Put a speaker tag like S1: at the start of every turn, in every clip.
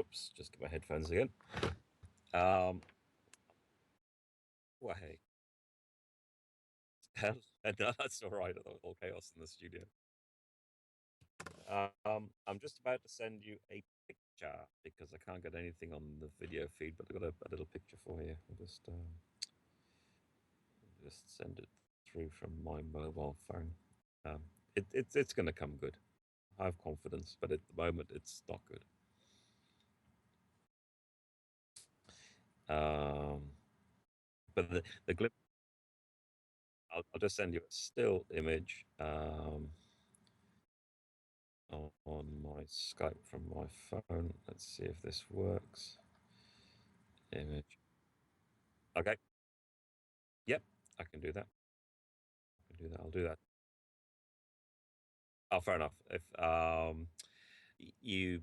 S1: Whoops, just get my headphones again. Well, hey, no, that's all right. All chaos in the studio. I'm just about to send you a picture because I can't get anything on the video feed, but I've got a little picture for you. I'll just send it through from my mobile phone. It's going to come good. I have confidence, but at the moment it's not good. Um, but the glip, I'll just send you a still image on my Skype from my phone. Let's see if this works. Image. Okay. Yep, I can do that. I can do that. I'll do that. Oh, fair enough. If you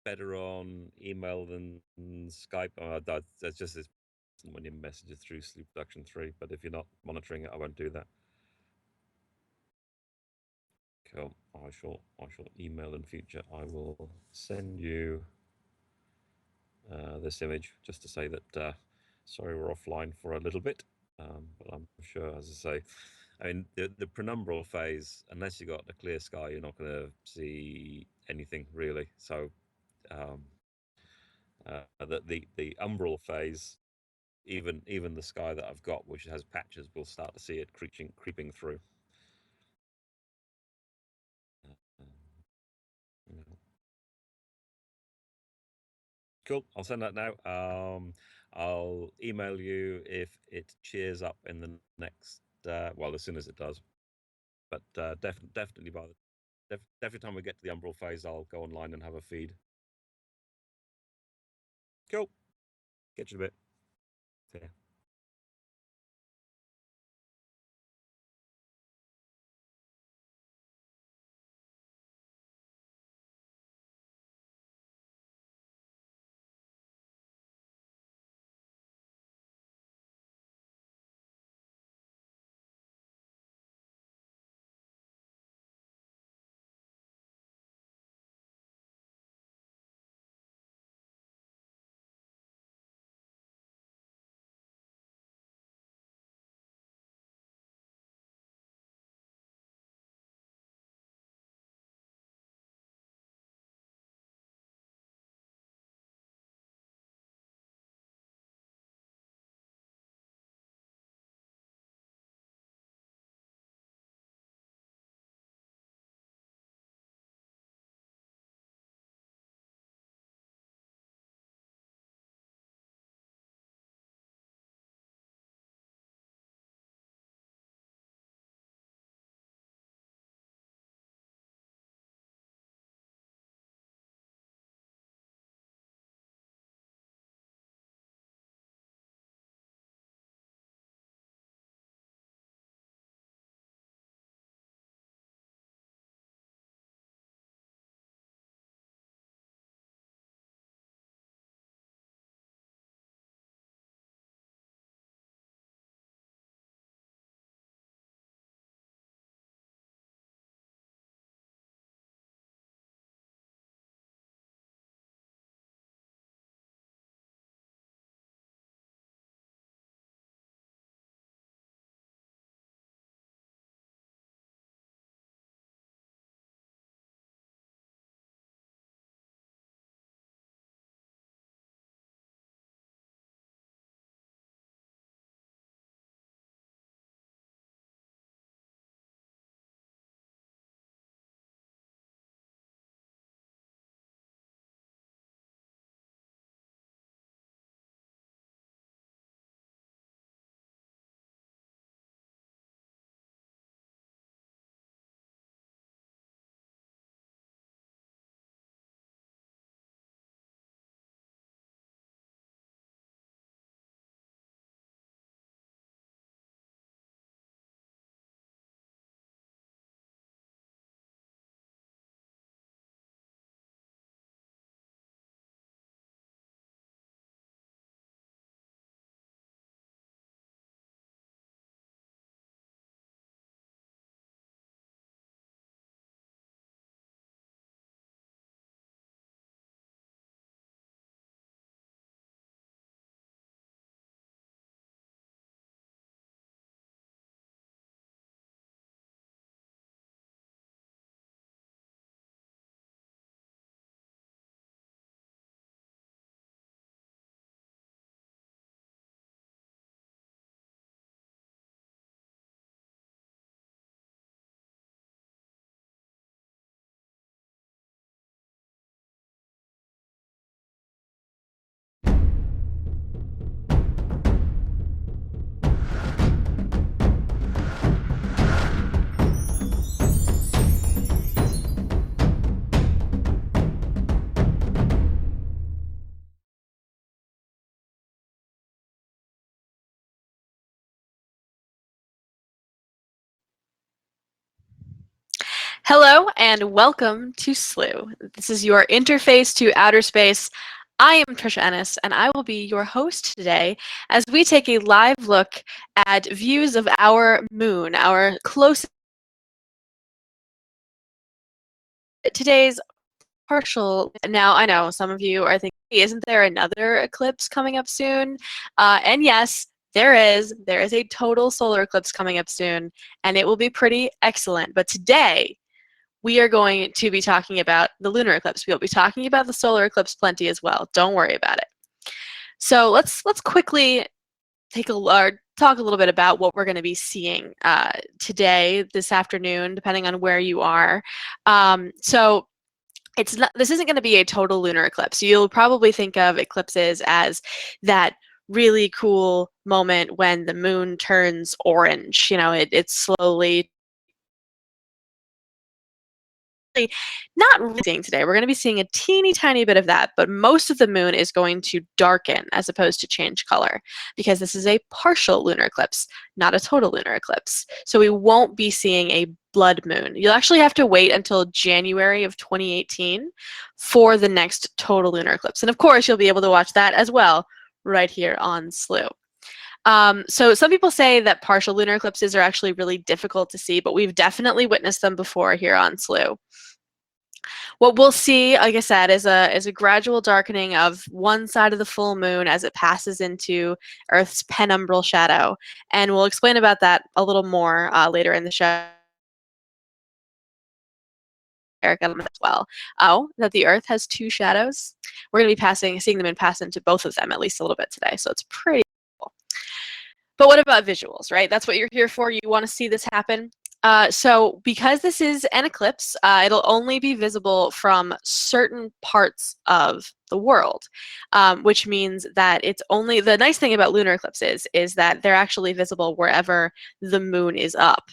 S1: better on email than Skype, that's just this when you message it through Sleep Production 3. But if you're not monitoring it, I won't do that. Cool. I shall email in future. I will send you this image just to say that sorry we're offline for a little bit, but I'm sure, as I say, I mean the penumbral phase, unless you got a clear sky, you're not going to see anything really. So the umbral phase, even the sky that I've got, which has patches, we'll start to see it creeping through. Uh, you know. Cool. I'll send that now. I'll email you if it cheers up in the next, well, as soon as it does. But definitely by the every time we get to the umbral phase, I'll go online and have a feed. Cool. Get you a bit. See ya.
S2: Hello and welcome to Slooh. This is your interface to outer space. I am Trisha Ennis and I will be your host today as we take a live look at views of our moon, our closest. Today's partial. Now, I know some of you are thinking, hey, isn't there another eclipse coming up soon? And yes, there is. There is a total solar eclipse coming up soon, and it will be pretty excellent. But today, we are going to be talking about the lunar eclipse. We'll be talking about the solar eclipse plenty as well. Don't worry about it. So let's quickly talk a little bit about what we're going to be seeing today, this afternoon, depending on where you are. So it's not. This isn't going to be a total lunar eclipse. You'll probably think of eclipses as that really cool moment when the moon turns orange. You know, it's slowly not really seeing today. We're going to be seeing a teeny tiny bit of that, but most of the moon is going to darken as opposed to change color because this is a partial lunar eclipse, not a total lunar eclipse. So we won't be seeing a blood moon. You'll actually have to wait until January of 2018 for the next total lunar eclipse. And of course, you'll be able to watch that as well right here on Slooh. So some people say that partial lunar eclipses are actually really difficult to see, but we've definitely witnessed them before here on Slooh. What we'll see, like I said, is a gradual darkening of one side of the full moon as it passes into Earth's penumbral shadow, and we'll explain about that a little more later in the show. Eric as well. Oh, that the Earth has two shadows. We're going to be seeing the moon pass into both of them at least a little bit today, so it's pretty cool. But what about visuals, right? That's what you're here for. You want to see this happen. So because this is an eclipse, it'll only be visible from certain parts of the world, which means that it's only, the nice thing about lunar eclipses is that they're actually visible wherever the moon is up.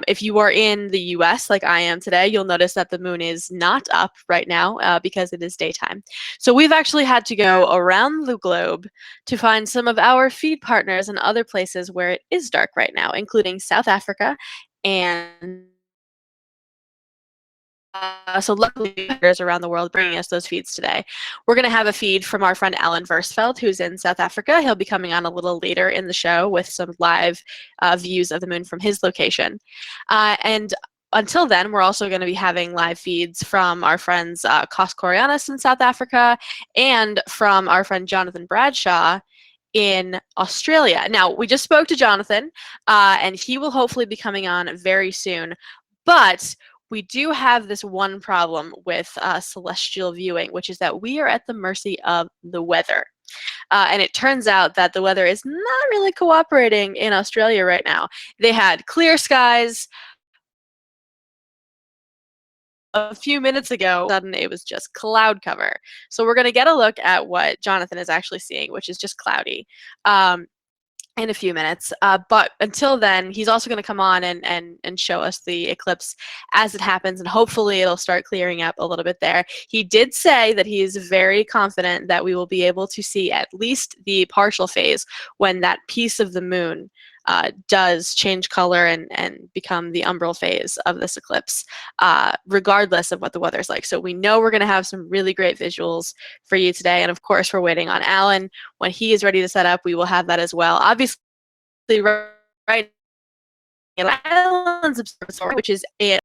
S2: If you are in the US like I am today, you'll notice that the moon is not up right now because it is daytime. So we've actually had to go around the globe to find some of our feed partners in other places where it is dark right now, including South Africa and so luckily, partners around the world bringing us those feeds today. We're going to have a feed from our friend Alan Versfeld, who's in South Africa. He'll be coming on a little later in the show with some live views of the moon from his location. And until then, we're also going to be having live feeds from our friends Kos Koreanis in South Africa and from our friend Jonathan Bradshaw in Australia. Now, we just spoke to Jonathan, and he will hopefully be coming on very soon. But we do have this one problem with celestial viewing, which is that we are at the mercy of the weather. And it turns out that the weather is not really cooperating in Australia right now. They had clear skies a few minutes ago. Suddenly it was just cloud cover. So we're going to get a look at what Jonathan is actually seeing, which is just cloudy. In a few minutes. But until then, he's also going to come on and show us the eclipse as it happens, and hopefully it'll start clearing up a little bit there. He did say that he is very confident that we will be able to see at least the partial phase when that piece of the moon does change color and become the umbral phase of this eclipse, regardless of what the weather's like. So we know we're going to have some really great visuals for you today. And of course, we're waiting on Alan. When he is ready to set up, we will have that as well. Obviously, right now, Alan's observatory, which is a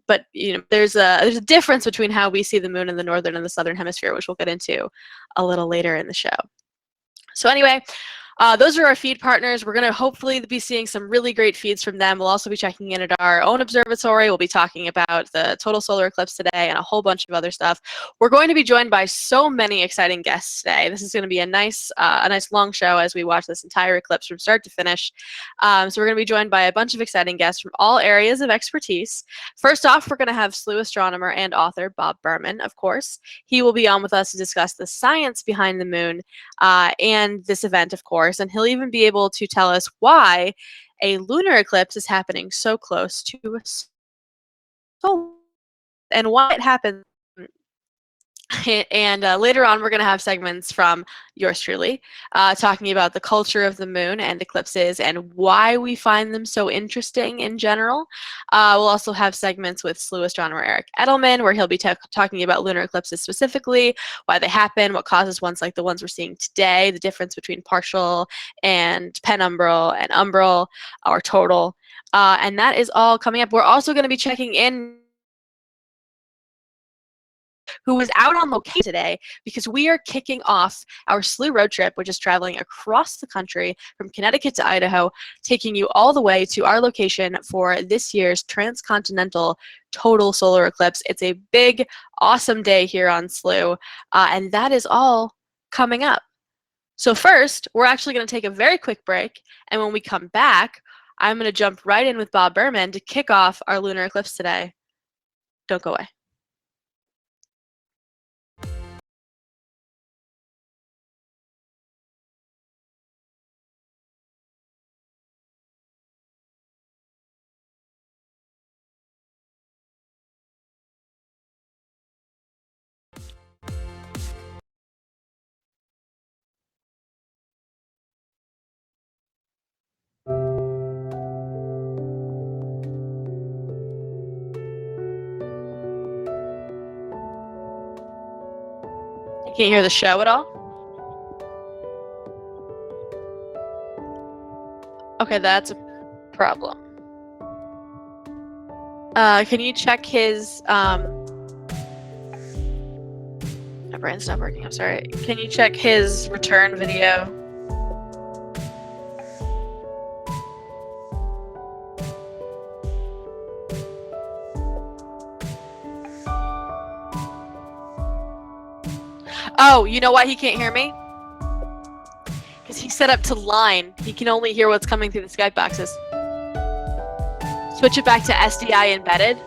S2: but there's a difference between how we see the moon in the northern and the southern hemisphere, which we'll get into a little later in the show. So anyway, Those are our feed partners. We're going to hopefully be seeing some really great feeds from them. We'll also be checking in at our own observatory. We'll be talking about the total solar eclipse today and a whole bunch of other stuff. We're going to be joined by so many exciting guests today. This is going to be a nice long show as we watch this entire eclipse from start to finish. So we're going to be joined by a bunch of exciting guests from all areas of expertise. First off, we're going to have Slooh astronomer and author Bob Berman, of course. He will be on with us to discuss the science behind the moon and this event, of course, and he'll even be able to tell us why a lunar eclipse is happening so close to a solar and why it happens. And later on, we're going to have segments from yours truly talking about the culture of the moon and eclipses and why we find them so interesting in general. We'll also have segments with Slooh astronomer Eric Edelman, where he'll be talking about lunar eclipses specifically, why they happen, what causes ones like the ones we're seeing today, the difference between partial and penumbral and umbral or total. And that is all coming up. We're also going to be checking in who was out on location today because we are kicking off our Slooh road trip, which is traveling across the country from Connecticut to Idaho, taking you all the way to our location for this year's transcontinental total solar eclipse. It's a big, awesome day here on Slooh, and that is all coming up. So first, we're actually going to take a very quick break, and when we come back, I'm going to jump right in with Bob Berman to kick off our lunar eclipse today. Don't go away. You can't hear the show at all? Okay, that's a problem. Can you check his, my brain's not working, I'm sorry. Can you check his return video? Oh, you know why he can't hear me? Because he's set up to line. He can only hear what's coming through the Skype boxes. Switch it back to SDI embedded.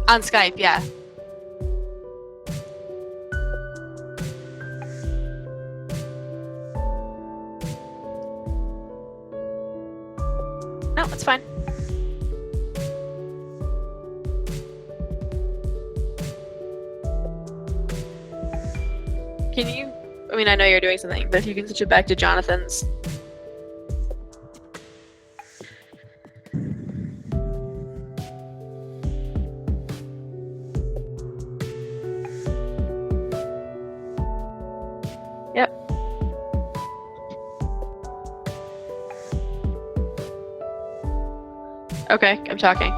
S2: On Skype, yeah. No, it's fine. Can you, I mean, I know you're doing something, but if you can switch it back to Jonathan's. Yep. Okay, I'm talking.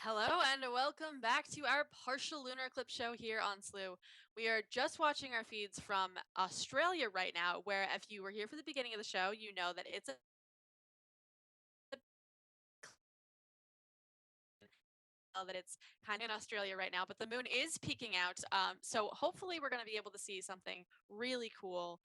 S2: Hello and welcome back to our partial lunar eclipse show here on Slooh. We are just watching our feeds from Australia right now, where if you were here for the beginning of the show, you know that it's a that it's kind of in Australia right now, but the moon is peeking out. So hopefully we're going to be able to see something really cool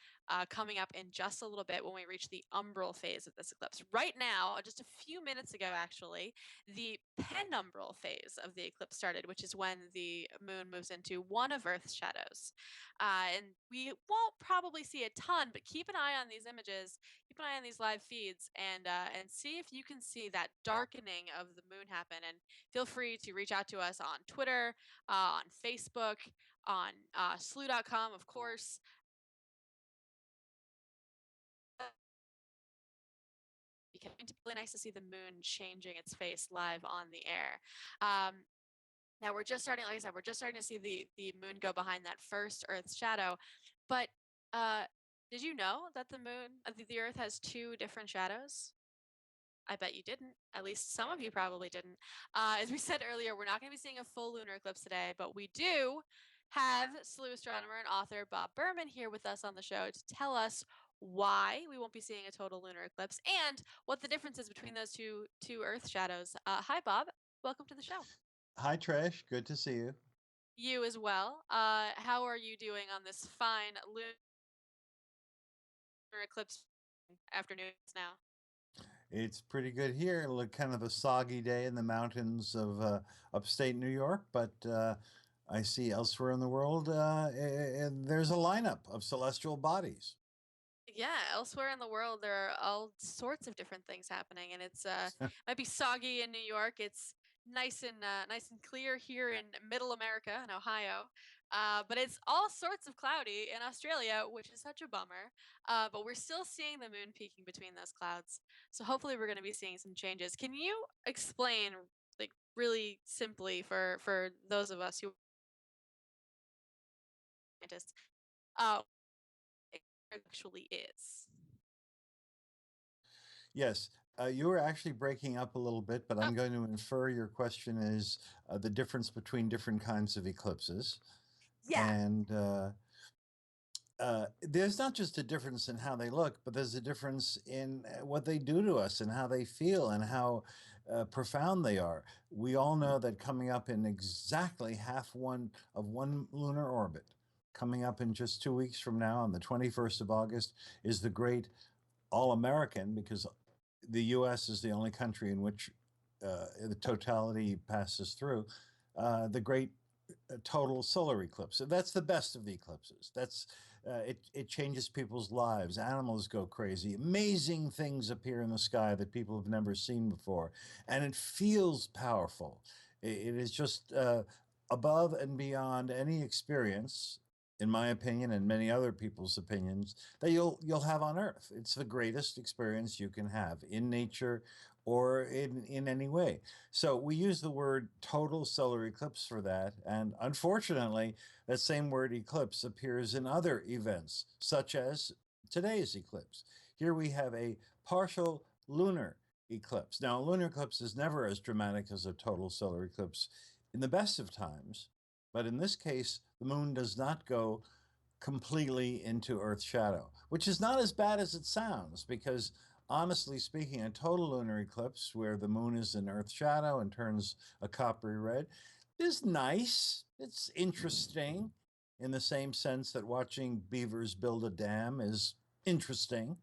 S2: coming up in just a little bit when we reach the umbral phase of this eclipse. Right now, just a few minutes ago actually, the penumbral phase of the eclipse started, which is when the moon moves into one of Earth's shadows. And we won't probably see a ton, but keep an eye on these images, keep an eye on these live feeds, and see if you can see that darkening of the moon happen. And feel free to reach out to us on Twitter, on Facebook, on Slooh.com, of course. Because it's really nice to see the moon changing its face live on the air. Now we're just starting, like I said, we're just starting to see the moon go behind that first Earth's shadow. But uh, did you know that the Earth has two different shadows? I bet you didn't. At least some of you probably didn't. As we said earlier, we're not going to be seeing a full lunar eclipse today, but we do have Slooh astronomer and author Bob Berman here with us on the show to tell us why we won't be seeing a total lunar eclipse and what the difference is between those two Earth shadows. Hi, Bob. Welcome to the show.
S3: Hi, Trish. Good to see you.
S2: You as well. How are you doing on this fine lunar eclipse afternoon now?
S3: It's pretty good here. Look, kind of a soggy day in the mountains of upstate New York, but I see elsewhere in the world there's a lineup of celestial bodies.
S2: Yeah, elsewhere in the world there are all sorts of different things happening, and it's might be soggy in New York. It's nice and clear here in Middle America in Ohio, but it's all sorts of cloudy in Australia, which is such a bummer. But we're still seeing the moon peeking between those clouds, so hopefully we're going to be seeing some changes. Can you explain, like really simply, for those of us who are scientists, what it actually is?
S3: Yes, you were actually breaking up a little bit, but
S2: Oh,
S3: I'm going to infer your question is the difference between different kinds of eclipses.
S2: yeah.
S3: And there's not just a difference in how they look, but there's a difference in what they do to us and how they feel and how profound they are. We all know that coming up in exactly half one of one lunar orbit, coming up in just 2 weeks from now on the 21st of August, is the great All American, because the US is the only country in which the totality passes through, the great total solar eclipse. That's the best of the eclipses. It changes people's lives. Animals go crazy. Amazing things appear in the sky that people have never seen before, and it feels powerful. It is just above and beyond any experience, in my opinion, and many other people's opinions, that you'll have on Earth. It's the greatest experience you can have in nature or in any way. So we use the word total solar eclipse for that. And unfortunately, that same word eclipse appears in other events, such as today's eclipse. Here we have a partial lunar eclipse. Now, a lunar eclipse is never as dramatic as a total solar eclipse in the best of times. But in this case, the moon does not go completely into Earth's shadow, which is not as bad as it sounds, because honestly speaking, a total lunar eclipse where the moon is in Earth's shadow and turns a coppery red is nice. It's interesting in the same sense that watching beavers build a dam is interesting,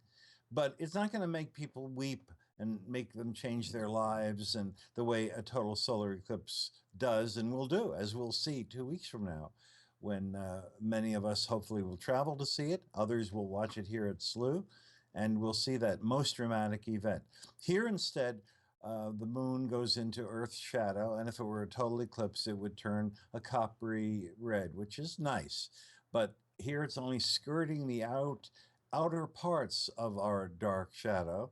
S3: but it's not going to make people weep and make them change their lives and the way a total solar eclipse does and will do, as we'll see 2 weeks from now, when many of us hopefully will travel to see it. Others will watch it here at Slooh, and we'll see that most dramatic event. Here instead, the moon goes into Earth's shadow, and if it were a total eclipse, it would turn a coppery red, which is nice. But here it's only skirting the outer parts of our dark shadow.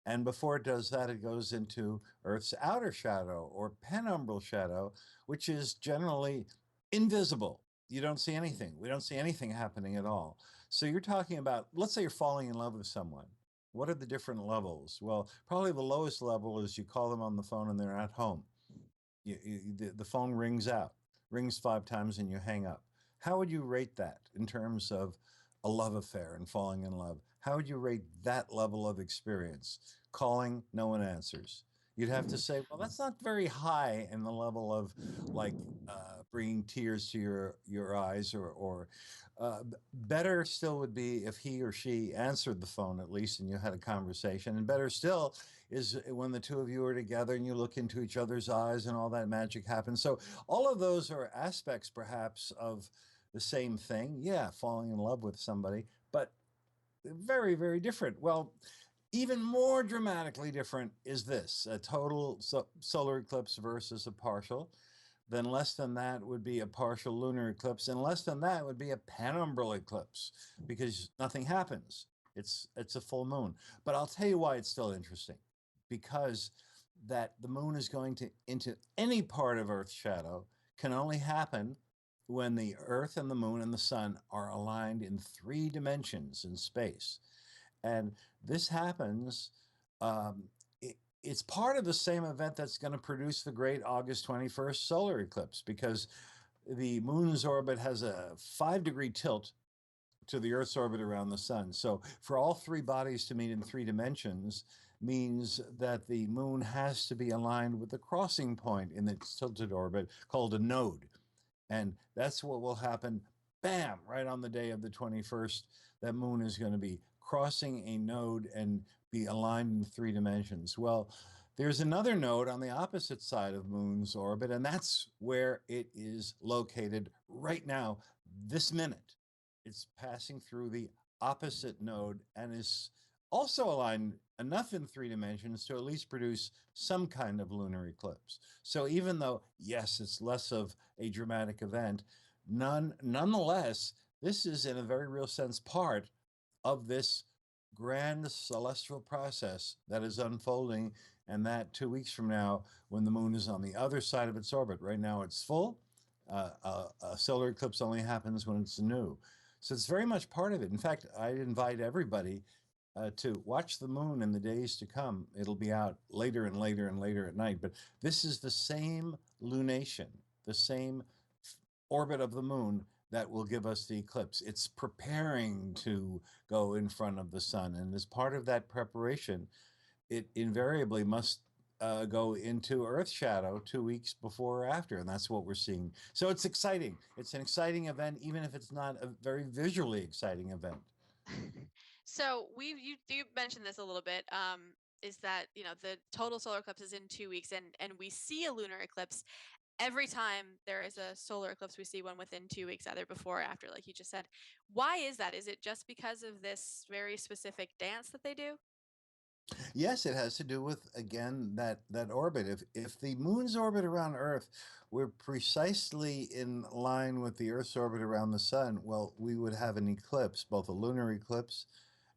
S3: And before it does that, it goes into Earth's outer shadow or penumbral shadow, which is generally invisible. You don't see anything. We don't see anything happening at all. So you're talking about, let's say you're falling in love with someone. What are the different levels? Well, probably the lowest level is you call them on the phone and they're at home. the phone rings out, rings 5 times, and you hang up. How would you rate that in terms of a love affair and falling in love? How would you rate that level of experience? Calling, no one answers. You'd have to say, well, that's not very high in the level of like bringing tears to your eyes, or better still would be if he or she answered the phone at least and you had a conversation. And better still is when the two of you are together and you look into each other's eyes and all that magic happens. So all of those are aspects perhaps of the same thing. Yeah, falling in love with somebody, but very, very different. Well, even more dramatically different is this: a total solar eclipse versus a partial. Then less than that would be a partial lunar eclipse, and less than that would be a penumbral eclipse because nothing happens. It's a full moon. But I'll tell you why it's still interesting, because that the moon is going to into any part of Earth's shadow can only happen when the Earth and the moon and the sun are aligned in 3 dimensions in space. And this happens, um, it's part of the same event that's going to produce the great August 21st solar eclipse, because the moon's orbit has a 5-degree tilt to the Earth's orbit around the sun. So for all 3 bodies to meet in 3 dimensions means that the moon has to be aligned with the crossing point in its tilted orbit called a node. And that's what will happen, bam, right on the day of the 21st. That moon is going to be crossing a node and be aligned in 3 dimensions. Well, there's another node on the opposite side of moon's orbit, and that's where it is located right now, this minute. It's passing through the opposite node and is also aligned enough in 3 dimensions to at least produce some kind of lunar eclipse. So even though, yes, it's less of a dramatic event, nonetheless, this is in a very real sense part of this grand celestial process that is unfolding. And that 2 weeks from now, when the moon is on the other side of its orbit, right now it's full. A solar eclipse only happens when it's new. So it's very much part of it. In fact, I invite everybody to watch the moon in the days to come. It'll be out later and later and later at night, but this is the same lunation, the same orbit of the moon that will give us the eclipse. It's preparing to go in front of the sun. And as part of that preparation, it invariably must go into Earth shadow 2 weeks before or after. And that's what we're seeing. So it's exciting. It's an exciting event, even if it's not a very visually exciting event.
S2: So you mentioned this a little bit. Is that the total solar eclipse is in 2 weeks, and we see a lunar eclipse every time there is a solar eclipse. We see one within 2 weeks, either before or after, like you just said. Why is that? Is it just because of this very specific dance that they do?
S3: Yes, it has to do with, again, that orbit. If the moon's orbit around Earth were precisely in line with the Earth's orbit around the sun, well, we would have an eclipse, both a lunar eclipse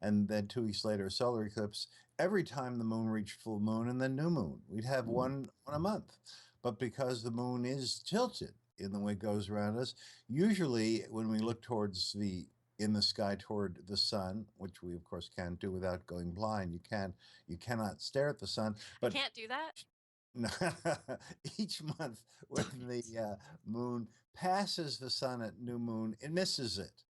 S3: and then 2 weeks later a solar eclipse every time the moon reached full moon and then new moon. We'd have one a month. But because the moon is tilted in the way it goes around us, usually when we look towards the in the sky toward the sun, which we of course can't do without going blind. You cannot stare at the sun.
S2: I
S3: But
S2: can't do that.
S3: each month when the moon passes the sun at new moon, it misses it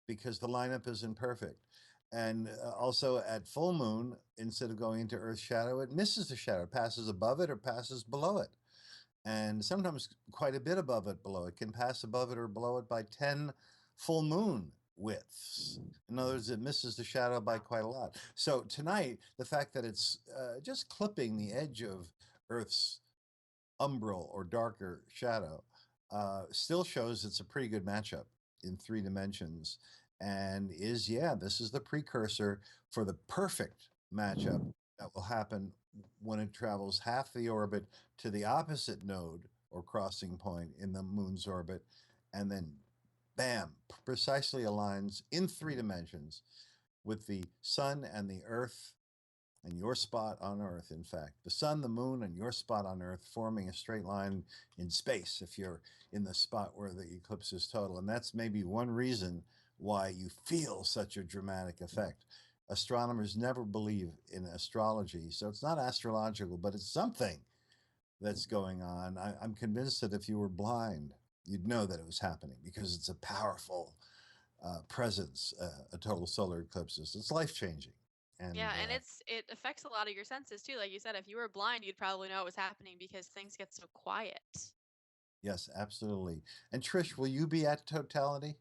S3: because the lineup isn't perfect. And also at full moon, instead of going into Earth's shadow, it misses the shadow, passes above it or passes below it. And sometimes quite a bit above it, below it. Can pass above it or below it by 10 full moon widths. In other words, it misses the shadow by quite a lot. So tonight, the fact that it's just clipping the edge of Earth's umbral or darker shadow still shows it's a pretty good matchup in 3 dimensions, and is, yeah, this is the precursor for the perfect matchup that will happen when it travels half the orbit to the opposite node or crossing point in the moon's orbit, and then bam, precisely aligns in 3 dimensions with the sun and the earth and your spot on Earth. In fact, the sun, the moon, and your spot on Earth forming a straight line in space if you're in the spot where the eclipse is total. And that's maybe one reason why you feel such a dramatic effect. Astronomers never believe in astrology, so it's not astrological, but it's something that's going on. I'm convinced that if you were blind, you'd know that it was happening because it's a powerful presence. A total solar eclipse is. It's life changing,
S2: Yeah,
S3: and
S2: and it affects a lot of your senses too. Like you said, if you were blind, you'd probably know it was happening because things get so quiet.
S3: yes, absolutely. And Trish, will you be at totality?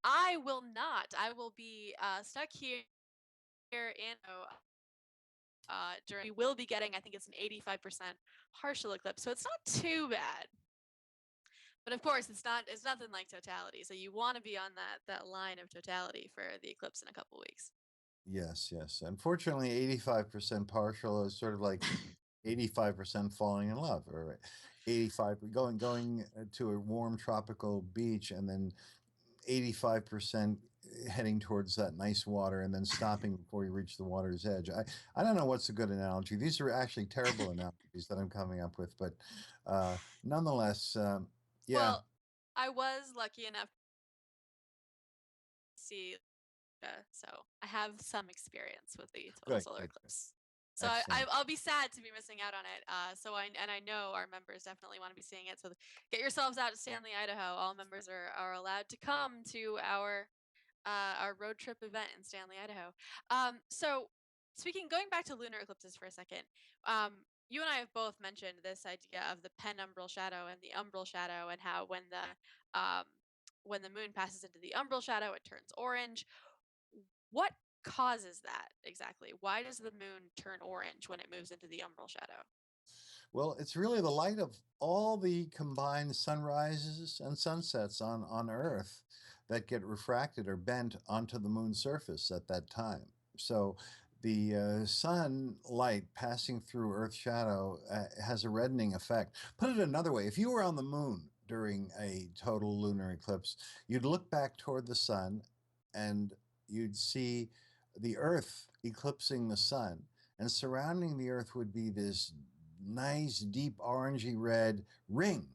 S2: I will not. I will be stuck here in during. We will be getting, I think it's an 85% partial eclipse, so it's not too bad. But of course, it's nothing like totality. So you want to be on that line of totality for the eclipse in a couple weeks.
S3: Yes, yes. Unfortunately, 85% partial is sort of like 85% falling in love, or 85 going to a warm tropical beach and then 85% heading towards that nice water and then stopping before you reach the water's edge. I don't know what's a good analogy. These are actually terrible analogies that I'm coming up with, but nonetheless, yeah,
S2: Well, I was lucky enough to see, so I have some experience with the total
S3: good,
S2: solar
S3: good, good.
S2: eclipse. So
S3: Excellent.
S2: I'll be sad to be missing out on it. I know our members definitely want to be seeing it. So get yourselves out to Stanley, Idaho. All members are allowed to come to our road trip event in Stanley, Idaho. So going back to lunar eclipses for a second, you and I have both mentioned this idea of the penumbral shadow and the umbral shadow, and how when the moon passes into the umbral shadow, it turns orange. What causes that exactly? Why does the moon turn orange when it moves into the umbral shadow?
S3: Well, it's really the light of all the combined sunrises and sunsets on Earth that get refracted or bent onto the moon's surface at that time. So the sunlight passing through Earth's shadow has a reddening effect. Put it another way, if you were on the moon during a total lunar eclipse, you'd look back toward the sun and you'd see the Earth eclipsing the sun, and surrounding the Earth would be this nice deep orangey red ring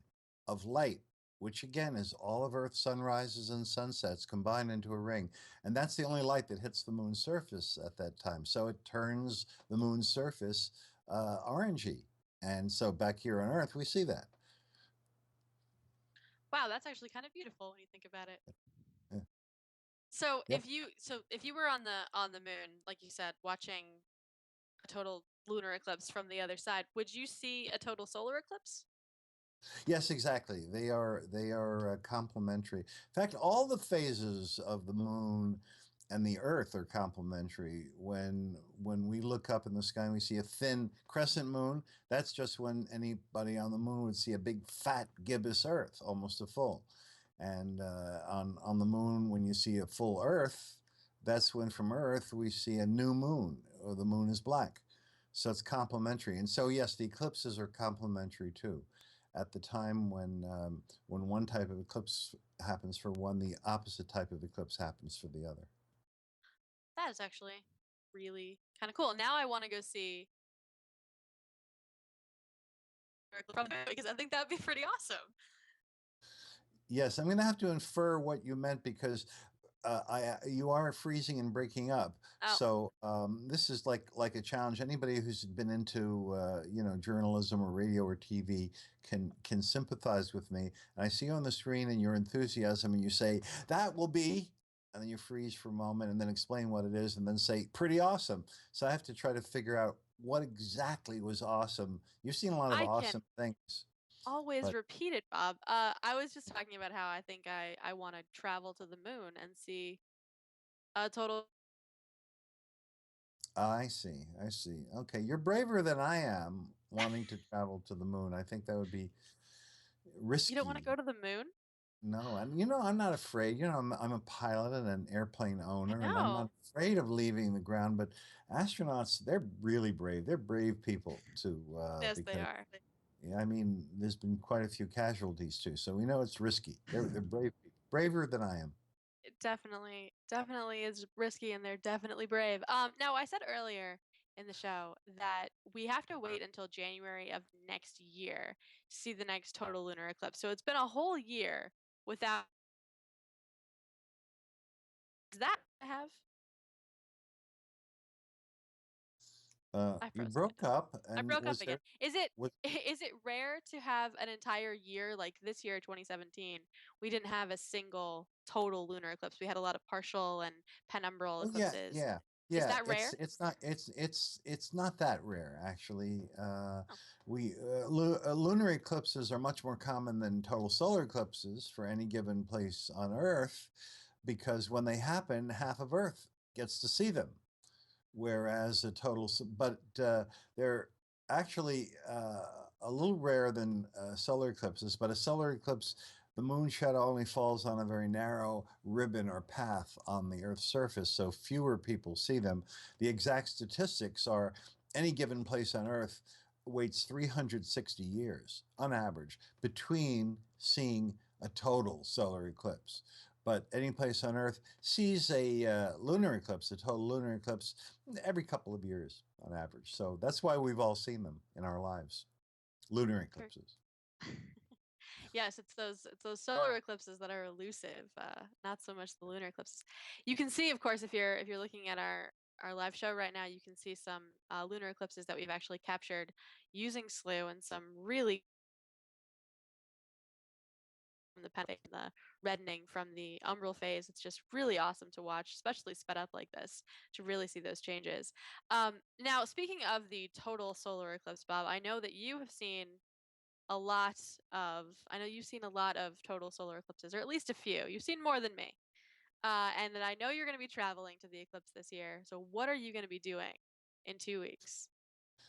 S3: of light, which again is all of Earth's sunrises and sunsets combined into a ring. And that's the only light that hits the moon's surface at that time. So it turns the moon's surface orangey. And so back here on Earth, we see that.
S2: Wow, that's actually kind of beautiful when you think about it.
S3: Yeah.
S2: So
S3: Yep.
S2: if you were on the moon, like you said, watching a total lunar eclipse from the other side, would you see a total solar eclipse?
S3: Yes, exactly. They are complementary. In fact, all the phases of the moon and the Earth are complementary. When we look up in the sky and we see a thin crescent moon, that's just when anybody on the moon would see a big fat gibbous Earth, almost a full. And on the moon, when you see a full Earth, that's when from Earth we see a new moon, or the moon is black. So it's complementary. And so yes, the eclipses are complementary too. At the time when one type of eclipse happens for one, the opposite type of eclipse happens for the other.
S2: That is actually really kind of cool. Now I want to go see from there because I think that'd be pretty awesome.
S3: Yes, I'm going to have to infer what you meant because you are freezing and breaking up.
S2: Oh,
S3: So this is like a challenge. Anybody who's been into journalism or radio or TV can sympathize with me. And I see you on the screen and your enthusiasm, and you say that will be, and then you freeze for a moment, and then explain what it is, and then say pretty awesome. So I have to try to figure out what exactly was awesome. You've seen a lot of
S2: I can
S3: awesome things,
S2: always
S3: but
S2: repeat it, Bob. I was just talking about how I think I want to travel to the moon and see a total.
S3: I see. I see. Okay, you're braver than I am wanting to travel to the moon. I think that would be
S2: You don't want to
S3: risky.
S2: go to the moon?
S3: No, and I'm not afraid. I'm a pilot and an airplane
S2: I
S3: owner, and I'm not
S2: know.
S3: afraid of leaving the ground. But astronauts, they're really brave. They're brave people too,
S2: Yes, they
S3: because
S2: are.
S3: yeah, I mean, there's been quite a few casualties too, so we know it's risky. They're brave people, braver than I am.
S2: It definitely is risky, and they're definitely brave. Now I said earlier in the show that we have to wait until January of next year to see the next total lunar eclipse. So it's been a whole year without. Is that I have? I
S3: You
S2: froze
S3: broke
S2: again.
S3: up,
S2: I
S3: and
S2: broke up
S3: was
S2: again.
S3: there
S2: Is it
S3: was
S2: is it rare to have an entire year like this year, 2017? We didn't have a single total lunar eclipse. We had a lot of partial and penumbral
S3: oh yeah,
S2: eclipses.
S3: yeah,
S2: Is
S3: yeah.
S2: that rare?
S3: It's not that rare actually.
S2: Oh,
S3: Lunar eclipses are much more common than total solar eclipses for any given place on Earth, because when they happen, half of Earth gets to see them. Whereas but they're actually a little rarer than solar eclipses. But a solar eclipse, the moon shadow only falls on a very narrow ribbon or path on the Earth's surface, so fewer people see them. The exact statistics are any given place on Earth waits 360 years on average between seeing a total solar eclipse. But any place on Earth sees a lunar eclipse, a total lunar eclipse, every couple of years on average. So that's why we've all seen them in our lives, lunar
S2: sure.
S3: eclipses.
S2: Yes, it's those solar eclipses that are elusive, not so much the lunar eclipses. You can see, of course, if you're looking at our live show right now, you can see some lunar eclipses that we've actually captured using Slooh and some really from the reddening from the umbral phase. It's just really awesome to watch, especially sped up like this, to really see those changes. Now, speaking of the total solar eclipse, Bob, I know that you have seen a lot I know you've seen a lot of total solar eclipses, or at least a few. You've seen more than me. And then I know you're going to be traveling to the eclipse this year. So what are you going to be doing in 2 weeks?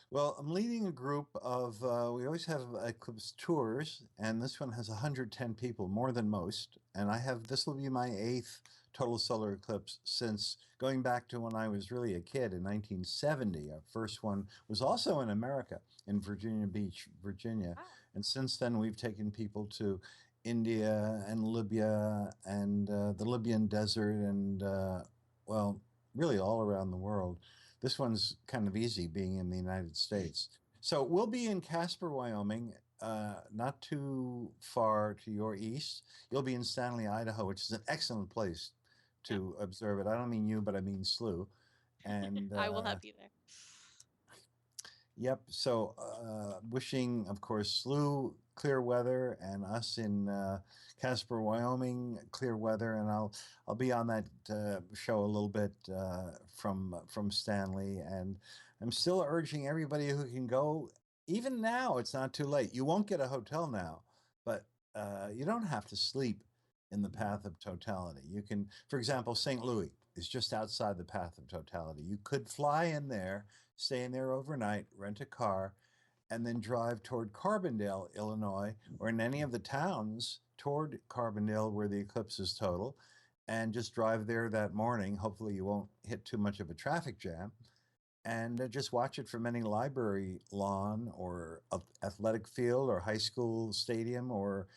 S3: Well, I'm leading a group of, we always have eclipse tours, and this one has 110 people, more than most. And this will be my eighth total solar eclipse since going back to when I was really a kid in 1970. Our first one was also in America, in Virginia Beach, Virginia.
S2: Wow.
S3: And since then, we've taken people to India and Libya and the Libyan desert and, well, really all around the world. This one's kind of easy being in the United States. So we'll be in Casper, Wyoming, not too far to your east. You'll be in Stanley, Idaho, which is an excellent place
S2: Yep.
S3: to observe it. I don't mean you, but I mean Slooh. And
S2: I will help you there.
S3: yep. So, wishing, of course, Slooh clear weather, and us in Casper, Wyoming, clear weather, and I'll be on that show a little bit from Stanley, and I'm still urging everybody who can go. Even now, it's not too late. You won't get a hotel now, but you don't have to sleep in the path of totality. You can, for example, St. Louis is just outside the path of totality. You could fly in there, stay in there overnight, rent a car, and then drive toward Carbondale, Illinois, or in any of the towns toward Carbondale where the eclipse is total, and just drive there that morning. Hopefully, you won't hit too much of a traffic jam, and just watch it from any library lawn or athletic field or high school stadium or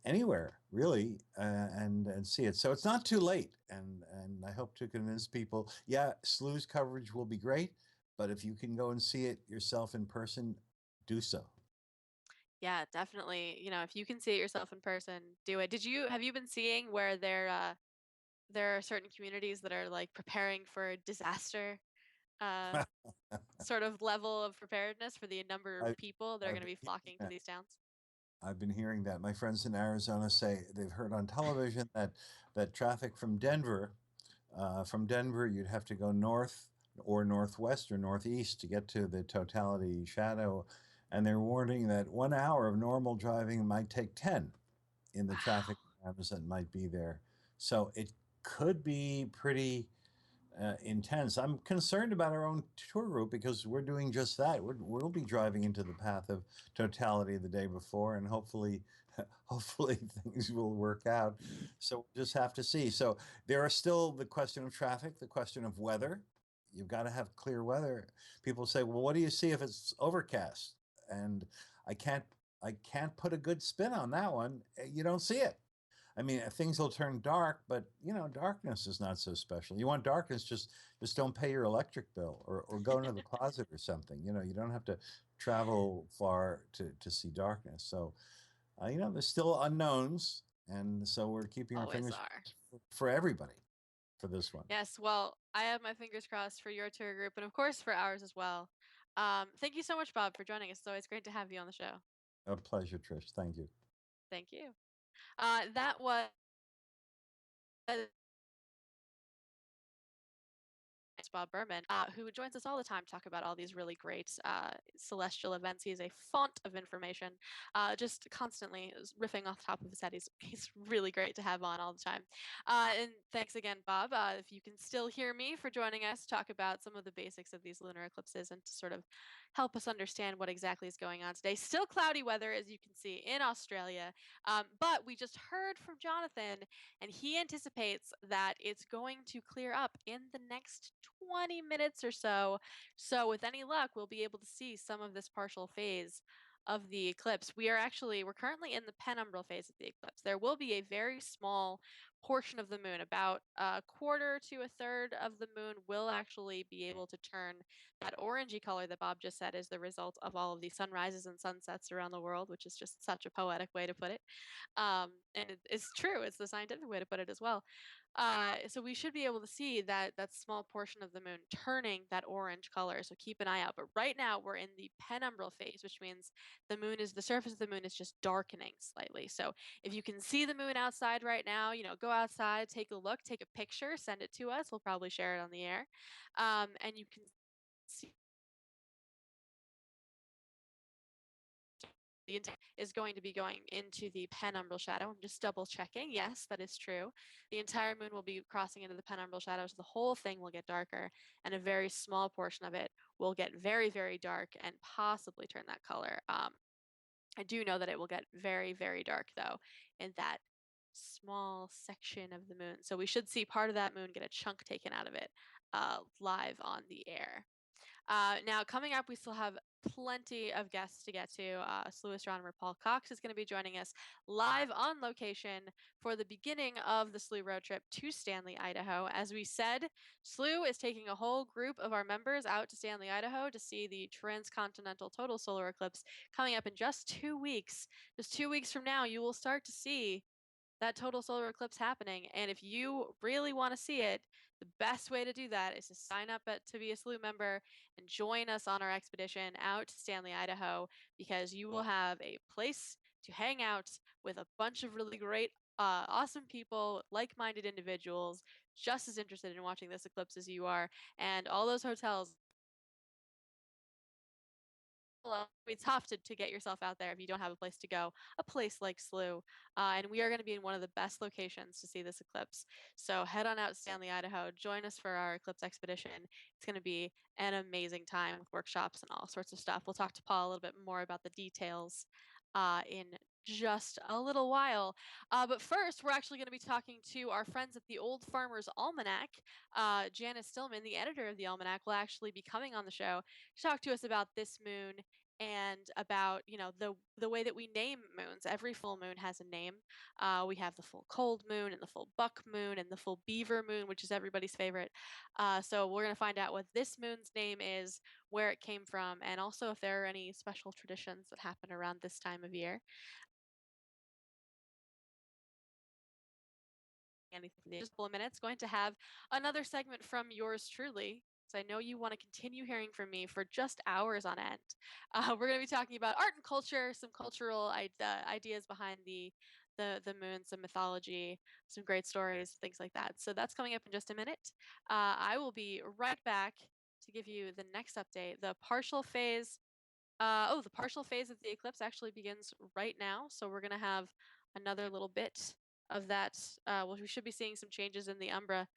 S3: anywhere really, and see it. So it's not too late, and I hope to convince people. Yeah, Slooh's coverage will be great, but if you can go and see it yourself in person, do so.
S2: Yeah, definitely. If you can see it yourself in person, do it. Have you been seeing where there are certain communities that are like preparing for disaster, uh, sort of level of preparedness for the number of
S3: I,
S2: people that are
S3: I've
S2: going to
S3: been
S2: be
S3: hearing
S2: flocking to
S3: that.
S2: these towns?
S3: I've been hearing that. My friends in Arizona say they've heard on television that traffic from Denver, you'd have to go north or northwest or northeast to get to the totality shadow. And they're warning that 1 hour of normal driving might take 10 in the traffic
S2: Wow.
S3: jams that might be there. So it could be pretty intense. I'm concerned about our own tour group because we're doing just that. We'll be driving into the path of totality the day before, and hopefully things will work out. So we'll just have to see. So there are still the question of traffic, the question of weather. You've got to have clear weather. People say, "Well, what do you see if it's overcast?" And I can't I can't put a good spin on that one. You don't see it. I mean, things will turn dark, but darkness is not so special. You want darkness, just don't pay your electric bill, or go into the closet or something. You don't have to travel far to see darkness. So, there's still unknowns, and so we're keeping our
S2: Always
S3: fingers
S2: are.
S3: crossed for everybody. for this one.
S2: Yes, well, I have my fingers crossed for your tour group and, of course, for ours as well. Thank you so much, Bob, for joining us. It's always great to have you on the show.
S3: A pleasure, Trish. Thank you.
S2: Thank you. That was it's Bob Berman, who joins us all the time to talk about all these really great celestial events. He is a font of information, just constantly riffing off the top of his head. He's really great to have on all the time. And thanks again, Bob, if you can still hear me, for joining us to talk about some of the basics of these lunar eclipses and to sort of help us understand what exactly is going on today. Still cloudy weather, as you can see, in Australia. But we just heard from Jonathan, and he anticipates that it's going to clear up in the next 20 minutes or so. So with any luck, we'll be able to see some of this partial phase of the eclipse. We're currently in the penumbral phase of the eclipse. There will be a very small portion of the moon, about a quarter to a third of the moon will actually be able to turn that orangey color that Bob just said is the result of all of the sunrises and sunsets around the world, which is just such a poetic way to put it. And it's true, it's the scientific way to put it as well. So we should be able to see that small portion of the moon turning that orange color. So keep an eye out. But right now we're in the penumbral phase, which means the surface of the moon is just darkening slightly. So if you can see the moon outside right now, go outside, take a look, take a picture, send it to us. We'll probably share it on the air. And you can see the entire is going to be going into the penumbral shadow. I'm just double checking. Yes, that is true. The entire moon will be crossing into the penumbral shadow, so the whole thing will get darker, and a very small portion of it will get very, very dark and possibly turn that color. I do know that it will get very, very dark, though, in that small section of the moon. So we should see part of that moon get a chunk taken out of it live on the air. Now, coming up, we still have plenty of guests to get to. Slooh astronomer Paul Cox is going to be joining us live on location for the beginning of the Slooh road trip to Stanley, Idaho. As we said, Slooh is taking a whole group of our members out to Stanley, Idaho to see the transcontinental total solar eclipse coming up in just 2 weeks. Just 2 weeks from now, you will start to see that total solar eclipse happening. And if you really want to see it, the best way to do that is to sign up to be a Slooh member and join us on our expedition out to Stanley, Idaho, because you will have a place to hang out with a bunch of really great, awesome people, like-minded individuals, just as interested in watching this eclipse as you are. And all those hotels, it's tough to get yourself out there if you don't have a place to go, a place like Slooh. And we are going to be in one of the best locations to see this eclipse. So head on out to Stanley, Idaho. Join us for our eclipse expedition. It's going to be an amazing time with workshops and all sorts of stuff. We'll talk to Paul a little bit more about the details in just a little while. But first, we're actually going to be talking to our friends at the Old Farmer's Almanac. Janice Stillman, the editor of the Almanac, will actually be coming on the show to talk to us about this moon and about the way that we name moons. Every full moon has a name. We have the full cold moon and the full buck moon and the full beaver moon, which is everybody's favorite. So we're going to find out what this moon's name is, where it came from, and also if there are any special traditions that happen around this time of year. Anything in just a couple of minutes, going to have another segment from yours truly. So I know you want to continue hearing from me for just hours on end. We're going to be talking about art and culture, some cultural ideas behind the moon, some mythology, some great stories, things like that. So that's coming up in just a minute. I will be right back to give you the next update. The partial phase of the eclipse actually begins right now. So we're going to have another little bit of that. We should be seeing some changes in the umbra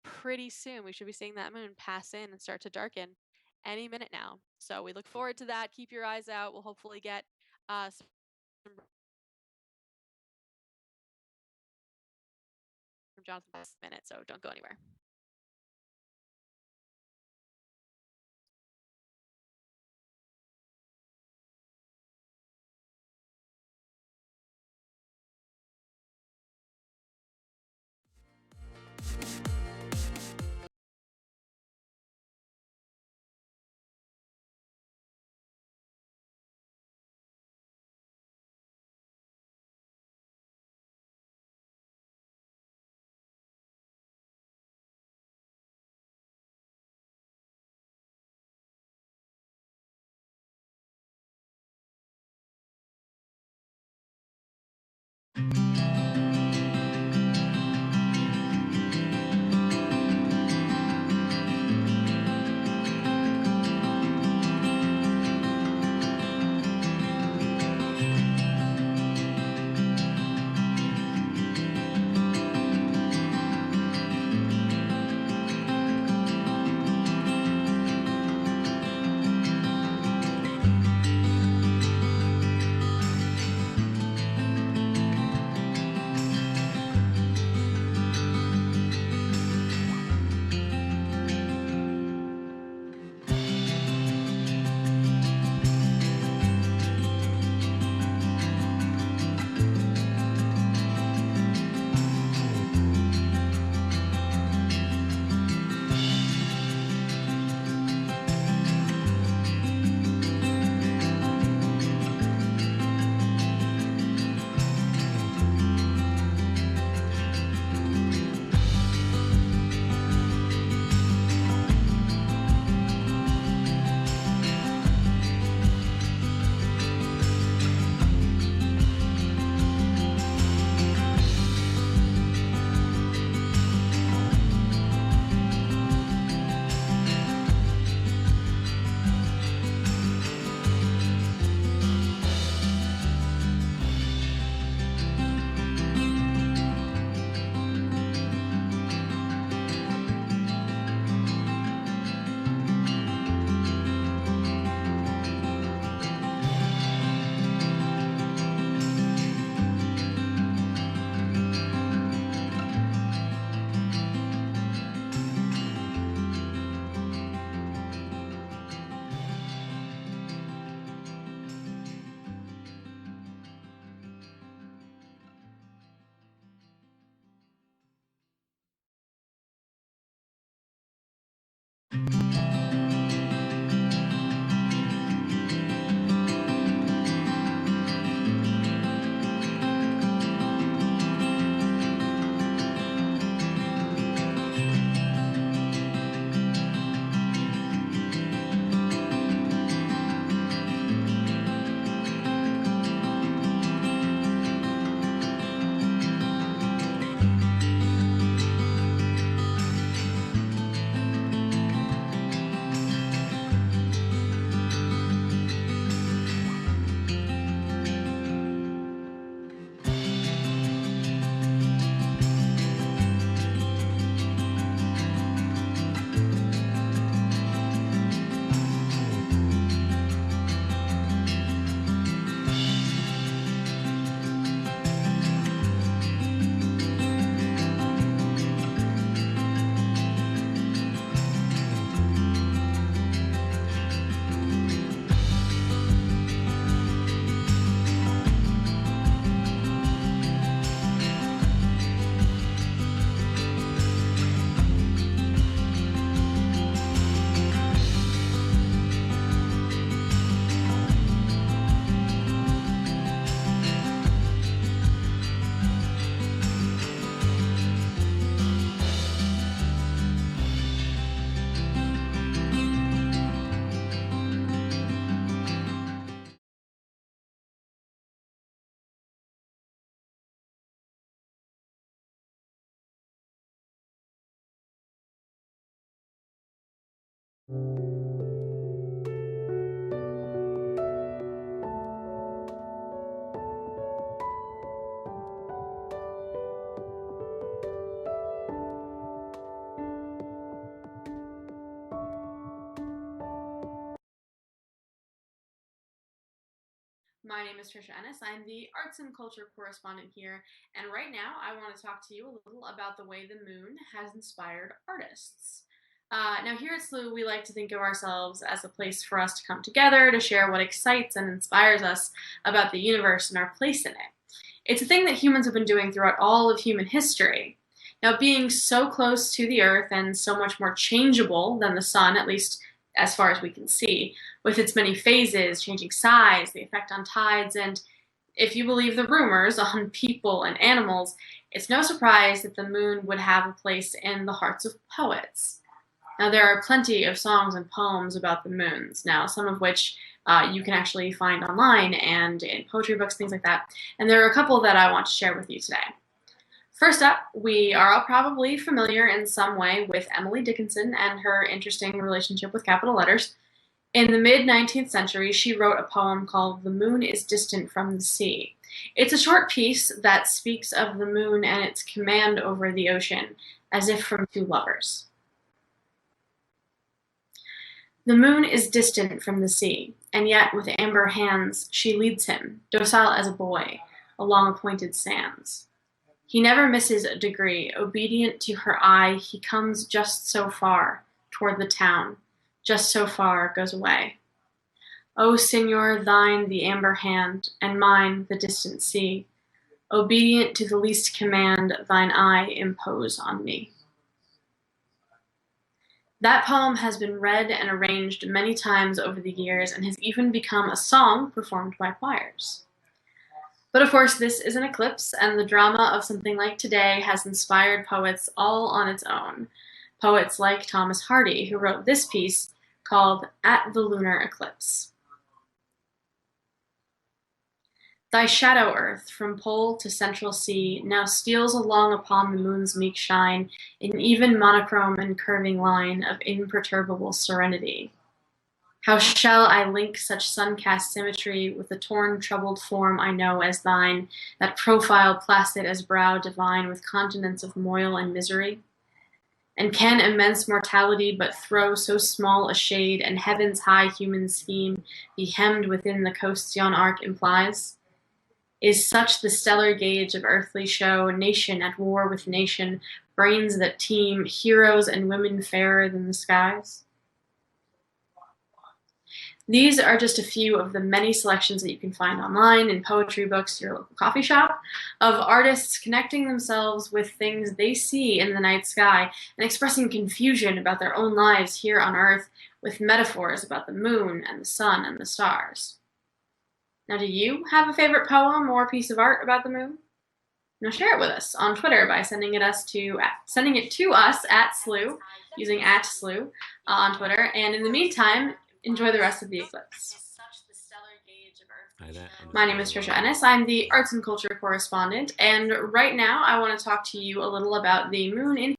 S2: pretty soon. We should be seeing that moon pass in and start to darken any minute now. So we look forward to that. Keep your eyes out. We'll hopefully get some from Jonathan this minute. So don't go anywhere. My name is Trisha Ennis. I'm the arts and culture correspondent here, and right now I want to talk to you a little about the way the moon has inspired artists. Now, here at Slooh, we like to think of ourselves as a place for us to come together to share what excites and inspires us about the universe and our place in it. It's a thing that humans have been doing throughout all of human history. Now, being so close to the Earth and so much more changeable than the sun, at least as far as we can see, with its many phases, changing size, the effect on tides, and if you believe the rumors on people and animals, it's no surprise that the moon would have a place in the hearts of poets. Now, there are plenty of songs and poems about the moons, now some of which you can actually find online and in poetry books, things like that. And there are a couple that I want to share with you today. First up, we are all probably familiar in some way with Emily Dickinson and her interesting relationship with capital letters. In the mid-19th century, she wrote a poem called "The Moon is Distant from the Sea." It's a short piece that speaks of the moon and its command over the ocean, as if from two lovers. The moon is distant from the sea, and yet with amber hands she leads him, docile as a boy, along appointed sands. He never misses a degree, obedient to her eye, he comes just so far toward the town, just so far goes away. O Signor, thine the amber hand, and mine the distant sea. Obedient to the least command, thine eye impose on me. That poem has been read and arranged many times over the years and has even become a song performed by choirs. But of course, this is an eclipse, and the drama of something like today has inspired poets all on its own. Poets like Thomas Hardy, who wrote this piece called "At the Lunar Eclipse." Thy shadow, earth, from pole to central sea, now steals along upon the moon's meek shine, in even monochrome and curving line of imperturbable serenity. How shall I link such sun-cast symmetry with the torn, troubled form I know as thine, that profile placid as brow divine with continents of moil and misery? And can immense mortality but throw so small a shade, and heaven's high human scheme be hemmed within the coasts yon arc implies? Is such the stellar gauge of earthly show, nation at war with nation, brains that teem, heroes and women fairer than the skies? These are just a few of the many selections that you can find online, in poetry books, your local coffee shop, of artists connecting themselves with things they see in the night sky and expressing confusion about their own lives here on Earth with metaphors about the moon and the sun and the stars. Now, do you have a favorite poem or piece of art about the moon? Now share it with us on Twitter by sending it to us at Slooh, using @Slooh on Twitter. And in the meantime, enjoy the rest of the eclipse. My name is Trisha Ennis. I'm the arts and culture correspondent, and right now I want to talk to you a little about the moon in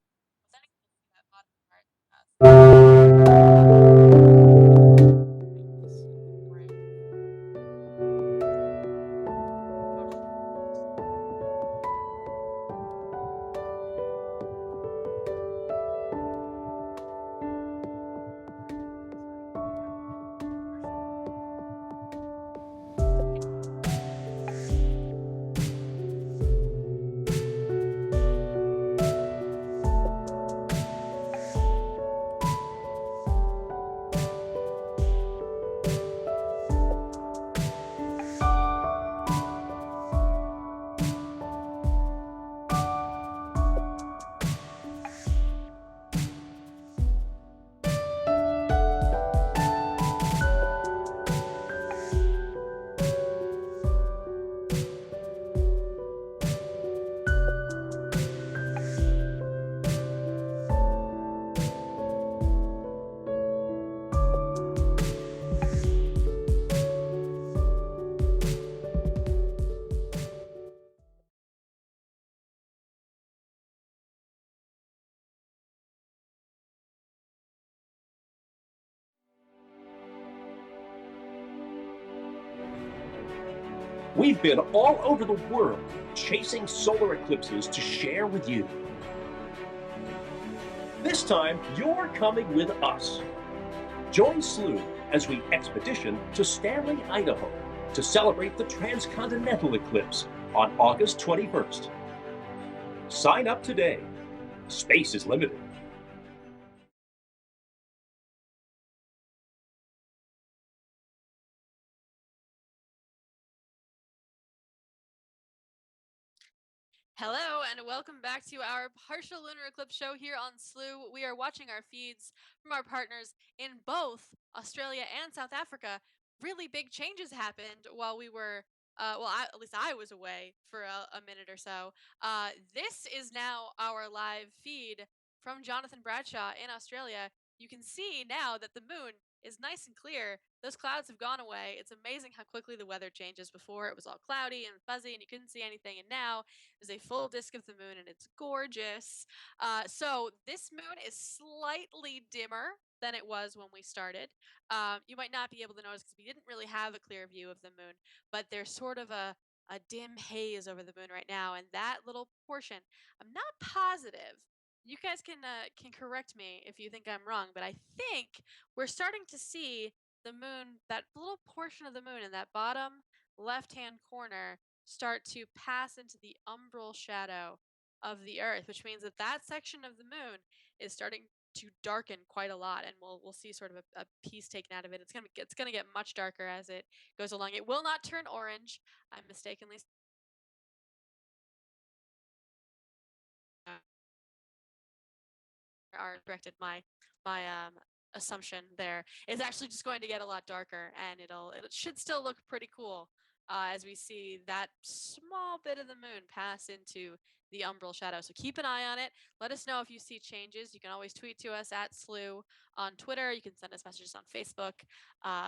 S4: We've been all over the world chasing solar eclipses to share with you. This time, you're coming with us. Join Slooh as we expedition to Stanley, Idaho to celebrate the transcontinental eclipse on August 21st. Sign up today. Space is limited.
S2: Hello and welcome back to our partial lunar eclipse show here on Slooh. We are watching our feeds from our partners in both Australia and South Africa. Really big changes happened while we were, at least I was away for a minute or so. This is now our live feed from Jonathan Bradshaw in Australia. You can see now that the moon is nice and clear. Those clouds have gone away. It's amazing how quickly the weather changes. Before it was all cloudy and fuzzy and you couldn't see anything, and now is a full disk of the moon and it's gorgeous. So this moon is slightly dimmer than it was when we started. You might not be able to notice because we didn't really have a clear view of the moon, but there's sort of a dim haze over the moon right now, and that little portion, I'm not positive. You guys can correct me if you think I'm wrong, but I think we're starting to see the moon, that little portion of the moon in that bottom left-hand corner, start to pass into the umbral shadow of the Earth, which means that that section of the moon is starting to darken quite a lot, and we'll see sort of a piece taken out of it. It's gonna get much darker as it goes along. It will not turn orange. I mistakenly are corrected my assumption there. It's actually just going to get a lot darker, and it should still look pretty cool as we see that small bit of the moon pass into the umbral shadow. So keep an eye on it. Let us know if you see changes. You can always tweet to us at Slooh on Twitter. You can send us messages on Facebook.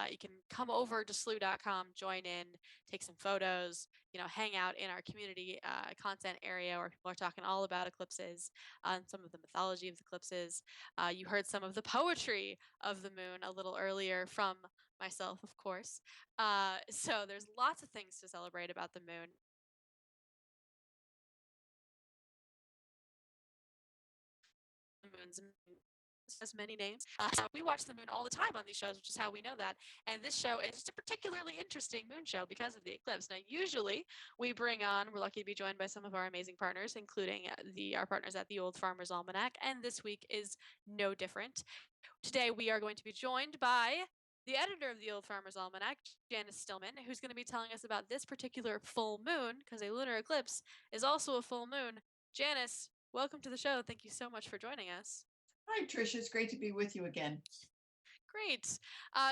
S2: You can come over to slooh.com, join in, take some photos, hang out in our community content area where people are talking all about eclipses and some of the mythology of the eclipses. You heard some of the poetry of the moon a little earlier from myself, of course. So there's lots of things to celebrate about the moon. The moon's has many names. So we watch the moon all the time on these shows, which is how we know that. And this show is just a particularly interesting moon show because of the eclipse. Now, usually we're lucky to be joined by some of our amazing partners, including our partners at the Old Farmer's Almanac. And this week is no different. Today we are going to be joined by the editor of the Old Farmer's Almanac, Janice Stillman, who's going to be telling us about this particular full moon, because a lunar eclipse is also a full moon. Janice, welcome to the show. Thank you so much for joining us.
S5: Hi, Tricia. It's great to be with you again.
S2: Great.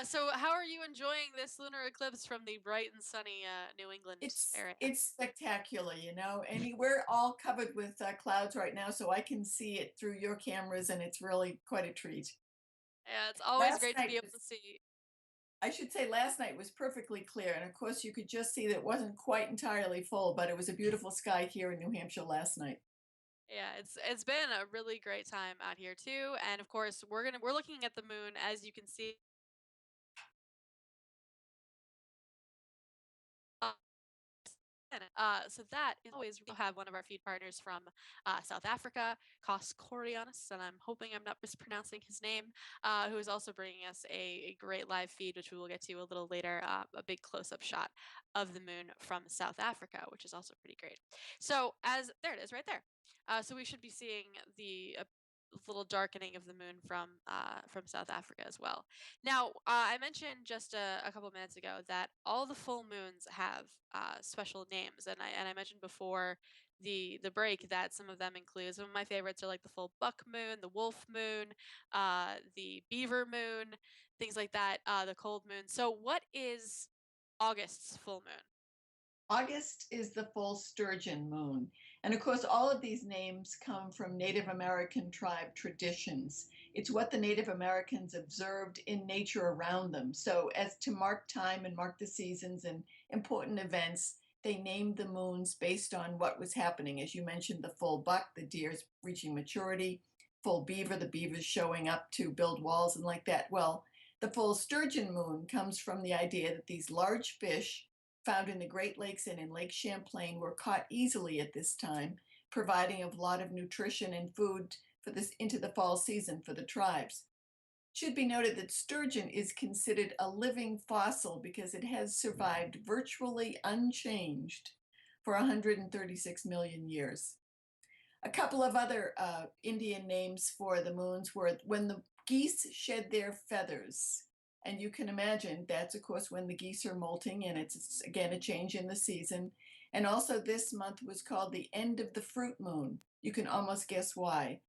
S2: So how are you enjoying this lunar eclipse from the bright and sunny New England area?
S5: It's spectacular, and we're all covered with clouds right now, so I can see it through your cameras, and it's really quite a treat.
S2: Yeah, it's always great to be able to see.
S5: I should say last night was perfectly clear, and of course you could just see that it wasn't quite entirely full, but it was a beautiful sky here in New Hampshire last night.
S2: Yeah, it's been a really great time out here too, and of course we're looking at the moon, as you can see. So that is always, we'll have one of our feed partners from South Africa, Kos Korianis, and I'm hoping I'm not mispronouncing his name, who is also bringing us a great live feed, which we will get to a little later, a big close-up shot of the moon from South Africa, which is also pretty great. So there it is right there. So we should be seeing the little darkening of the moon from South Africa as well. Now, I mentioned just a couple minutes ago that all the full moons have special names, and I mentioned before the break that some of them include, some of my favorites are like the full buck moon, the wolf moon, the beaver moon, things like that, the cold moon. So what is August's full moon?
S5: August is the full sturgeon moon. And of course, all of these names come from Native American tribe traditions. It's what the Native Americans observed in nature around them. So, as to mark time and mark the seasons and important events, they named the moons based on what was happening. As you mentioned, the full buck, the deer's reaching maturity, full beaver, the beaver's showing up to build walls and like that. Well, the full sturgeon moon comes from the idea that these large fish found in the Great Lakes and in Lake Champlain were caught easily at this time, providing a lot of nutrition and food for this into the fall season for the tribes. Should be noted that sturgeon is considered a living fossil because it has survived virtually unchanged for 136 million years. A couple of other Indian names for the moons were when the geese shed their feathers. And you can imagine that's, of course, when the geese are molting, and it's again a change in the season. And also, this month was called the end of the fruit moon. You can almost guess why.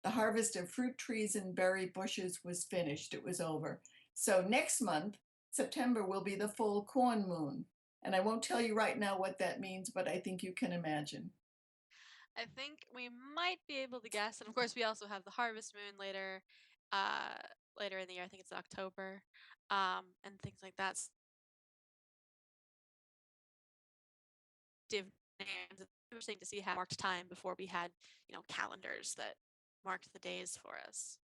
S5: The harvest of fruit trees and berry bushes was finished, it was over. So, next month, September, will be the full corn moon. And I won't tell you right now what that means, but I think you can imagine.
S2: I think we might be able to guess, and of course, we also have the harvest moon later, later in the year. I think it's October, and things like that. Names. It's interesting to see how marked time before we had, calendars that marked the days for us.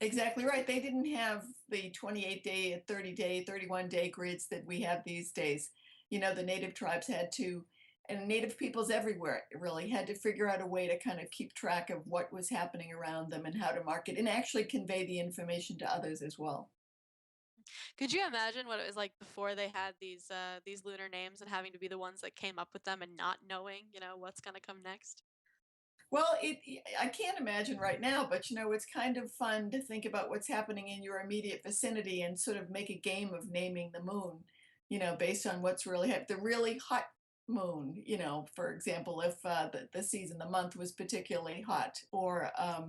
S5: Exactly right. They didn't have the 28-day, 30-day, 31-day grids that we have these days. The native tribes had to, and native peoples everywhere really had to figure out a way to kind of keep track of what was happening around them and how to market and actually convey the information to others as well.
S2: Could you imagine what it was like before they had these lunar names and having to be the ones that came up with them and not knowing, what's going to come next?
S5: Well, I can't imagine right now, but it's kind of fun to think about what's happening in your immediate vicinity and sort of make a game of naming the moon, based on what's really the really hot moon, for example, if the season, the month was particularly hot, or I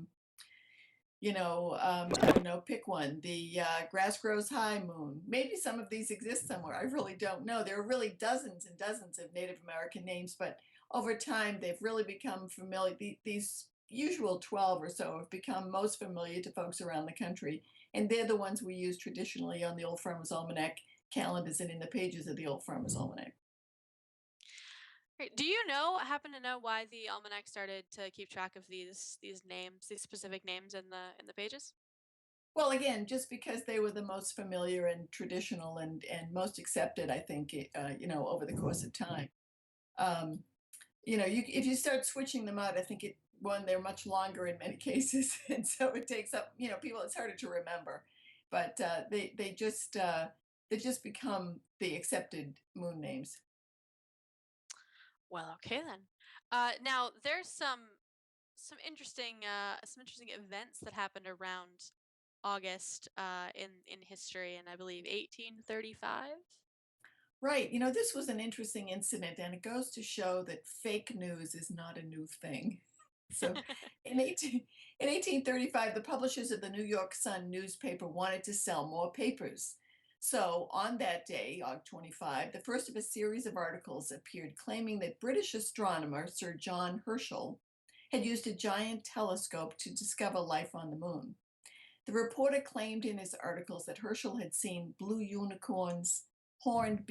S5: don't know, pick one. The grass grows high moon. Maybe some of these exist somewhere. I really don't know. There are really dozens and dozens of Native American names, but over time they've really become familiar. These usual 12 or so have become most familiar to folks around the country, and they're the ones we use traditionally on the Old Farmer's Almanac calendars and in the pages of the Old Farmer's Almanac.
S2: Great. Do you happen to know why the almanac started to keep track of these names, these specific names in the pages?
S5: Well, again, just because they were the most familiar and traditional and most accepted, I think, over the course of time. Um, if you start switching them out, I think they're much longer in many cases, and so it takes up, people. It's harder to remember, but they just become the accepted moon names.
S2: Well, okay then. Now there's some interesting events that happened around August in history, in I believe 1835.
S5: Right. This was an interesting incident, and it goes to show that fake news is not a new thing. So in 1835, the publishers of the New York Sun newspaper wanted to sell more papers. So on that day, August 25, the first of a series of articles appeared claiming that British astronomer Sir John Herschel had used a giant telescope to discover life on the moon. The reporter claimed in his articles that Herschel had seen blue unicorns, horned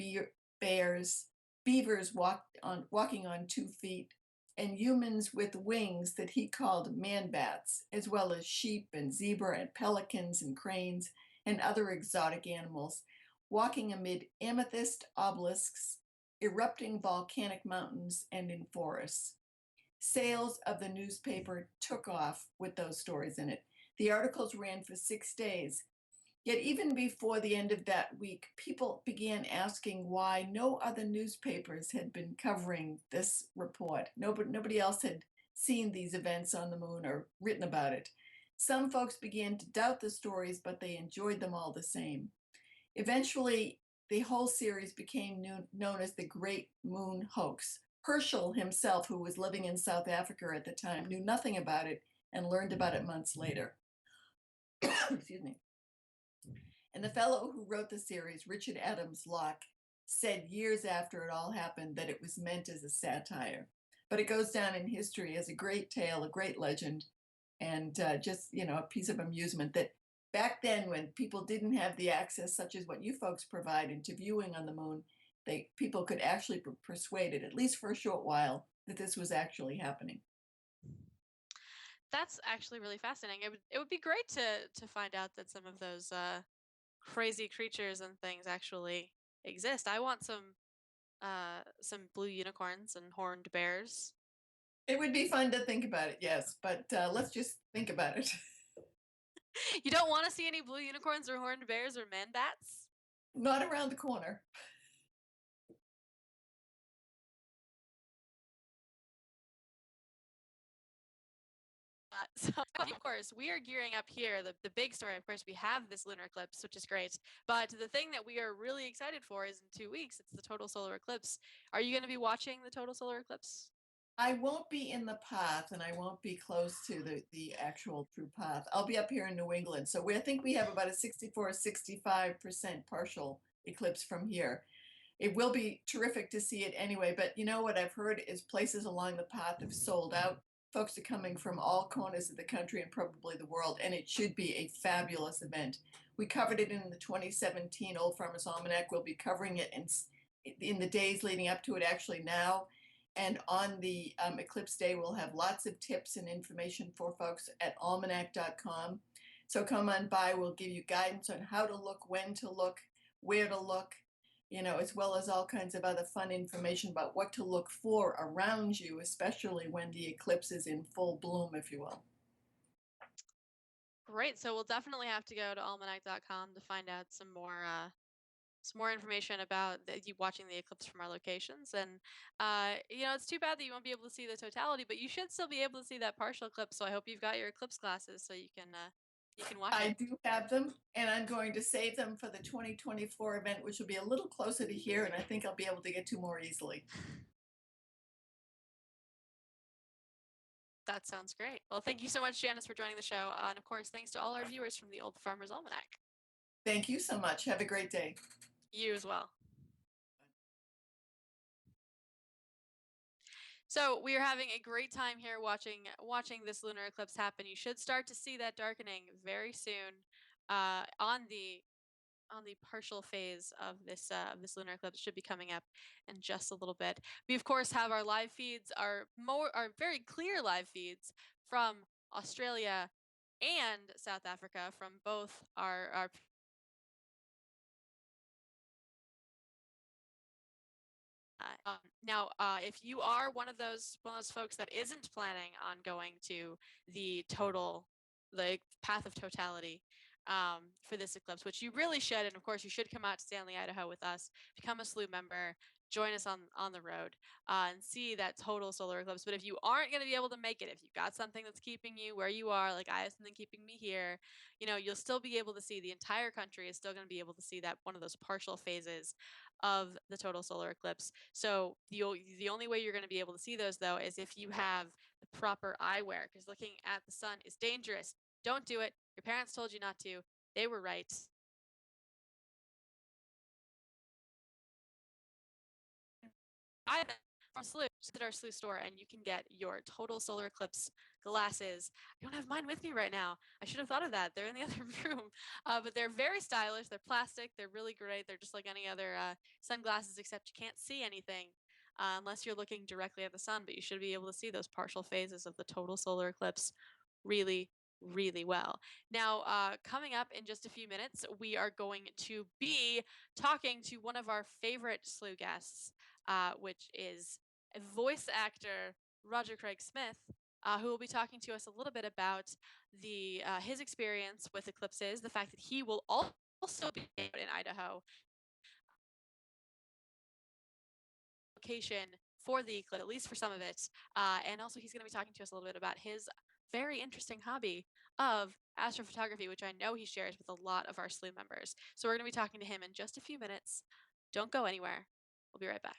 S5: bears, beavers walking on 2 feet, and humans with wings that he called man-bats, as well as sheep and zebra and pelicans and cranes and other exotic animals, walking amid amethyst obelisks, erupting volcanic mountains, and in forests. Sales of the newspaper took off with those stories in it. The articles ran for 6 days. Yet even before the end of that week, people began asking why no other newspapers had been covering this report. Nobody else had seen these events on the moon or written about it. Some folks began to doubt the stories, but they enjoyed them all the same. Eventually, the whole series became known as the Great Moon Hoax. Herschel himself, who was living in South Africa at the time, knew nothing about it and learned about it months later. Excuse me. And the fellow who wrote the series, Richard Adams Locke, said years after it all happened that it was meant as a satire. But it goes down in history as a great tale, a great legend, and just, a piece of amusement that back then, when people didn't have the access such as what you folks provide into viewing on the moon, people could actually be persuaded, at least for a short while, that this was actually happening.
S2: That's actually really fascinating. It would be great to find out that some of those crazy creatures and things actually exist. I want some some blue unicorns and horned bears.
S5: It would be fun to think about it, yes, but let's just think about it.
S2: You don't want to see any blue unicorns or horned bears or man bats?
S5: Not around the corner.
S2: So of course, we are gearing up here. The big story, of course, we have this lunar eclipse, which is great. But the thing that we are really excited for is in 2 weeks, it's the total solar eclipse. Are you going to be watching the total solar eclipse?
S5: I won't be in the path, and I won't be close to the actual true path. I'll be up here in New England. So I think we have about a 64, 65% partial eclipse from here. It will be terrific to see it anyway, but you know what I've heard is places along the path have sold out. Folks are coming from all corners of the country and probably the world, and it should be a fabulous event. We covered it in the 2017 Old Farmer's Almanac. We'll be covering it in the days leading up to it, actually now. And on the eclipse day, we'll have lots of tips and information for folks at almanac.com. So come on by. We'll give you guidance on how to look, when to look, where to look, you know, as well as all kinds of other fun information about what to look for around you, especially when the eclipse is in full bloom, if you will.
S2: Great. So we'll definitely have to go to almanac.com to find out some more information about you watching the eclipse from our locations. And you know, it's too bad that you won't be able to see the totality, but you should still be able to see that partial eclipse. So I hope you've got your eclipse glasses so you can watch
S5: I
S2: it.
S5: do have them, and I'm going to save them for the 2024 event, which will be a little closer to here, and I think I'll be able to get to more easily.
S2: That sounds great. Well, thank you so much, Janice, for joining the show. And of course, thanks to all our viewers from the Old Farmer's Almanac.
S5: Thank you so much. Have a great day.
S2: You as well. So we are having a great time here watching this lunar eclipse happen. You should start to see that darkening very soon on the partial phase of this lunar eclipse. Should be coming up in just a little bit. We of course have our live feeds, our very clear live feeds from Australia and South Africa, from both our now, if you are one of those folks that isn't planning on going to the path of totality for this eclipse, which you really should, and of course you should come out to Stanley, Idaho with us, become a Slooh member, join us on the road, and see that total solar eclipse. But if you aren't going to be able to make it, if you've got something that's keeping you where you are, like I have something keeping me here, you know, you'll still be able to see, the entire country is still going to be able to see that one of those partial phases of the total solar eclipse. So the only way you're going to be able to see those, though, is if you have the proper eyewear, because looking at the sun is dangerous. Don't do it. Your parents told you not to. They were right. I from Slooh, just at our Slooh store, and you can get your total solar eclipse glasses. I don't have mine with me right now. I should have thought of that. They're in the other room, but they're very stylish. They're plastic. They're really great. They're just like any other sunglasses, except you can't see anything unless you're looking directly at the sun. But you should be able to see those partial phases of the total solar eclipse really, really well. Now, coming up in just a few minutes, we are going to be talking to one of our favorite Slooh guests, which is a voice actor, Roger Craig Smith, who will be talking to us a little bit about his experience with eclipses, the fact that he will also be in Idaho, location for the eclipse, at least for some of it, and also he's going to be talking to us a little bit about his very interesting hobby of astrophotography, which I know he shares with a lot of our Slooh members. So we're going to be talking to him in just a few minutes. Don't go anywhere. We'll be right back.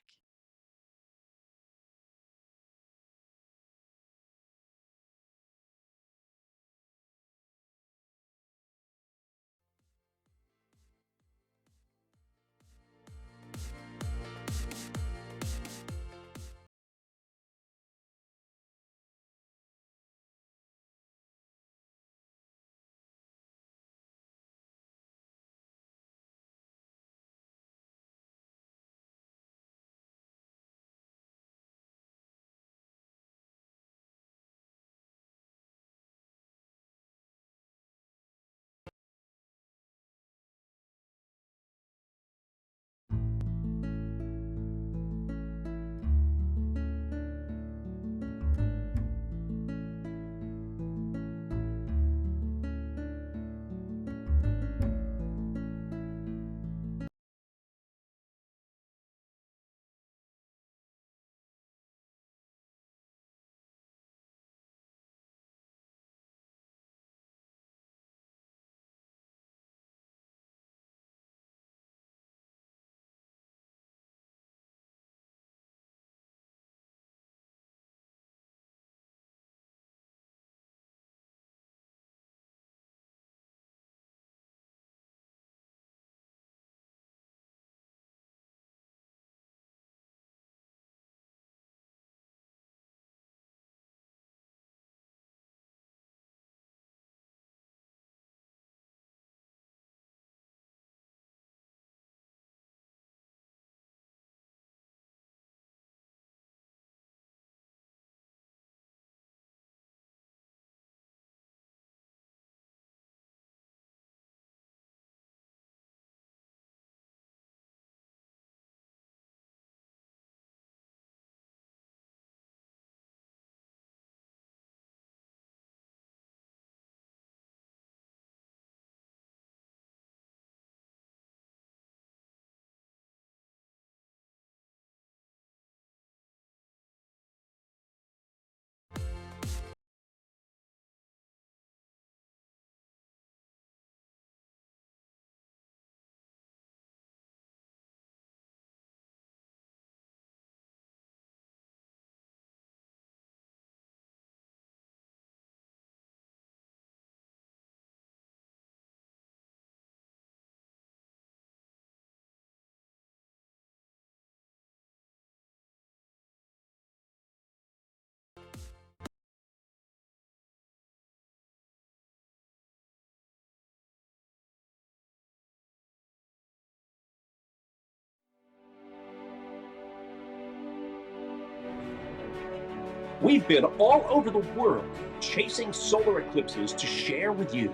S4: We've been all over the world chasing solar eclipses to share with you.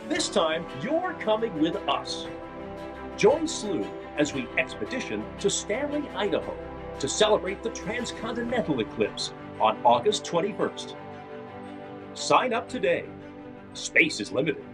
S4: This time, you're coming with us. Join Slooh as we expedition to Stanley, Idaho to celebrate the transcontinental eclipse on August 21st. Sign up today. Space is limited.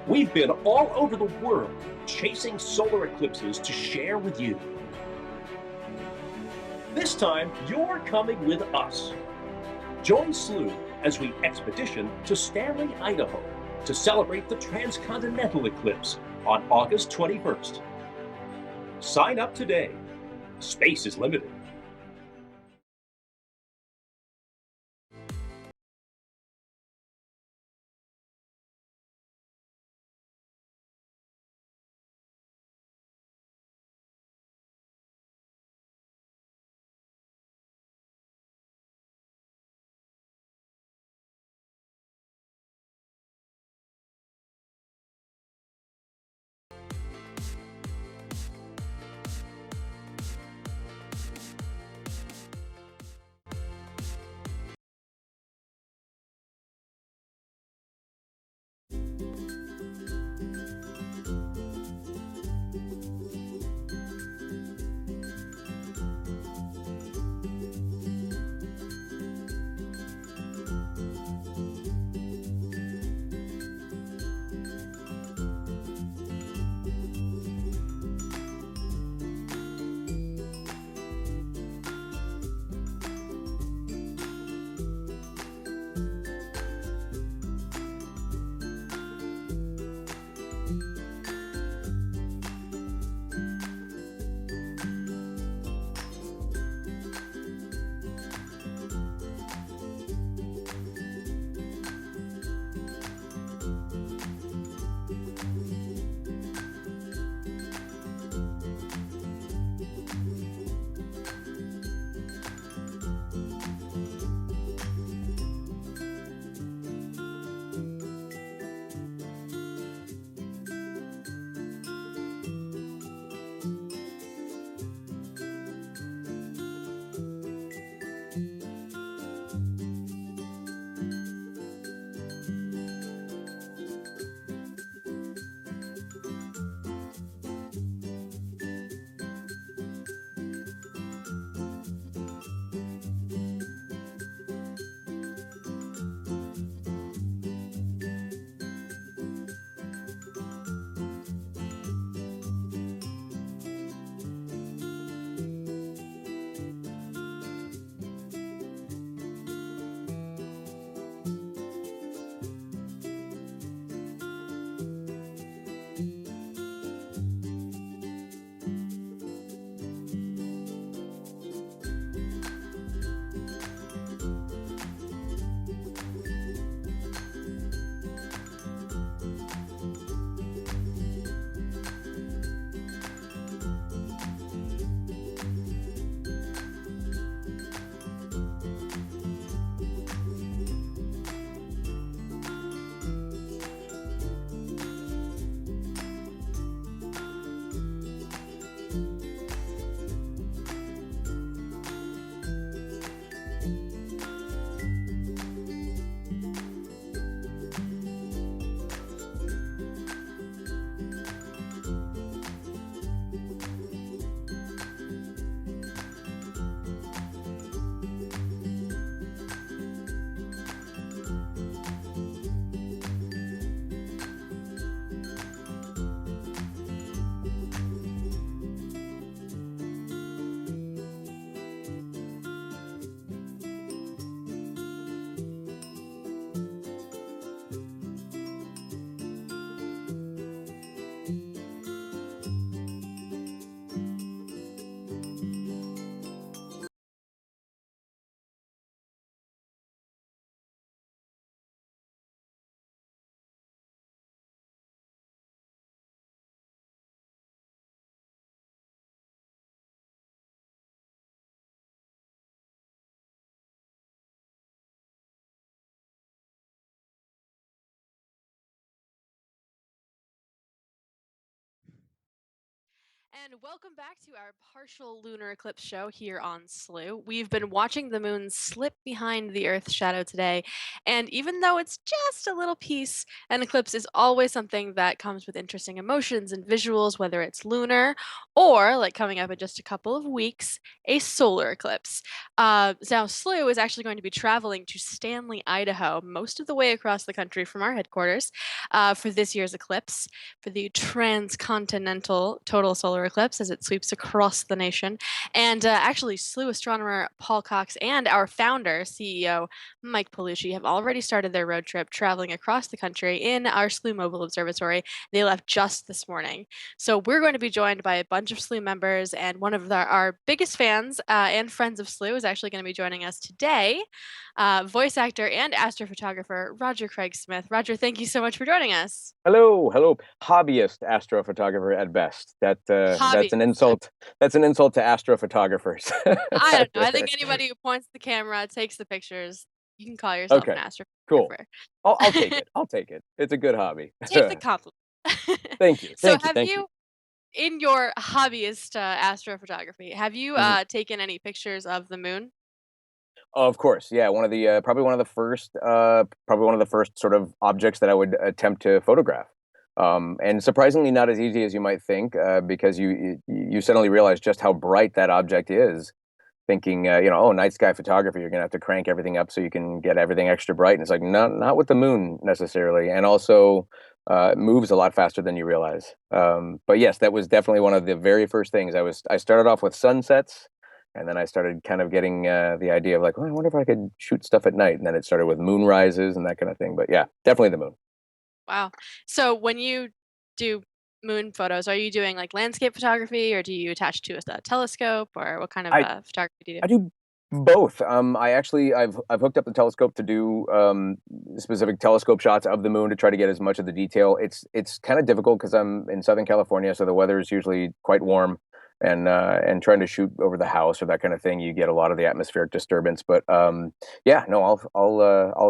S4: We've been all over the world chasing solar eclipses to share with you. This time, you're coming with us. Join Slooh as we expedition to Stanley, Idaho to celebrate the transcontinental eclipse on August 21st. Sign up today. Space is limited.
S2: And welcome back to our partial lunar eclipse show here on Slooh. We've been watching the moon slip behind the Earth's shadow today, and even though it's just a little piece, an eclipse is always something that comes with interesting emotions and visuals, whether it's lunar or, like coming up in just a couple of weeks, a solar eclipse. Now, Slooh is actually going to be traveling to Stanley, Idaho, most of the way across the country from our headquarters, for this year's eclipse, for the transcontinental total solar eclipse as it sweeps across the nation. And actually, Slooh astronomer Paul Cox and our founder, CEO Mike Palucci, have already started their road trip traveling across the country in our Slooh Mobile Observatory. They left just this morning. So we're going to be joined by a bunch of Slooh members, and one of our biggest fans and friends of Slooh is actually going to be joining us today. Voice actor and astrophotographer Roger Craig Smith. Roger, thank you so much for joining us.
S6: Hello. Hobbyist astrophotographer at best. That's an insult. That's an insult to astrophotographers.
S2: I don't know. I think anybody who points the camera, takes the pictures, you can call yourself an astrophotographer.
S6: Cool. I'll take it. I'll take it. It's a good hobby.
S2: Take the compliment.
S6: Thank you.
S2: So have you, in your hobbyist astrophotography, have you taken any pictures of the moon?
S6: Of course, yeah. Probably one of the first sort of objects that I would attempt to photograph. And surprisingly, not as easy as you might think, because you suddenly realize just how bright that object is. Thinking, night sky photography, you're gonna have to crank everything up so you can get everything extra bright. And it's like, not with the moon necessarily. And also, it moves a lot faster than you realize. But yes, that was definitely one of the very first things. I started off with sunsets. And then I started kind of getting the idea of like, I wonder if I could shoot stuff at night. And then it started with moon rises and that kind of thing. But yeah, definitely the moon.
S2: Wow. So when you do moon photos, are you doing like landscape photography, or do you attach to a telescope, or what kind of photography do you do?
S6: I do both. I've hooked up the telescope to do specific telescope shots of the moon to try to get as much of the detail. It's kind of difficult because I'm in Southern California, so the weather is usually quite warm. And trying to shoot over the house or that kind of thing, you get a lot of the atmospheric disturbance. But I'll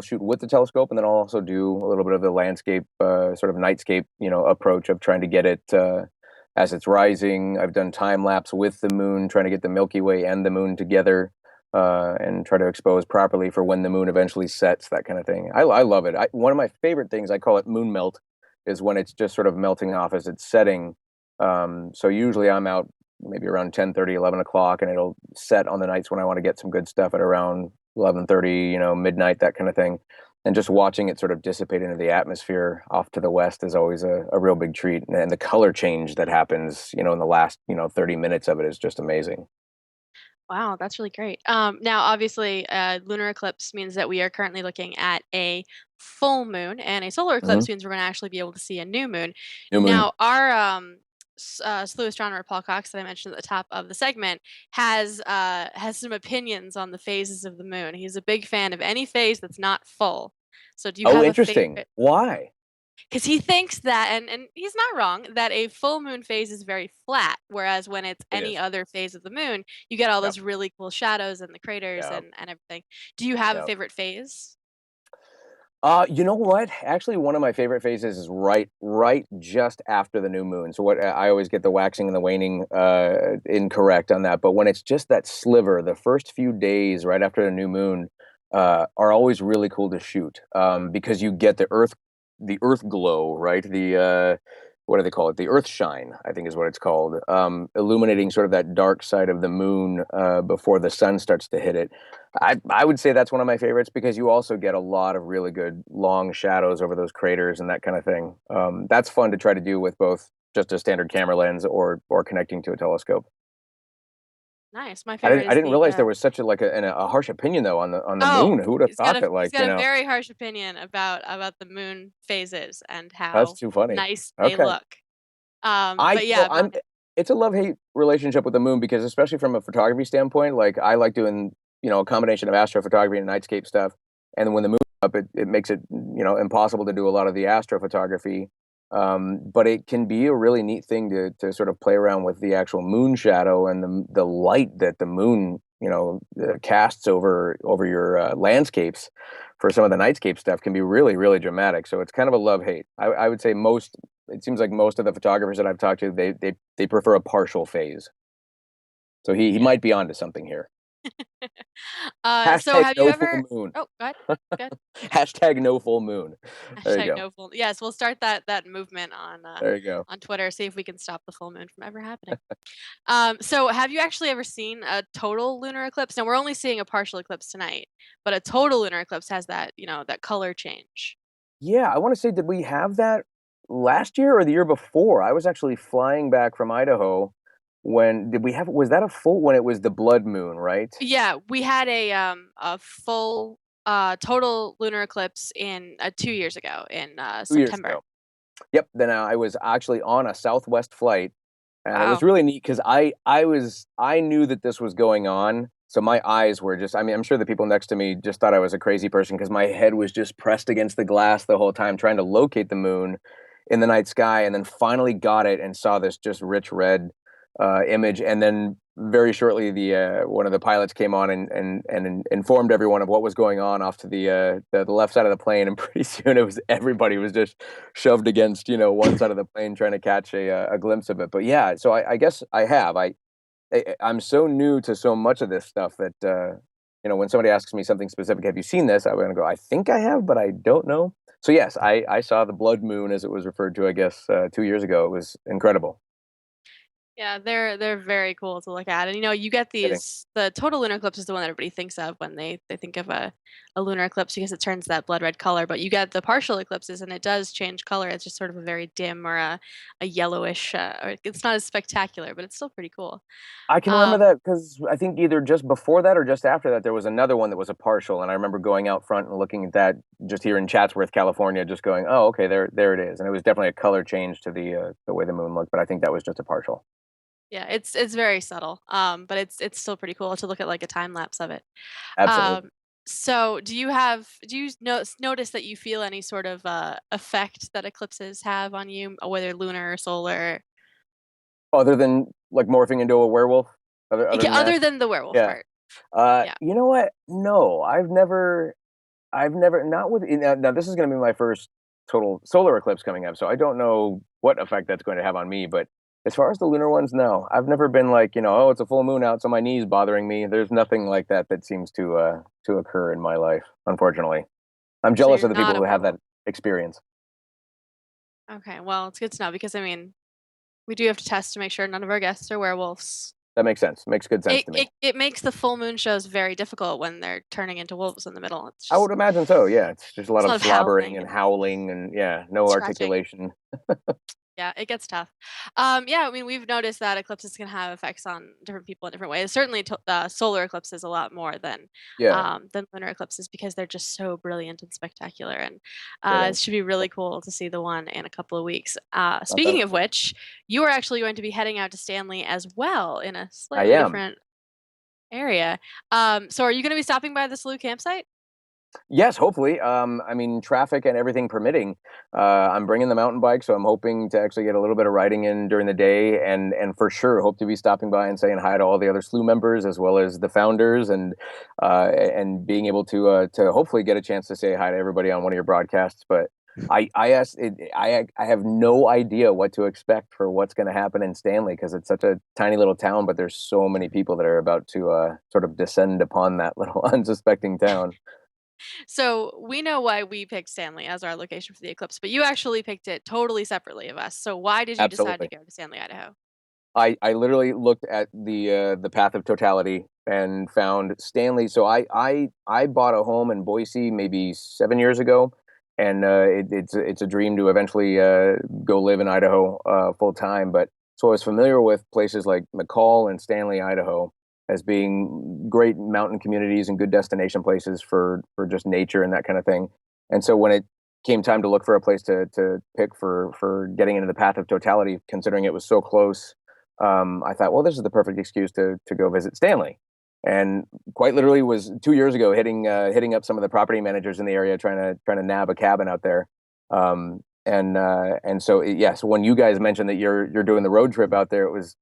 S6: shoot with the telescope, and then I'll also do a little bit of the landscape, sort of nightscape, approach of trying to get it as it's rising. I've done time lapse with the moon, trying to get the Milky Way and the moon together, and try to expose properly for when the moon eventually sets. That kind of thing. I love it. One of my favorite things, I call it moon melt, is when it's just sort of melting off as it's setting. So usually I'm out maybe around 10:30, 11 o'clock, and it'll set on the nights when I want to get some good stuff at around 11:30, midnight, that kind of thing. And just watching it sort of dissipate into the atmosphere off to the west is always a real big treat. And the color change that happens, in the last, 30 minutes of it is just amazing.
S2: Wow, that's really great. Now, obviously, lunar eclipse means that we are currently looking at a full moon, and a solar eclipse means we're going to actually be able to see a new moon. Now, our Slooh astronomer Paul Cox, that I mentioned at the top of the segment, has some opinions on the phases of the moon. He's a big fan of any phase that's not full. So, do you have
S6: interesting. Why?
S2: Because he thinks that, and he's not wrong, that a full moon phase is very flat, whereas when it's any other phase of the moon, you get all those really cool shadows and the craters and everything. Do you have a favorite phase?
S6: You know what? Actually, one of my favorite phases is right just after the new moon. So what I always get the waxing and the waning incorrect on that. But when it's just that sliver, the first few days right after the new moon are always really cool to shoot, because you get the earth glow, right? The what do they call it? The earth shine, I think is what it's called, illuminating sort of that dark side of the moon before the sun starts to hit it. I would say that's one of my favorites because you also get a lot of really good long shadows over those craters and that kind of thing. That's fun to try to do with both just a standard camera lens or connecting to a telescope.
S2: Nice. My favorite.
S6: I didn't realize there was such a harsh opinion though on the moon. Who would have thought that? Like,
S2: he's got a very harsh opinion about the moon phases and how
S6: that's too funny.
S2: Nice they look. But yeah,
S6: it's a love-hate relationship with the moon because especially from a photography standpoint, like I like doing a combination of astrophotography and nightscape stuff, and when the moon's up, it makes it impossible to do a lot of the astrophotography. But it can be a really neat thing to sort of play around with the actual moon shadow and the light that the moon casts over your landscapes for some of the nightscape stuff can be really, really dramatic. So it's kind of a love-hate. I would say it seems like most of the photographers that I've talked to, they prefer a partial phase. So he might be onto something here.
S2: So
S6: Hashtag
S2: have you
S6: no
S2: ever?
S6: full moon.
S2: Oh, go ahead. Go ahead.
S6: Hashtag no full moon. There you
S2: Hashtag
S6: go.
S2: no full. Yes, we'll start that movement
S6: There you go.
S2: on Twitter. See if we can stop the full moon from ever happening. So have you actually ever seen a total lunar eclipse? Now we're only seeing a partial eclipse tonight, but a total lunar eclipse has that, that color change.
S6: Yeah, I want to say, did we have that last year or the year before? I was actually flying back from Idaho was that a full, when it was the blood moon, right?
S2: Yeah, we had a full total lunar eclipse in 2 years ago in
S6: 2 years
S2: September.
S6: ago. Yep. Then I was actually on a Southwest flight, and it was
S2: Wow.
S6: really neat because I knew that this was going on. So my eyes were just, I mean, I'm sure the people next to me just thought I was a crazy person because my head was just pressed against the glass the whole time trying to locate the moon in the night sky, and then finally got it and saw this just rich red image. And then very shortly, the one of the pilots came on and informed everyone of what was going on off to the left side of the plane. And pretty soon, everybody was just shoved against one side of the plane trying to catch a glimpse of it. But yeah, so I guess I'm so new to so much of this stuff that when somebody asks me something specific, have you seen this? I'm going to go, I think I have, but I don't know. So yes, I saw the blood moon, as it was referred to, I guess, 2 years ago. It was incredible.
S2: Yeah, they're very cool to look at. And you get
S6: Kidding.
S2: the total lunar eclipse is the one everybody thinks of when they think of a lunar eclipse because it turns that blood red color. But you get the partial eclipses and it does change color. It's just sort of a very dim or a yellowish, or it's not as spectacular, but it's still pretty cool.
S6: I can remember that because I think either just before that or just after that, there was another one that was a partial. And I remember going out front and looking at that just here in Chatsworth, California, just going, oh, okay, there it is. And it was definitely a color change to the way the moon looked. But I think that was just a partial.
S2: Yeah, it's very subtle. But it's still pretty cool to look at like a time lapse of it.
S6: Absolutely.
S2: So do you notice that you feel any sort of effect that eclipses have on you, whether lunar or solar?
S6: Other than like morphing into a werewolf?
S2: Other than the werewolf
S6: Yeah.
S2: part. Yeah.
S6: You know what? No, I've never, not with, now this is going to be my first total solar eclipse coming up, so I don't know what effect that's going to have on me, but as far as the lunar ones, no. I've never been like, oh, it's a full moon out, so my knee's bothering me. There's nothing like that seems to occur in my life, unfortunately. I'm
S2: So
S6: jealous
S2: you're
S6: of the
S2: not
S6: people
S2: a
S6: who have that
S2: werewolf.
S6: experience.
S2: Okay, well, it's good to know because we do have to test to make sure none of our guests are werewolves.
S6: That makes sense. Makes good sense
S2: It,
S6: to me.
S2: it it makes the full moon shows very difficult when they're turning into wolves in the middle. It's
S6: I
S2: just
S6: would imagine so, yeah. It's just a lot
S2: it's a
S6: of
S2: lot of
S6: slobbering
S2: howling
S6: and
S2: and
S6: howling and, yeah, no
S2: scratching.
S6: articulation.
S2: Yeah, it gets tough. Yeah, I mean, we've noticed that eclipses can have effects on different people in different ways. Certainly, solar eclipses a lot more
S6: Yeah,
S2: than lunar eclipses because they're just so brilliant and spectacular. And
S6: kidding.
S2: it should be really cool to see the one in a couple of weeks.
S6: Not that
S2: Speaking of which, you are actually going to be heading out to Stanley as well in a
S6: I
S2: slightly
S6: am.
S2: different area. So, are you going to be stopping by the Slooh campsite?
S6: Yes, hopefully. I mean, traffic and everything permitting, I'm bringing the mountain bike, so I'm hoping to actually get a little bit of riding in during the day, and for sure hope to be stopping by and saying hi to all the other Slooh members as well as the founders, and being able to hopefully get a chance to say hi to everybody on one of your broadcasts. But I have no idea what to expect for what's going to happen in Stanley because it's such a tiny little town, but there's so many people that are about to sort of descend upon that little unsuspecting town.
S2: So we know why we picked Stanley as our location for the eclipse, but you actually picked it totally separately of us. So why did you decide to
S6: Absolutely.
S2: go to Stanley, Idaho?
S6: I literally looked at the path of totality and found Stanley. So I bought a home in Boise maybe 7 years ago, and it's a dream to eventually go live in Idaho full time. But so I was familiar with places like McCall and Stanley, Idaho, as being great mountain communities and good destination places for just nature and that kind of thing. And so when it came time to look for a place to pick for getting into the path of totality, considering it was so close, I thought, well, this is the perfect excuse to go visit Stanley. And quite literally was 2 years ago, hitting up some of the property managers in the area, trying to nab a cabin out there. And so yes, when you guys mentioned that you're doing the road trip out there, it was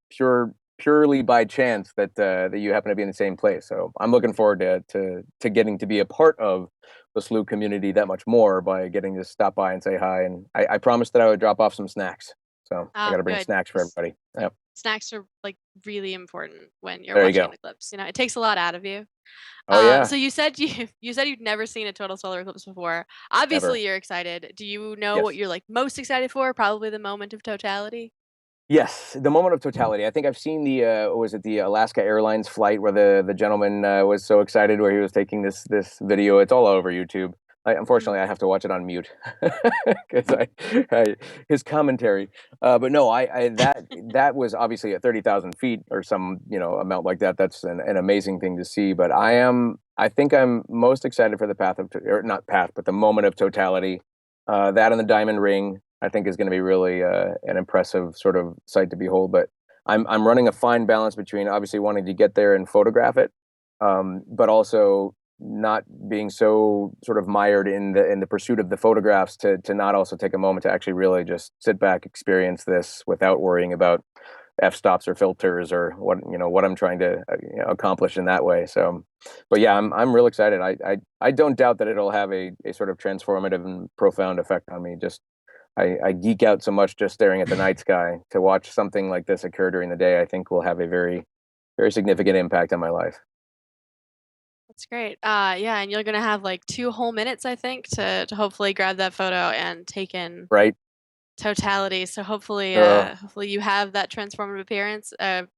S6: purely by chance that you happen to be in the same place. So I'm looking forward to getting to be a part of the Slooh community that much more by getting to stop by and say hi. And I promised that I would drop off some snacks. So I got to bring
S2: Good.
S6: snacks for everybody. Yep.
S2: Snacks are like really important when you're
S6: There you
S2: watching
S6: go.
S2: an eclipse. You know, it takes a lot out of you.
S6: Oh yeah.
S2: So you said you said you'd never seen a total solar eclipse before.
S6: Never.
S2: Obviously, you're excited. Do you know
S6: Yes.
S2: what you're like most excited for? Probably the moment of totality.
S6: Yes, the moment of totality. I think I've seen was it the Alaska Airlines flight where the gentleman was so excited where he was taking this video. It's all over YouTube. Unfortunately, I have to watch it on mute because his commentary. But no, that was obviously at 30,000 feet or some amount like that. That's an amazing thing to see. But I think I'm most excited for the but the moment of totality. That and the diamond ring, I think, is going to be really an impressive sort of sight to behold. But I'm running a fine balance between obviously wanting to get there and photograph it, but also not being so sort of mired in the pursuit of the photographs to not also take a moment to actually really just sit back, experience this without worrying about f-stops or filters or what I'm trying to accomplish in that way. So, but yeah, I'm real excited. I don't doubt that it'll have a sort of transformative and profound effect on me. Just I geek out so much just staring at the night sky. To watch something like this occur during the day, I think will have a very, very significant impact on my life.
S2: That's great. Yeah, and you're gonna have like 2 whole minutes, I think, to hopefully grab that photo and take in
S6: Right.
S2: totality. So hopefully,
S6: Uh,
S2: hopefully you have that transformative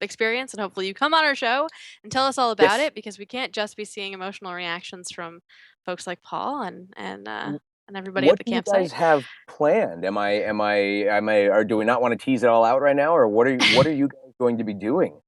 S2: experience, and hopefully you come on our show and tell us all about
S6: yes.
S2: it, because we can't just be seeing emotional reactions from folks like Paul and everybody at
S6: What
S2: the
S6: do you
S2: campsite.
S6: guys have planned? Or do we not want to tease it all out right now? Or what are you guys going to be doing?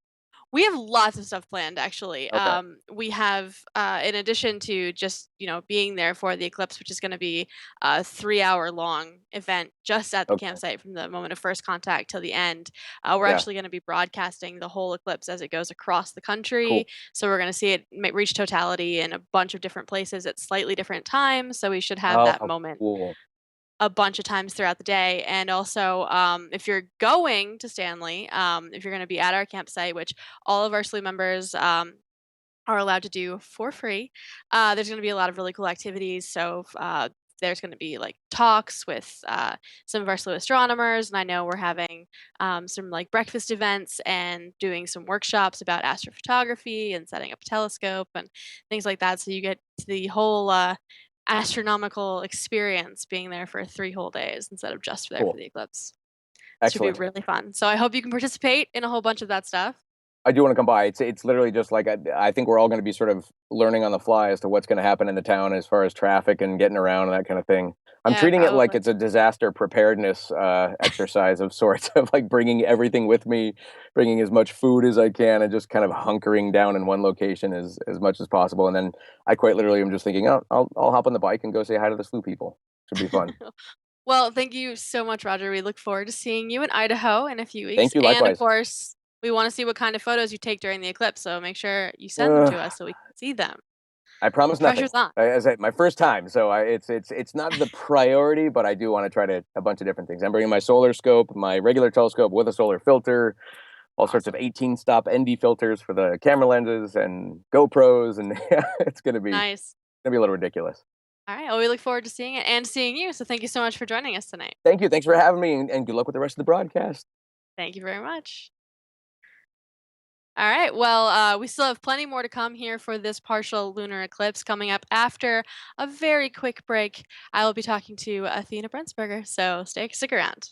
S2: We have lots of stuff planned, actually.
S6: Okay.
S2: We have, in addition to just being there for the eclipse, which is going to be a 3-hour long event just at the
S6: Okay.
S2: campsite from the moment of first contact till the end. We're
S6: Yeah.
S2: actually going to be broadcasting the whole eclipse as it goes across the country.
S6: Cool.
S2: So we're going to see it reach totality in a bunch of different places at slightly different times. So we should have
S6: Oh,
S2: that
S6: how
S2: moment
S6: cool.
S2: a bunch of times throughout the day. And also, if you're going to Stanley, if you're going to be at our campsite, which all of our Slooh members are allowed to do for free, there's going to be a lot of really cool activities. So there's going to be like talks with some of our Slooh astronomers, and I know we're having some like breakfast events and doing some workshops about astrophotography and setting up a telescope and things like that. So you get the whole astronomical experience being there for 3 whole days instead of just there for
S6: Cool.
S2: the eclipse. It should be
S6: Excellent.
S2: really fun. So I hope you can participate in a whole bunch of that stuff.
S6: I do want to come by. It's literally just like I think we're all going to be sort of learning on the fly as to what's going to happen in the town as far as traffic and getting around and that kind of thing. I'm
S2: Yeah,
S6: treating it like
S2: probably.
S6: it's a disaster preparedness exercise of sorts, of like bringing everything with me, bringing as much food as I can, and just kind of hunkering down in one location as much as possible. And then I quite literally am just thinking, oh, I'll hop on the bike and go say hi to the Slooh people. Should be fun.
S2: Well, thank you so much, Roger. We look forward to seeing you in Idaho in a few weeks.
S6: Thank you.
S2: And of
S6: Likewise.
S2: course, we want to see what kind of photos you take during the eclipse. So make sure you send them
S6: Ugh.
S2: to us so we can see them.
S6: I promise nothing.
S2: Pressure's on.
S6: As my first time, so it's not the priority, but I do want to try a bunch of different things. I'm bringing my solar scope, my regular telescope with a solar filter, all sorts of 18-stop ND filters for the camera lenses and GoPros, and it's
S2: Nice.
S6: gonna be a little ridiculous.
S2: All right. Well, we look forward to seeing it and seeing you. So thank you so much for joining us tonight.
S6: Thank you. Thanks for having me, and good luck with the rest of the broadcast.
S2: Thank you very much. All right. Well, we still have plenty more to come here for this partial lunar eclipse coming up after a very quick break. I will be talking to Athena Brensberger, so stick around.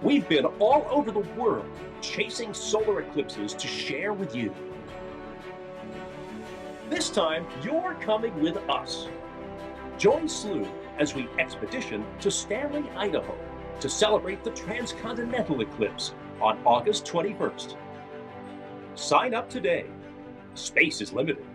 S4: We've been all over the world chasing solar eclipses to share with you. This time, you're coming with us. Join Slooh as we expedition to Stanley, Idaho to celebrate the transcontinental eclipse on August 21st. Sign up today. Space is limited.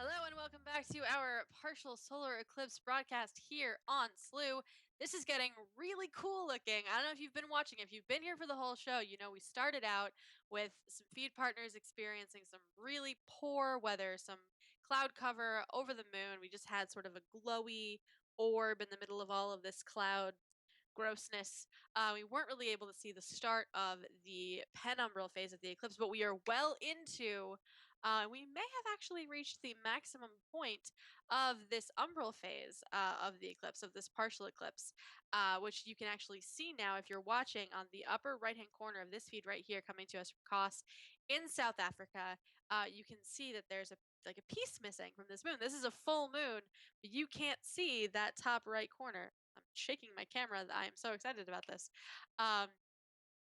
S2: Hello and welcome back to our partial solar eclipse broadcast here on Slooh. This is getting really cool looking. I don't know if you've been watching. If you've been here for the whole show, you know we started out with some feed partners experiencing some really poor weather, some cloud cover over the moon. We just had sort of a glowy orb in the middle of all of this cloud grossness. We weren't really able to see the start of the penumbral phase of the eclipse, but we are well into. We may have actually reached the maximum point of this umbral phase of the eclipse, of this partial eclipse, which you can actually see now if you're watching on the upper right-hand corner of this feed right here, coming to us from Kos in South Africa. You can see that there's like a piece missing from this moon. This is a full moon, but you can't see that top right corner. I'm shaking my camera. I am so excited about this.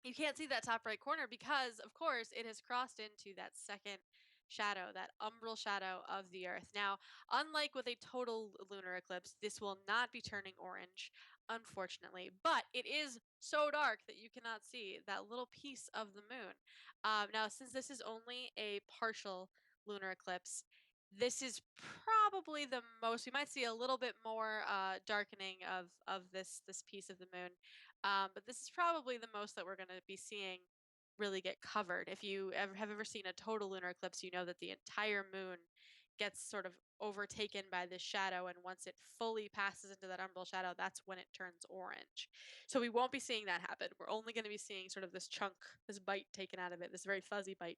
S2: You can't see that top right corner because, of course, it has crossed into that second shadow, that umbral shadow of the Earth. Now, unlike with a total lunar eclipse, this will not be turning orange, unfortunately, but it is so dark that you cannot see that little piece of the moon. Now, since this is only a partial lunar eclipse, this is probably the most. We might see a little bit more darkening of this piece of the moon, but this is probably the most that we're going to be seeing really get covered. If you have ever seen a total lunar eclipse, you know that the entire moon gets sort of overtaken by this shadow, and once it fully passes into that umbral shadow, that's when it turns orange. So we won't be seeing that happen. We're only going to be seeing sort of this chunk, this bite taken out of it, this very fuzzy bite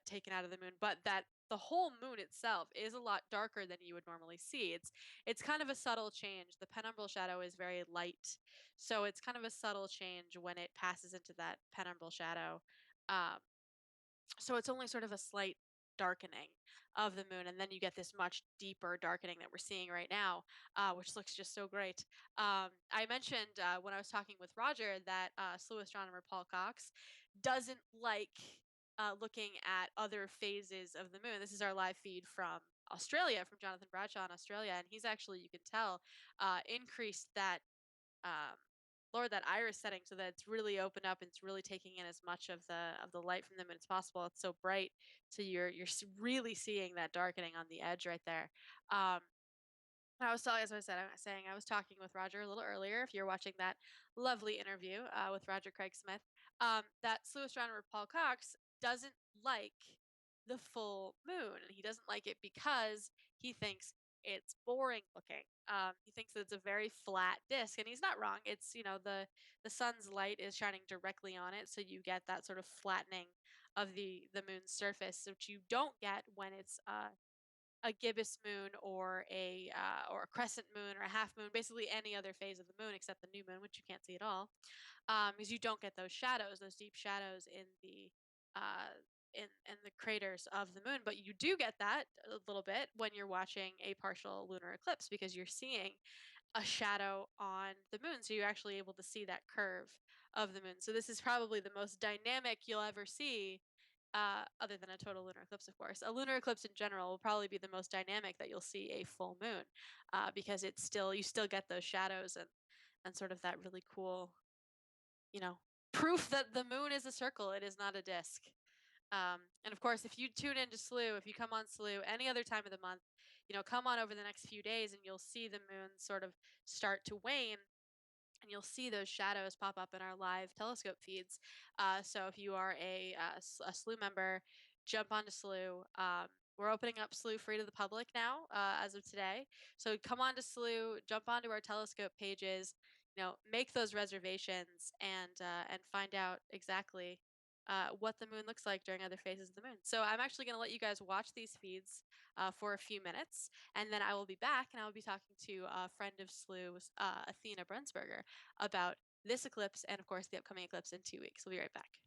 S2: taken out of the moon, but that the whole moon itself is a lot darker than you would normally see. It's kind of a subtle change. The penumbral shadow is very light, so it's kind of a subtle change when it passes into that penumbral shadow. Um, so it's only sort of a slight darkening of the moon, and then you get this much deeper darkening that we're seeing right now, which looks just so great. I mentioned when I was talking with Roger that Slooh astronomer Paul Cox doesn't like looking at other phases of the moon. This is our live feed from Australia, from Jonathan Bradshaw in Australia, and he's actually, you can tell, increased that um, lowered that iris setting so that it's really opened up and it's really taking in as much of the light from the moon as possible. It's so bright, so you're really seeing that darkening on the edge right there. Um, I was telling, as I said, I was saying, I was talking with Roger a little earlier. If you're watching that lovely interview with Roger Craig Smith, that Slooh astronomer Paul Cox doesn't like the full moon, and he doesn't like it because he thinks it's boring looking. He thinks that it's a very flat disk, and he's not wrong. It's, you know, the sun's light is shining directly on it, so you get that sort of flattening of the moon's surface, which you don't get when it's a gibbous moon or a crescent moon or a half moon, basically any other phase of the moon except the new moon, which you can't see at all, because you don't get those shadows, those deep shadows in the uh, in the craters of the moon. But you do get that a little bit when you're watching a partial lunar eclipse because you're seeing a shadow on the moon, so you're actually able to see that curve of the moon. So this is probably the most dynamic you'll ever see, other than a total lunar eclipse, of course. A lunar eclipse in general will probably be the most dynamic that you'll see a full moon, because it's still, you still get those shadows and sort of that really cool, you know, proof that the moon is a circle, it is not a disk. And of course, if you tune into Slooh, if you come on Slooh any other time of the month, you know, come on over the next few days and you'll see the moon sort of start to wane, and you'll see those shadows pop up in our live telescope feeds. So if you are a Slooh member, jump onto Slooh. We're opening up Slooh free to the public now, as of today. So come on to Slooh, jump onto our telescope pages. make those reservations and find out exactly what the moon looks like during other phases of the moon. So I'm actually going to let you guys watch these feeds for a few minutes, and then I will be back and I will be talking to a friend of Slooh's, Athena Brunsberger, about this eclipse and, of course, the upcoming eclipse in 2 weeks. We'll be right back.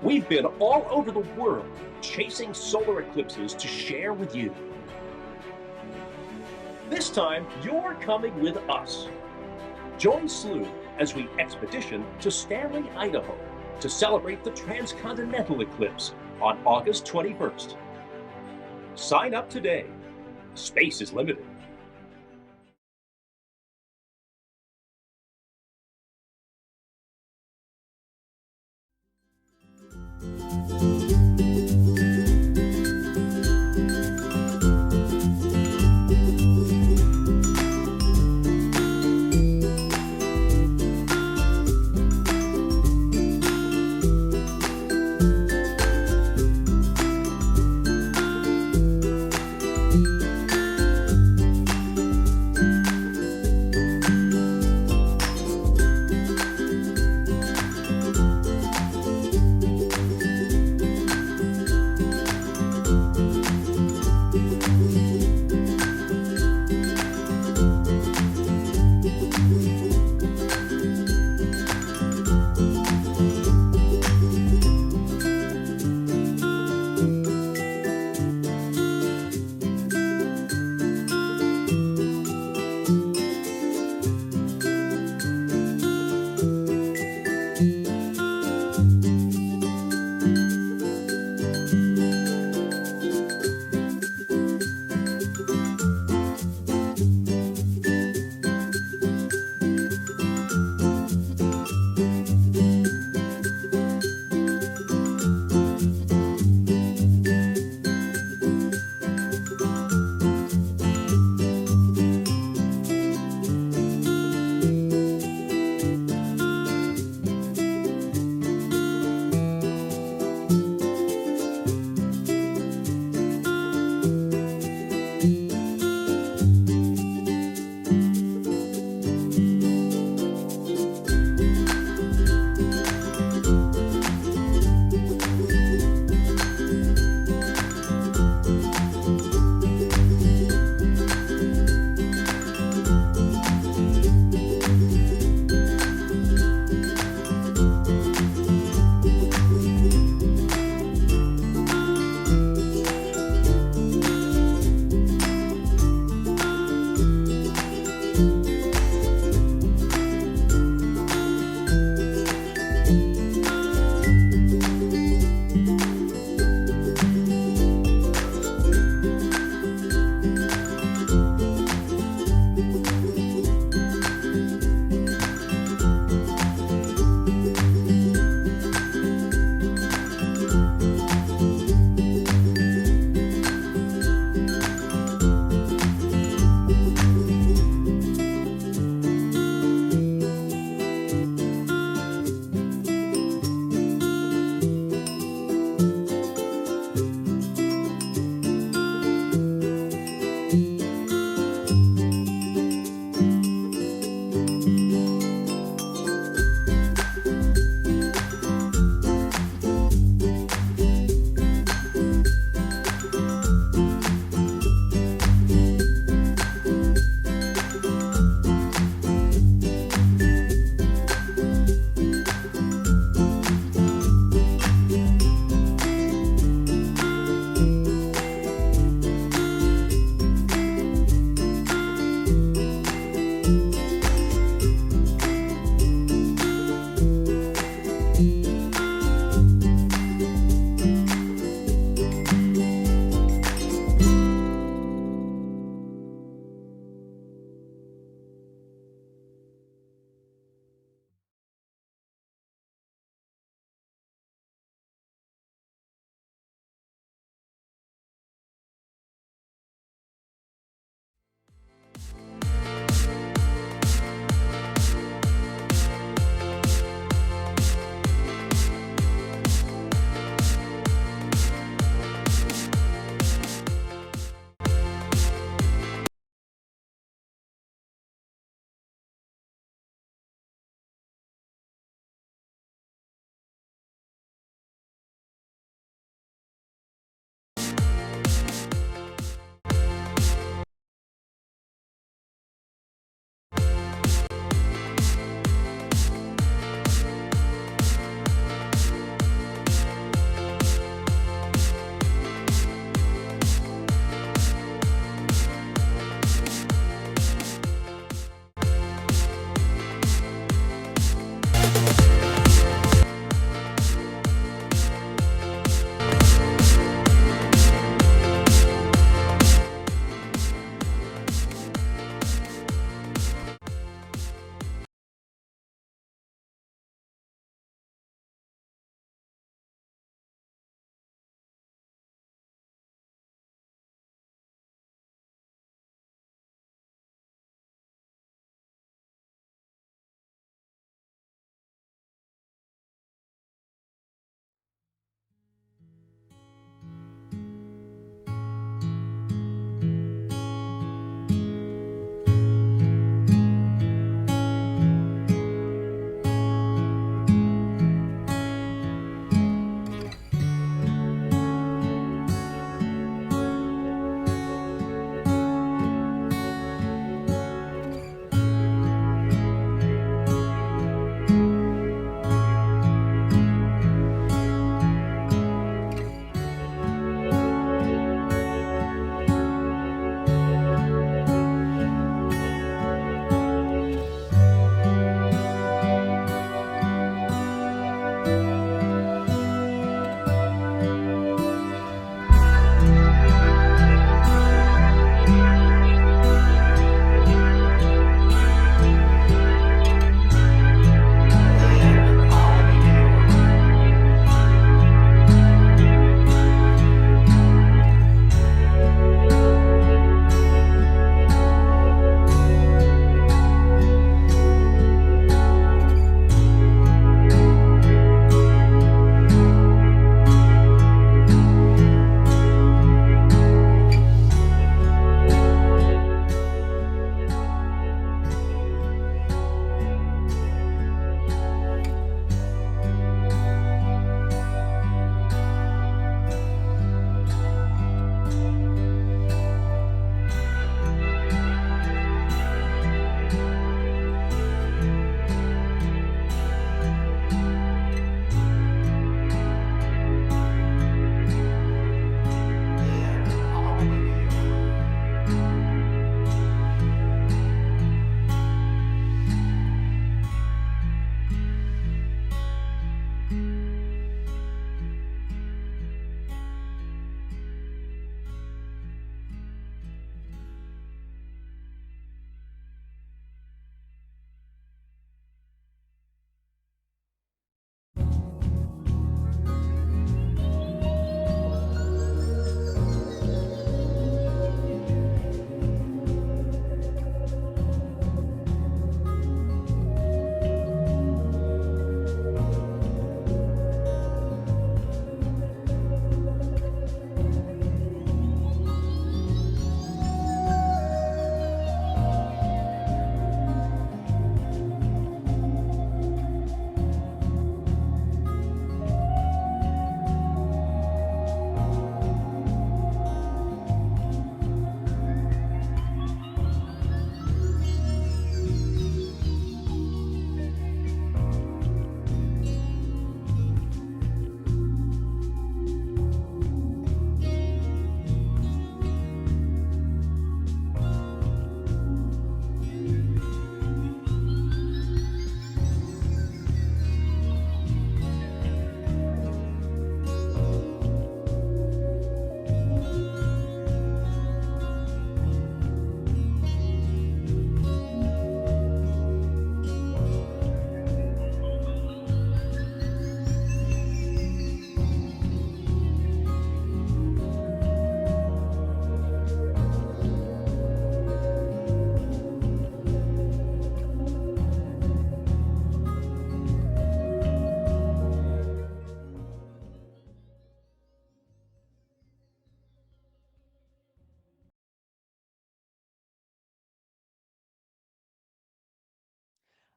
S4: We've been all over the world chasing solar eclipses to share with you. This time, you're coming with us. Join Slooh as we expedition to Stanley, Idaho, to celebrate the transcontinental eclipse on August 21st. Sign up today. Space is limited.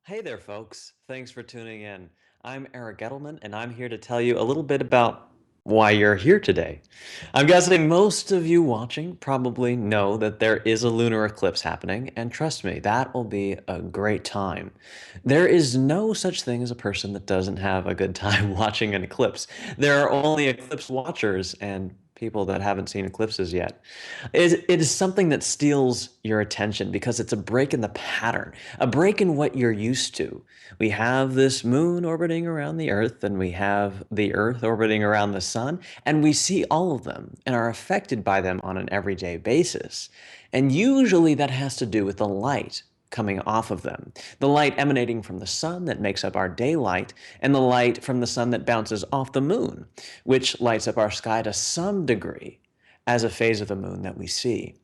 S7: Hey there, folks. Thanks for tuning in. I'm Eric Gettleman, and I'm here to tell you a little bit about why you're here today. I'm guessing most of you watching probably know that there is a lunar eclipse happening, and trust me, that will be a great time. There is no such thing as a person that doesn't have a good time watching an eclipse. There are only eclipse watchers and people that haven't seen eclipses yet. It is something that steals your attention because it's a break in the pattern, a break in what you're used to. We have this moon orbiting around the Earth, and we have the Earth orbiting around the sun, and we see all of them and are affected by them on an everyday basis. And usually that has to do with the light coming off of them. The light emanating from the sun that makes up our daylight, and the light from the sun that bounces off the moon, which lights up our sky to some degree as a phase of the moon that we see.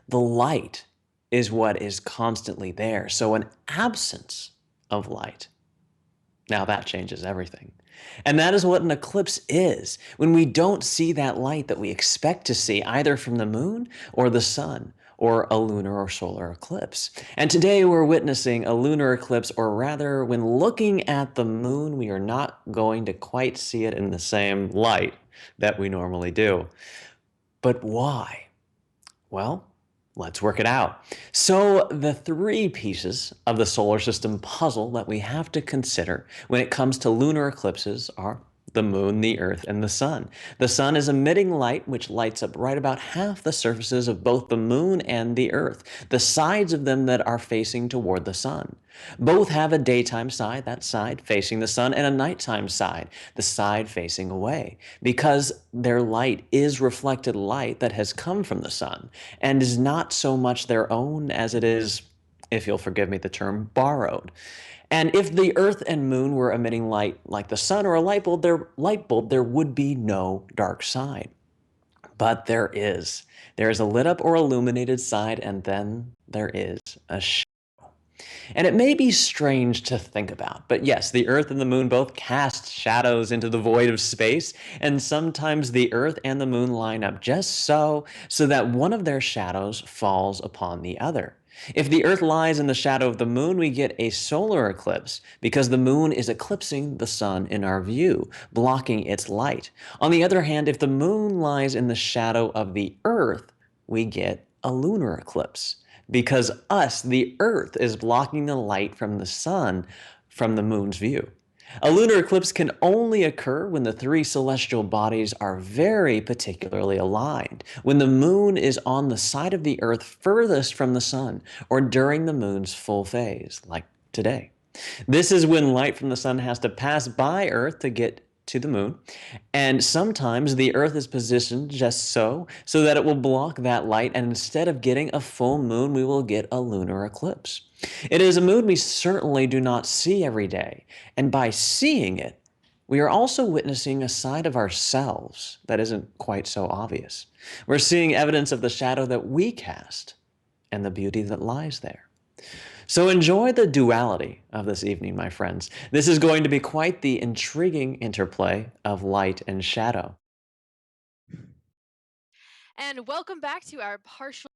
S7: The light is what is constantly there. So an absence of light, now that changes everything. And that is what an eclipse is, when we don't see that light that we expect to see either from the moon or the sun or a lunar or solar eclipse. And today we're witnessing a lunar eclipse, or rather, when looking at the moon, we are not going to quite see it in the same light that we normally do. But why? Well, let's work it out. So the three pieces of the solar system puzzle that we have to consider when it comes to lunar eclipses are the moon, the earth, and the sun. The sun is emitting light which lights up right about half the surfaces of both the moon and the earth, the sides of them that are facing toward the sun. Both have a daytime side, that side facing the sun, and a nighttime side, the side facing away, because their light is reflected light that has come from the sun and is not so much their own as it is, if you'll forgive me the term, borrowed. And if the earth and moon were emitting light like the sun or a light bulb, there would be no dark side. But there is. There is a lit up or illuminated side, and then there is a shadow. And it may be strange to think about, but yes, the Earth and the Moon both cast shadows into the void of space, and sometimes the Earth and the Moon line up just so that one of their shadows falls upon the other. If the Earth lies in the shadow of the Moon, we get a solar eclipse because the Moon is eclipsing the Sun in our view, blocking its light. On the other hand, if the Moon lies in the shadow of the Earth, we get a lunar eclipse because the Earth, is blocking the light from the Sun from the Moon's view. A lunar eclipse can only occur when the three celestial bodies are very particularly aligned, when the Moon is on the side of the Earth furthest from the Sun, or during the Moon's full phase, like today. This is when light from the Sun has to pass by Earth to get to the Moon, and sometimes the Earth is positioned just so that it will block that light, and instead of getting a full moon, we will get a lunar eclipse. It is a moon we certainly do not see every day, and by seeing it, we are also witnessing a side of ourselves that isn't quite so obvious. We're seeing evidence of the shadow that we cast and the beauty that lies there. So enjoy the duality of this evening, my friends. This is going to be quite the intriguing interplay of light and shadow.
S2: And welcome back to our partial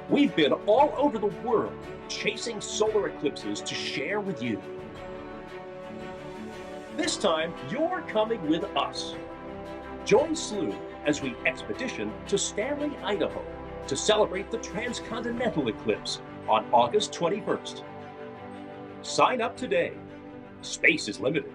S4: We've been all over the world chasing solar eclipses to share with you. This time, you're coming with us. Join Slooh as we expedition to Stanley, Idaho to celebrate the transcontinental eclipse on August 21st. Sign up today. Space is limited.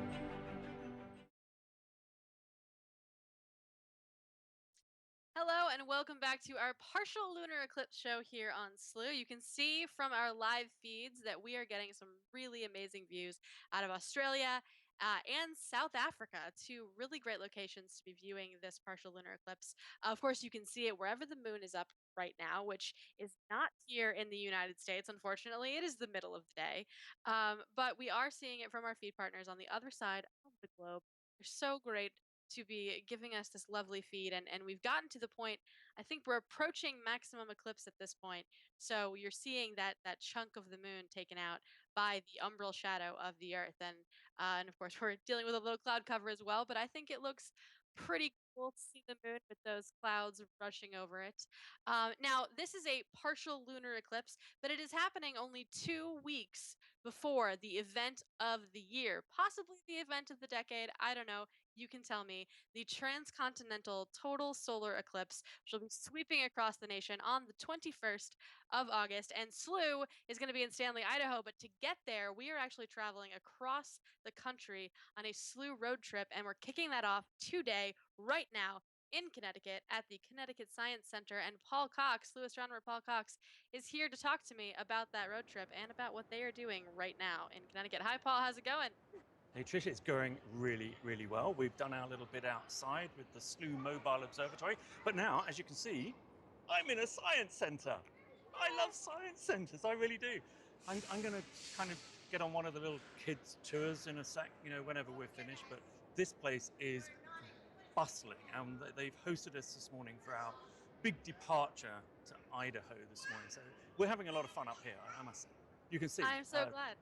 S2: Hello and welcome back to our partial lunar eclipse show here on Slooh. You can see from our live feeds that we are getting some really amazing views out of Australia and South Africa, two really great locations to be viewing this partial lunar eclipse. Of course, you can see it wherever the moon is up right now, which is not here in the United States, unfortunately. It is the middle of the day, but we are seeing it from our feed partners on the other side of the globe. They're so great to be giving us this lovely feed, and we've gotten to the point, I think we're approaching maximum eclipse at this point, so you're seeing that chunk of the moon taken out by the umbral shadow of the earth, and of course we're dealing with a low cloud cover as well, but I think it looks pretty cool to see the moon with those clouds rushing over it. Now this is a partial lunar eclipse, but it is happening only 2 weeks before the event of the year, possibly the event of the decade, I don't know. You can tell me, the transcontinental total solar eclipse, which will be sweeping across the nation on the 21st of August. And Slooh is going to be in Stanley, Idaho. But to get there, we are actually traveling across the country on a Slooh road trip. And we're kicking that off today, right now, in Connecticut at the Connecticut Science Center. And Paul Cox, Slooh astronomer Paul Cox, is here to talk to me about that road trip and about what they are doing right now in Connecticut. Hi, Paul. How's it going?
S8: Hey Trish, it's going really, really well. We've done our little bit outside with the Slooh Mobile Observatory, but now, as you can see, I'm in a science centre. I love science centres, I really do. I'm going to kind of get on one of the little kids' tours in a sec, whenever we're finished, but this place is bustling, and they've hosted us this morning for our big departure to Idaho this morning. So we're having a lot of fun up here, I must say. You can see.
S2: I'm so glad.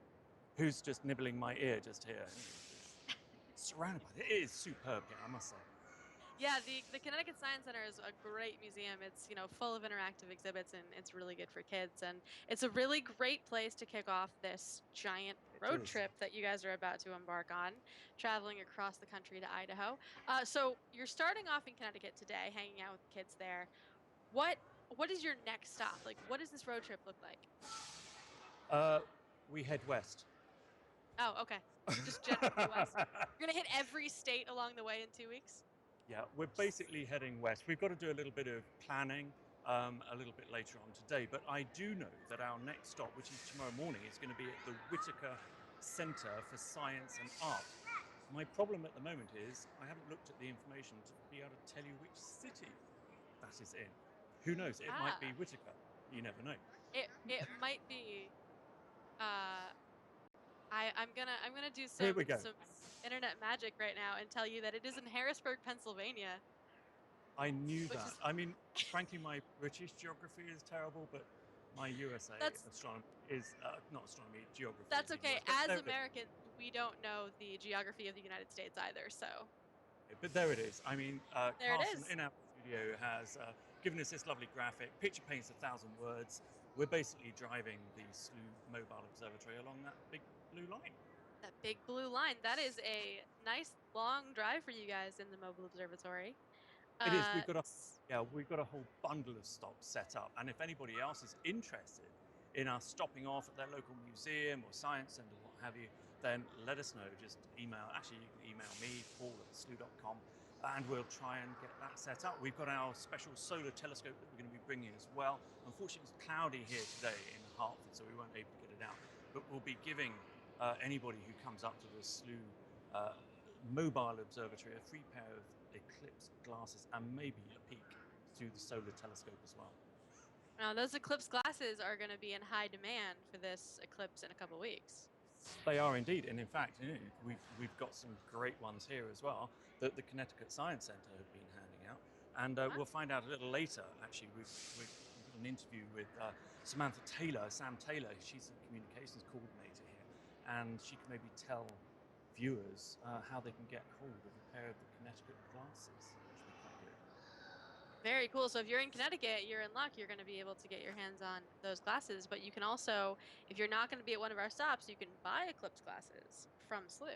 S8: Who's just nibbling my ear just here. Surrounded by it. It is superb here, I must say.
S2: Yeah, the Connecticut Science Center is a great museum. It's, full of interactive exhibits, and it's really good for kids. And it's a really great place to kick off this giant road trip that you guys are about to embark on, traveling across the country to Idaho. So you're starting off in Connecticut today, hanging out with the kids there. What is your next stop? Like, what does this road trip look like?
S8: We head west.
S2: Oh, okay. Just generally west. You're gonna hit every state along the way in 2 weeks?
S8: Yeah, we're basically heading west. We've got to do a little bit of planning a little bit later on today, but I do know that our next stop, which is tomorrow morning, is going to be at the Whitaker Center for Science and Art. My problem at the moment is I haven't looked at the information to be able to tell you which city that is in. Who knows? It might be Whitaker. You never know.
S2: It might be. I'm gonna do some internet magic right now and tell you that it is in Harrisburg, Pennsylvania.
S8: I knew that. I mean, frankly, my British geography is terrible, but my USA astronomy is not astronomy, geography.
S2: That's okay. As Americans, we don't know the geography of the United States either, so.
S8: But there it is. I mean, Carson in our studio has given us this lovely graphic. Picture paints 1,000 words. We're basically driving the Slooh Mobile Observatory along that big blue line.
S2: That big blue line. That is a nice long drive for you guys in the mobile observatory.
S8: It is. We've got a whole bundle of stops set up, and if anybody else is interested in us stopping off at their local museum or science centre, what have you, then let us know. Just email. Actually, you can email me, paul@slooh.com, and we'll try and get that set up. We've got our special solar telescope that we're going to be bringing as well. Unfortunately, it's cloudy here today in Hartford, so we weren't able to get it out. But we'll be giving anybody who comes up to the Slooh Mobile Observatory a free pair of Eclipse glasses and maybe a peek through the solar telescope as well.
S2: Now, those Eclipse glasses are going to be in high demand for this eclipse in a couple of weeks.
S8: They are indeed, and in fact, we've got some great ones here as well that the Connecticut Science Center have been handing out, and we'll find out a little later. Actually, we've got an interview with Sam Taylor. She's a communications coordinator here, and she can maybe tell viewers how they can get hold of a pair of the Connecticut glasses, which would be quite good.
S2: Very cool. So if you're in Connecticut, you're in luck. You're going to be able to get your hands on those glasses. But you can also, if you're not going to be at one of our stops, you can buy Eclipse glasses from Slooh.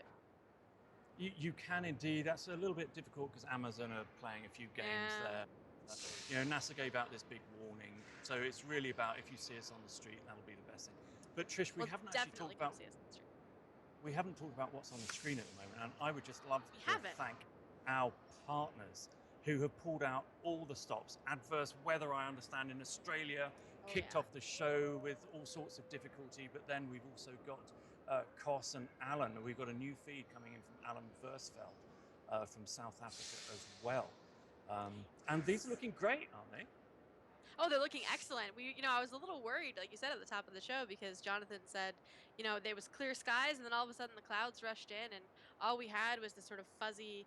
S8: You can indeed. That's a little bit difficult because Amazon are playing a few games there. You know, NASA gave out this big warning, so it's really about if you see us on the street, that'll be the best thing. But Trish, we haven't actually talked about. We haven't talked about what's on the screen at the moment, and I would just love to thank our partners who have pulled out all the stops. Adverse weather, I understand, in Australia kicked off the show with all sorts of difficulty, but then we've also got Kos and Alan. We've got a new feed coming in from Alan Versfeld from South Africa as well. And these are looking great, aren't they?
S2: Oh, they're looking excellent. I was a little worried, like you said at the top of the show, because Jonathan said, there was clear skies, and then all of a sudden the clouds rushed in, and all we had was this sort of fuzzy,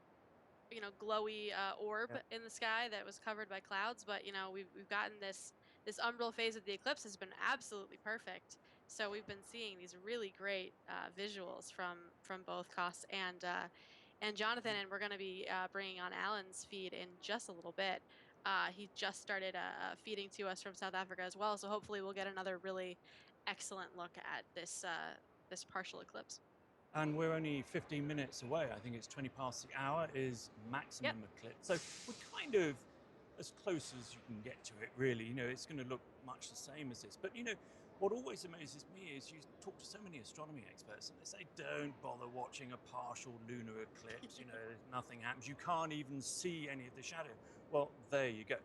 S2: glowy orb in the sky that was covered by clouds. But we've gotten this umbral phase of the eclipse has been absolutely perfect. So we've been seeing these really great visuals from both Kos and Jonathan, and we're going to be bringing on Alan's feed in just a little bit. He just started feeding to us from South Africa as well, so hopefully we'll get another really excellent look at this partial eclipse.
S8: And we're only 15 minutes away. I think it's 20 past the hour is maximum eclipse. So we're kind of as close as you can get to it, really. It's going to look much the same as this. But, what always amazes me is you talk to so many astronomy experts and they say, don't bother watching a partial lunar eclipse. Nothing happens. You can't even see any of the shadow. Well, there you go.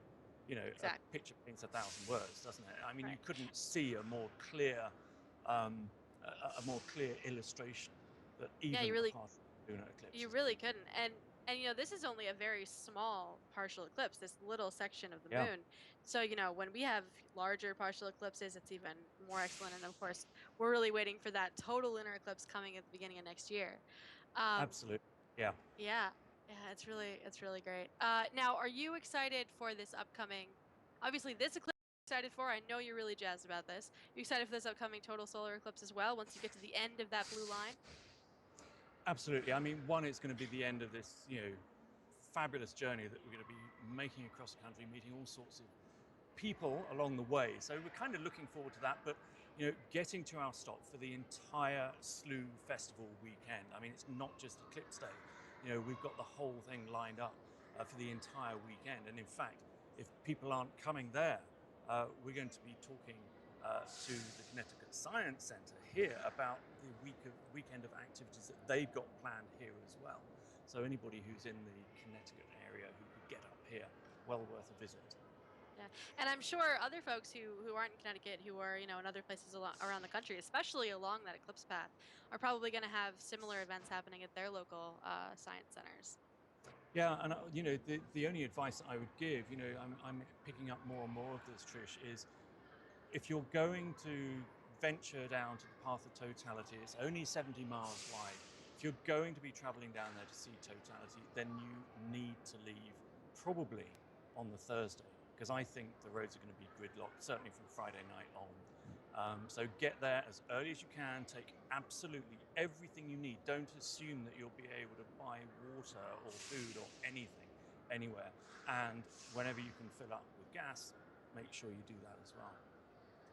S8: A picture paints 1,000 words, doesn't it? I mean, you couldn't see a more clear illustration that even a partial lunar eclipse.
S2: You really couldn't. And this is only a very small partial eclipse, this little section of the moon. So, when we have larger partial eclipses, it's even more excellent. And of course, we're really waiting for that total lunar eclipse coming at the beginning of next year.
S8: Absolutely. Yeah.
S2: Yeah. Yeah, it's really great. Now, are you excited for this upcoming, obviously this eclipse you're excited for? I know you're really jazzed about this. Are you excited for this upcoming total solar eclipse as well, once you get to the end of that blue line?
S8: Absolutely. I mean, one, it's going to be the end of this, fabulous journey that we're going to be making across the country, meeting all sorts of people along the way. So we're kind of looking forward to that. But, getting to our stop for the entire Slooh festival weekend. I mean, it's not just Eclipse Day. We've got the whole thing lined up for the entire weekend. And in fact, if people aren't coming there, we're going to be talking to the Connecticut Science Center here about the weekend of activities that they've got planned here as well. So anybody who's in the Connecticut area who could get up here, well worth a visit.
S2: Yeah, and I'm sure other folks who aren't in Connecticut, who are in other places around the country, especially along that eclipse path, are probably going to have similar events happening at their local science centers.
S8: Yeah, and the only advice that I would give, I'm picking up more and more of this, Trish, is if you're going to venture down to the path of totality, it's only 70 miles wide. If you're going to be traveling down there to see totality, then you need to leave probably on the Thursday, because I think the roads are going to be gridlocked, certainly from Friday night on. So get there as early as you can, take absolutely everything you need. Don't assume that you'll be able to buy water or food or anything anywhere. And whenever you can fill up with gas, make sure you do that as well.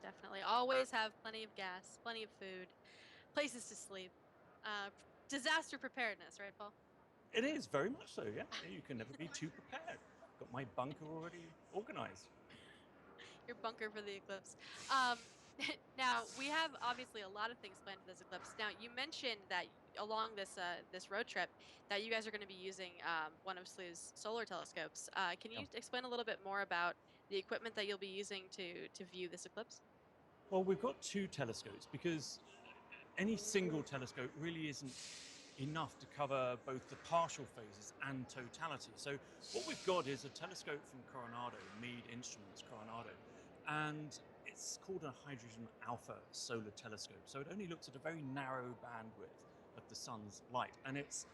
S2: Definitely. Always have plenty of gas, plenty of food, places to sleep. Disaster preparedness, right, Paul?
S8: It is, very much so, yeah. You can never be too prepared. Got my bunker already organized.
S2: Your bunker for the eclipse. Now, we have obviously a lot of things planned for this eclipse. Now, you mentioned that along this road trip that you guys are going to be using one of Slooh's solar telescopes. Can you explain a little bit more about the equipment that you'll be using to view this eclipse?
S8: Well, we've got two telescopes because any single telescope really isn't enough to cover both the partial phases and totality. So what we've got is a telescope from Coronado, Meade Instruments Coronado, and it's called a hydrogen alpha solar telescope. So it only looks at a very narrow bandwidth of the sun's light, and it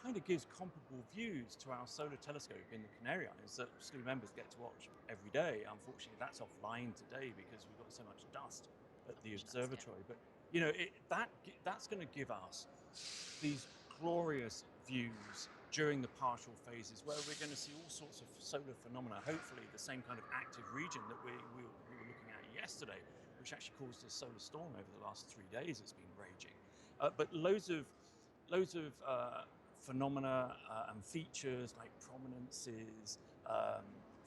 S8: kind of gives comparable views to our solar telescope in the Canary Islands that Slooh members get to watch every day. Unfortunately, that's offline today because we've got so much dust at the observatory. But that's going to give us these glorious views during the partial phases, where we're going to see all sorts of solar phenomena, hopefully the same kind of active region that we were looking at yesterday, which actually caused a solar storm over the last 3 days. It's been raging. But loads of phenomena and features like prominences,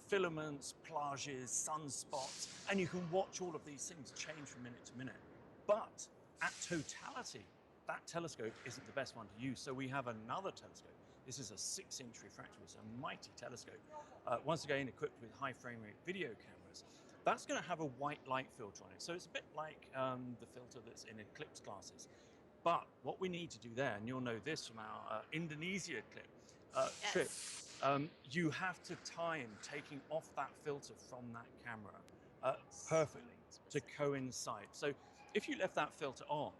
S8: filaments, plages, sunspots, and you can watch all of these things change from minute to minute. But at totality, that telescope isn't the best one to use. So we have another telescope. This is a 6-inch refractor. It's a mighty telescope. Once again, equipped with high frame rate video cameras. That's going to have a white light filter on it. So it's a bit like the filter that's in Eclipse glasses. But what we need to do there, and you'll know this from our Indonesia trip, you have to time taking off that filter from that camera perfectly to coincide. So if you left that filter on,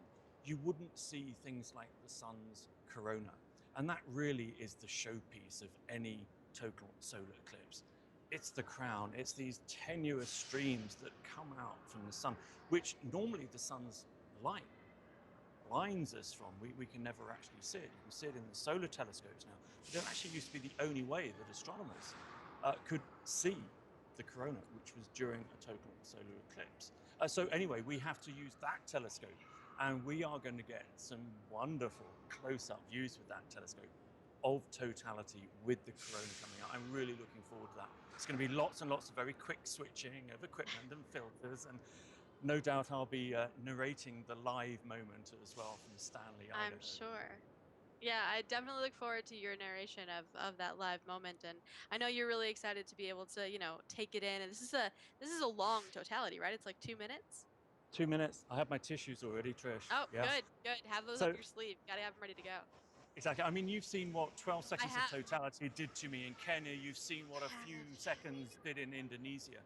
S8: you wouldn't see things like the sun's corona. And that really is the showpiece of any total solar eclipse. It's the crown, it's these tenuous streams that come out from the sun, which normally the sun's light blinds us from. We can never actually see it. You can see it in the solar telescopes now. But it actually used to be the only way that astronomers could see the corona, which was during a total solar eclipse. So anyway, we have to use that telescope, and we are going to get some wonderful close-up views with that telescope of totality with the corona coming out. I'm really looking forward to that. It's going to be lots and lots of very quick switching of equipment and filters, and no doubt I'll be narrating the live moment as well from Stanley, Idaho.
S2: I'm sure. Yeah, I definitely look forward to your narration of that live moment, and I know you're really excited to be able to, take it in. And this is a long totality, right? It's like 2 minutes.
S8: 2 minutes. I have my tissues already, Trish.
S2: Oh,
S8: Yeah.
S2: good. Have those
S8: So
S2: up your sleeve. Gotta have them ready to go.
S8: exactly. I mean, you've seen what 12 seconds
S2: have.
S8: of totality did to me in Kenya. You've seen what a few seconds did in Indonesia.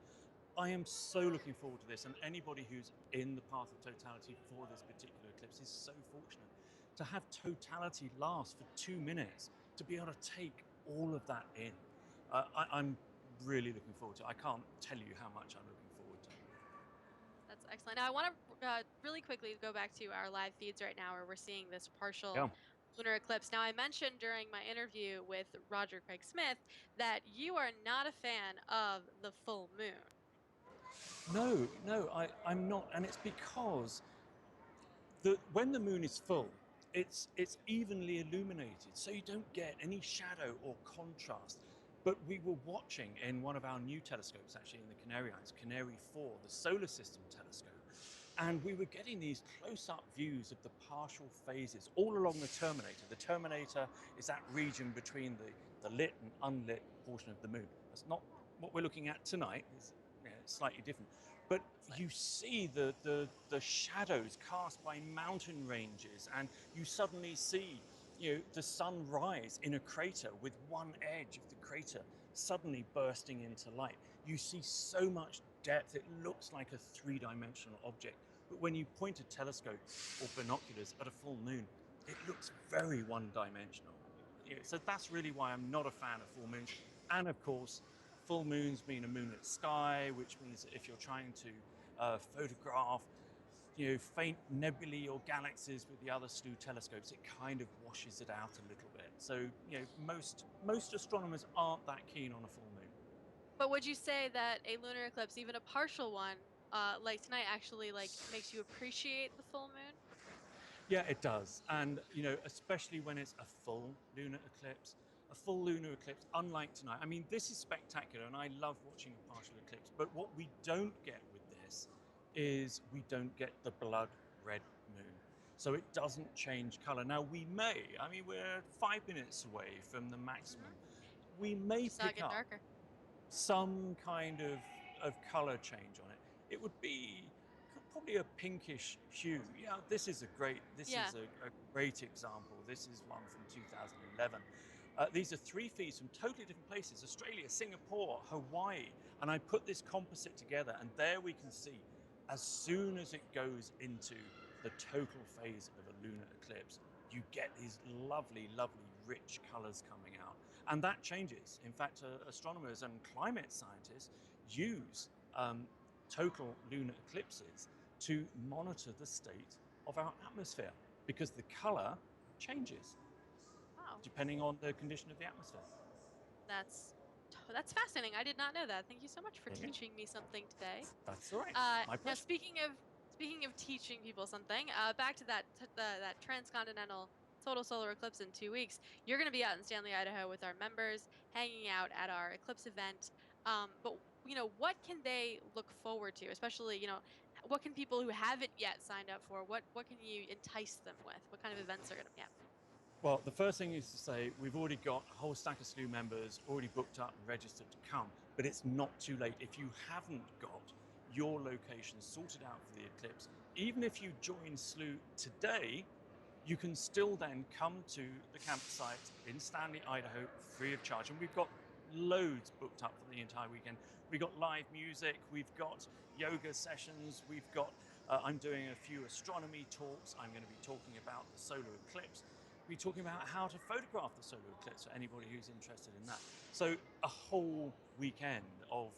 S8: I am so looking forward to this, and anybody who's in the path of totality for this particular eclipse is so fortunate to have totality last for 2 minutes, to be able to take all of that in. I'm really looking forward to it. I can't tell you how much I'm looking forward to it.
S2: That's excellent. Now, I want to really quickly go back to our live feeds right now where we're seeing this partial
S8: Yeah.
S2: lunar eclipse. Now, I mentioned during my interview with Roger Craig Smith that you are not a fan of the full moon.
S8: No, I'm not, and it's because when the moon is full, it's evenly illuminated, so you don't get any shadow or contrast. But we were watching in one of our new telescopes, actually in the Canary Islands, Canary 4, the solar system telescope, and we were getting these close-up views of the partial phases all along the terminator. The terminator is that region between the lit and unlit portion of the moon. That's not what we're looking at tonight. It's slightly different. But you see the shadows cast by mountain ranges, and you suddenly see the sun rise in a crater with one edge of the crater suddenly bursting into light. You see so much depth, it looks like a three-dimensional object. But when you point a telescope or binoculars at a full moon, it looks very one-dimensional. So that's really why I'm not a fan of full moons. And of course, full moons mean a moonlit sky, which means that if you're trying to photograph faint nebulae or galaxies with the other Slooh telescopes, it kind of washes it out a little bit. So most astronomers aren't that keen on a full moon.
S2: But would you say that a lunar eclipse, even a partial one, like tonight, actually makes you appreciate the full moon?
S8: Yeah, it does. And, especially when it's a full lunar eclipse. A full lunar eclipse, unlike tonight. I mean, this is spectacular, and I love watching a partial eclipse. But what we don't get with this is we don't get the blood red moon. So it doesn't change color. Now, we're 5 minutes away from the maximum. We may pick up
S2: darker.
S8: some kind of color change on it. It would be probably a pinkish hue. Yeah, this is a great example. This is one from 2011. These are 3 feeds from totally different places: Australia, Singapore, Hawaii. And I put this composite together, and there we can see, as soon as it goes into the total phase of a lunar eclipse, you get these lovely, lovely, rich colors coming out. And that changes. In fact, astronomers and climate scientists use total lunar eclipses to monitor the state of our atmosphere, because the color changes.
S2: Wow.
S8: depending on the condition of the atmosphere.
S2: That's fascinating. I did not know that. Thank you so much for
S8: Yeah.
S2: teaching me something today.
S8: That's all right. My
S2: Now,
S8: pleasure.
S2: speaking of teaching people something, back to that transcontinental total solar eclipse in 2 weeks. You're going to be out in Stanley, Idaho, with our members, hanging out at our eclipse event. But what can they look forward to? Especially, what can people who haven't yet signed up for? What can you entice them with? What kind of events are going to be happening?
S8: Well, the first thing is to say we've already got a whole stack of Slooh members already booked up and registered to come, but it's not too late. If you haven't got your location sorted out for the eclipse, even if you join Slooh today, you can still then come to the campsite in Stanley, Idaho, free of charge. And we've got loads booked up for the entire weekend. We've got live music, we've got yoga sessions, we've got, I'm doing a few astronomy talks. I'm going to be talking about the solar eclipse. We're talking about how to photograph the solar eclipse for anybody who's interested in that. So a whole weekend of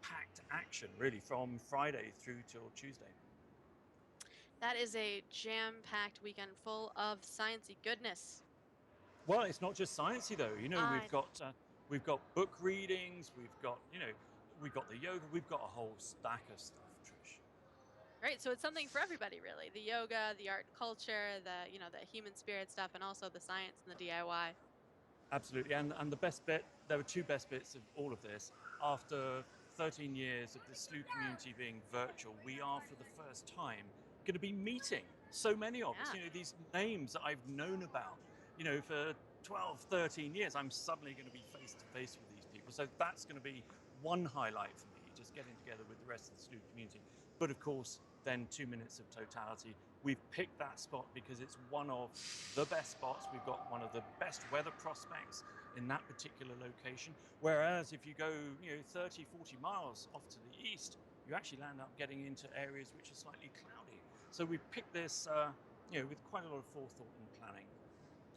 S8: packed action, really, from Friday through till Tuesday.
S2: That is a jam-packed weekend full of sciencey goodness.
S8: Well, it's not just sciencey though. We've got book readings. We've got the yoga. We've got a whole stack of stuff, Trish.
S2: Great. So it's something for everybody, really. The yoga, the art and culture, the human spirit stuff, and also the science and the DIY.
S8: Absolutely. And the best bit, there were two best bits of all of this. After 13 years of the Slooh community being virtual, we are for the first time going to be meeting so many of us. These names that I've known about, for 12, 13 years, I'm suddenly going to be face to face with these people. So that's going to be one highlight for me, just getting together with the rest of the Slooh community. But of course, then 2 minutes of totality. We've picked that spot because it's one of the best spots. We've got one of the best weather prospects in that particular location. Whereas if you go, 30, 40 miles off to the east, you actually land up getting into areas which are slightly cloudy. So we picked this, with quite a lot of forethought and planning,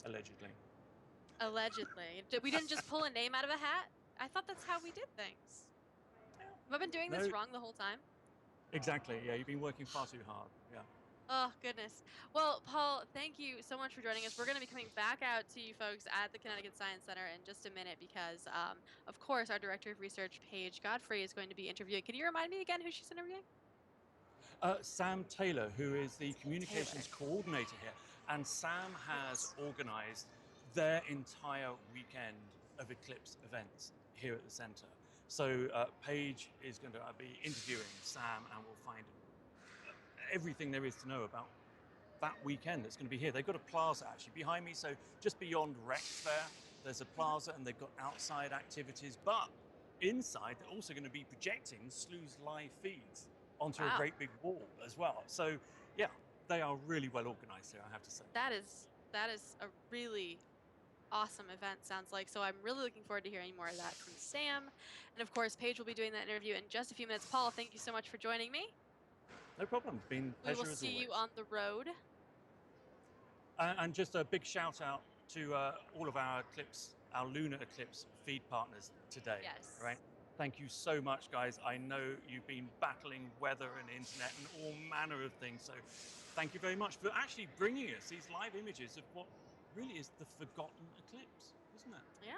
S8: allegedly.
S2: Allegedly. We didn't just pull a name out of a hat? I thought that's how we did things. Have I been doing this wrong the whole time?
S8: Exactly. Yeah, you've been working far too hard. Yeah.
S2: Oh, goodness. Well, Paul, thank you so much for joining us. We're going to be coming back out to you folks at the Connecticut Science Center in just a minute because, of course, our Director of Research, Paige Godfrey, is going to be interviewing. Can you remind me again who she's interviewing?
S8: Sam Taylor, who is the communications coordinator here. And Sam has organized their entire weekend of Eclipse events here at the center. So Paige is going to be interviewing Sam, and we'll find everything there is to know about that weekend that's going to be here. They've got a plaza actually behind me, so just beyond Rex there's a plaza, and they've got outside activities, but inside they're also going to be projecting Slooh's live feeds onto a great big wall as well. So yeah, they are really well organized here, I have to say.
S2: That is a really awesome event, sounds like. So I'm really looking forward to hearing more of that from Sam. And of course, Paige will be doing that interview in just a few minutes. Paul, thank you so much for joining me.
S8: No problem. It's been a pleasure as always.
S2: We will see you on the road.
S8: And just a big shout out to all of our Lunar Eclipse feed partners today.
S2: Yes.
S8: Right? Thank you so much, guys. I know you've been battling weather and internet and all manner of things. So thank you very much for actually bringing us these live images of what really is the forgotten eclipse, isn't it?
S2: Yeah,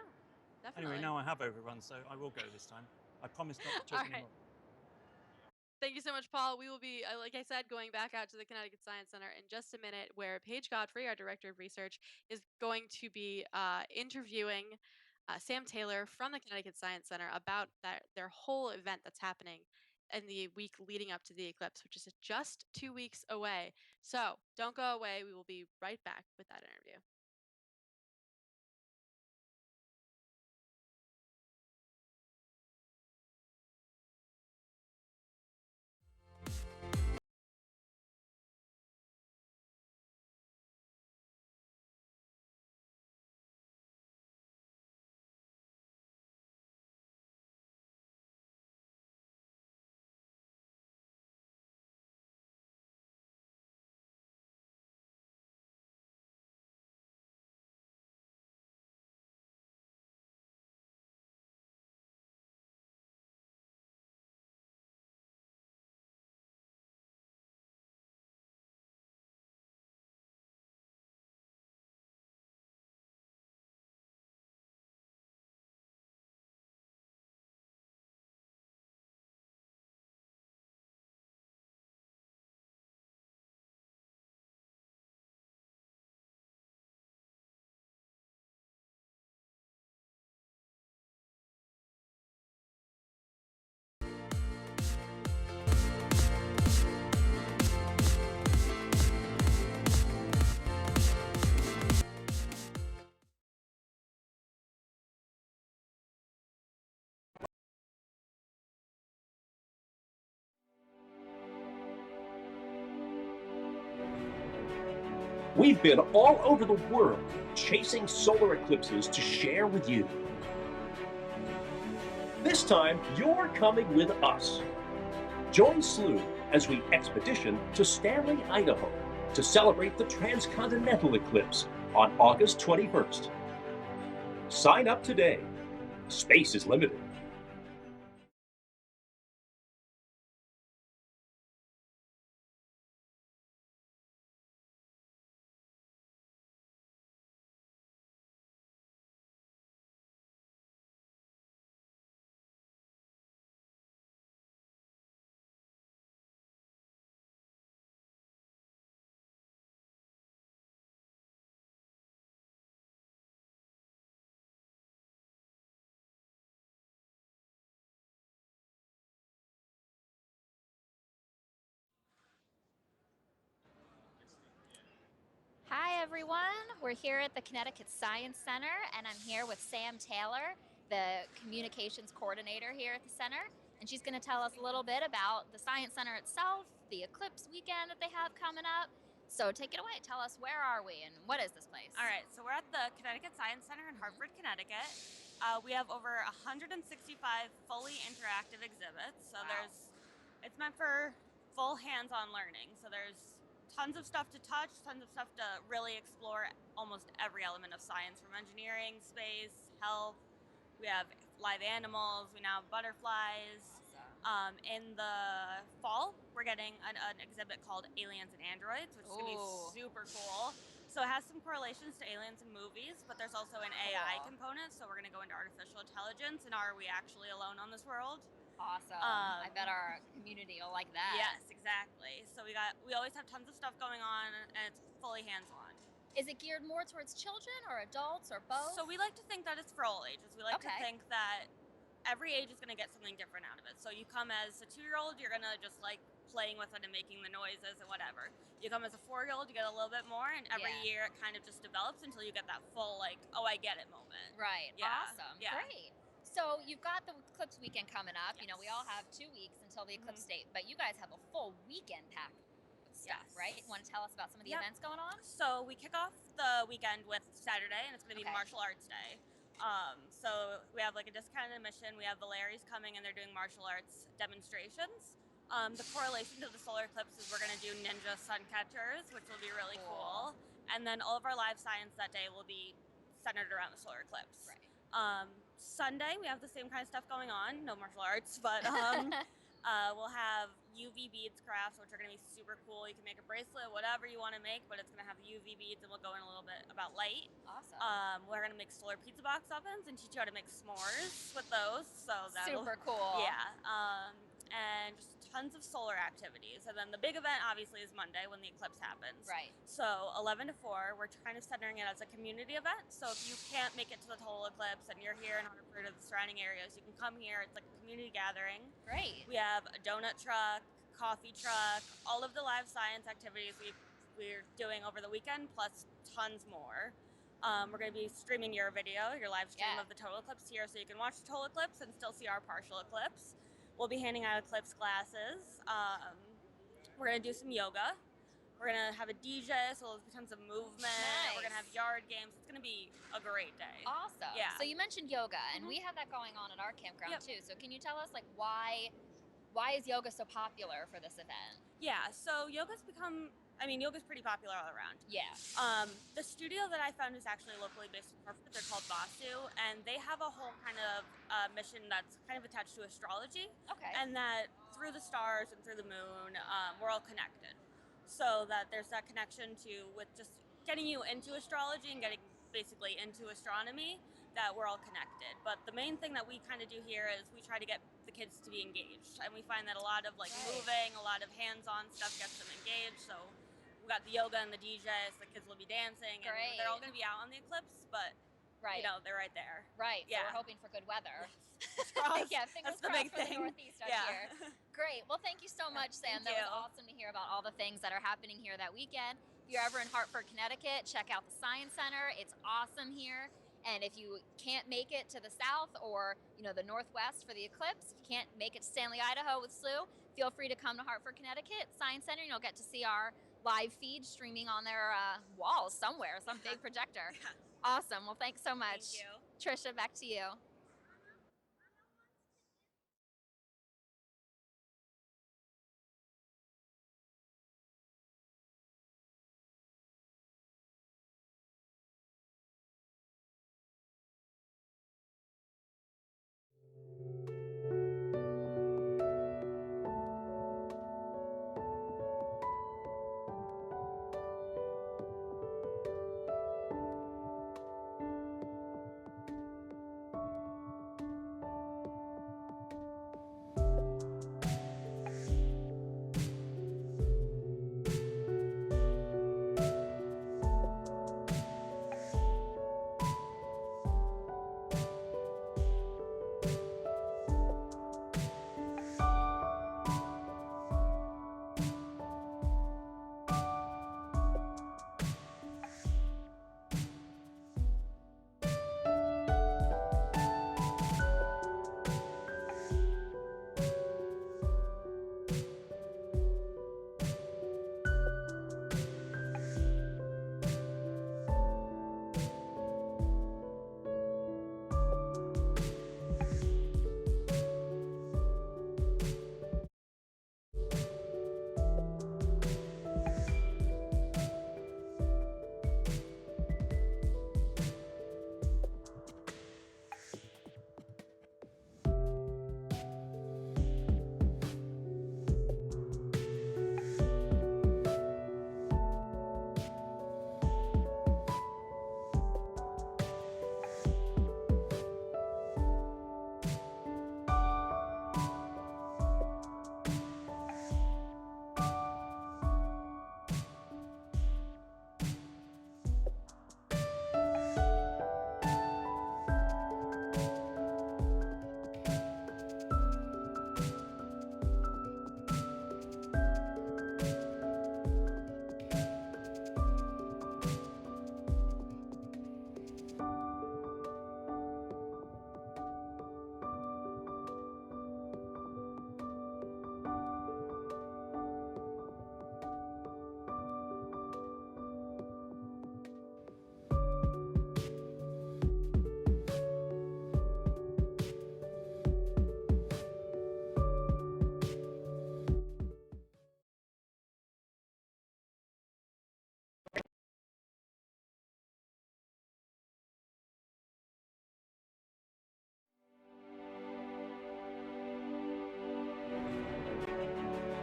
S2: definitely.
S8: Anyway, now I have overrun, so I will go this time. I promise not to choke anyone.
S2: Thank you so much, Paul. We will be, like I said, going back out to the Connecticut Science Center in just a minute, where Paige Godfrey, our Director of Research, is going to be interviewing Sam Taylor from the Connecticut Science Center about their whole event that's happening in the week leading up to the eclipse, which is just 2 weeks away. So don't go away. We will be right back with that interview.
S4: We've been all over the world chasing solar eclipses to share with you. This time, you're coming with us. Join Slooh as we expedition to Stanley, Idaho to celebrate the transcontinental eclipse on August 21st. Sign up today. Space is limited.
S9: Hi, everyone. We're here at the Connecticut Science Center, and I'm here with Sam Taylor, the communications coordinator here at the center. And she's going to tell us a little bit about the Science Center itself, the Eclipse weekend that they have coming up. So take it away. Tell us, where are we and what is this place?
S10: All right, so we're at the Connecticut Science Center in Hartford, Connecticut. We have over 165 fully interactive exhibits. So
S9: Wow.
S10: it's meant for full hands-on learning. So there's tons of stuff to touch, tons of stuff to really explore almost every element of science, from engineering, space, health. We have live animals. We now have butterflies. In the fall, we're getting an exhibit called Aliens and Androids, which is going to be super cool. So it has some correlations to aliens and movies, but there's also an AI component. So we're going to go into artificial intelligence and are we actually alone on this world?
S9: Awesome. I bet our community will like that.
S10: Yes, exactly. So we always have tons of stuff going on, and it's fully hands-on.
S9: Is it geared more towards children or adults or both?
S10: So we like to think that it's for all ages. We like to think that every age is going to get something different out of it. So you come as a 2-year-old, you're going to just like playing with it and making the noises and whatever. You come as a 4-year-old, you get a little bit more, and every year it kind of just develops until you get that full like, oh, I get it moment.
S9: Right.
S10: Yeah.
S9: Awesome.
S10: Yeah.
S9: Great. So you've got the Eclipse weekend coming up. Yes. You know, we all have 2 weeks until the Eclipse date, but you guys have a full weekend packed with stuff, right? Want to tell us about some of the events going on?
S10: So we kick off the weekend with Saturday, and it's going to be Martial Arts Day. So we have like a discounted admission. We have the Larrys coming, and they're doing martial arts demonstrations. The correlation to the solar eclipse is we're going to do ninja sun catchers, which will be really cool. And then all of our live science that day will be centered around the solar eclipse.
S9: Right.
S10: Sunday, we have the same kind of stuff going on. No martial arts, but we'll have UV beads crafts, which are going to be super cool. You can make a bracelet, whatever you want to make, but it's going to have UV beads, and we'll go in a little bit about light.
S9: Awesome.
S10: We're going to make solar pizza box ovens and teach you how to make s'mores with those. So that'll
S9: super cool.
S10: Yeah. And just tons of solar activities. And then the big event, obviously, is Monday when the eclipse happens.
S9: Right.
S10: So 11 to 4, we're kind of centering it as a community event. So if you can't make it to the total eclipse and you're here in Hartford or the surrounding areas, you can come here. It's like a community gathering.
S9: Great.
S10: We have a donut truck, coffee truck, all of the live science activities we're doing over the weekend, plus tons more. We're going to be streaming your video, your live stream of the total eclipse here, so you can watch the total eclipse and still see our partial eclipse. We'll be handing out eclipse glasses. We're going to do some yoga. We're going to have a DJ, so there'll be tons of movement.
S9: Nice.
S10: We're going to have yard games. It's going to be a great day.
S9: Awesome.
S10: Yeah.
S9: So you mentioned yoga, and we have that going on at our campground too. So can you tell us, like, why is yoga so popular for this event?
S10: Yeah, so yoga's pretty popular all around.
S9: Yeah.
S10: The studio that I found is actually locally based in Hartford. They're called Vasu, and they have a whole kind of mission that's kind of attached to astrology.
S9: Okay.
S10: And that through the stars and through the moon, we're all connected. So that there's that connection with just getting you into astrology and getting basically into astronomy, that we're all connected. But the main thing that we kind of do here is we try to get the kids to be engaged. And we find that a lot of moving, a lot of hands-on stuff gets them engaged. So we got the yoga and the DJ, so the kids will be dancing. And
S9: Great.
S10: they're all going to be out on the eclipse, but you know, they're right there.
S9: Right.
S10: Yeah.
S9: So we're hoping for good weather.
S10: Yeah,
S9: fingers
S10: that's the
S9: crossed
S10: big
S9: for
S10: thing.
S9: the Northeast up here. Great. Well, thank you so much, Sam.
S10: Thank
S9: That was
S10: you.
S9: awesome to hear about all the things that are happening here that weekend. If you're ever in Hartford, Connecticut, check out the Science Center. It's awesome here. And if you can't make it to the south or, you know, the northwest for the eclipse, if you can't make it to Stanley, Idaho with Slooh, feel free to come to Hartford, Connecticut, Science Center, and you'll get to see our live feed streaming on their walls somewhere, some big projector. Awesome. Well, thanks so much.
S10: Thank you.
S9: Trisha, back to you.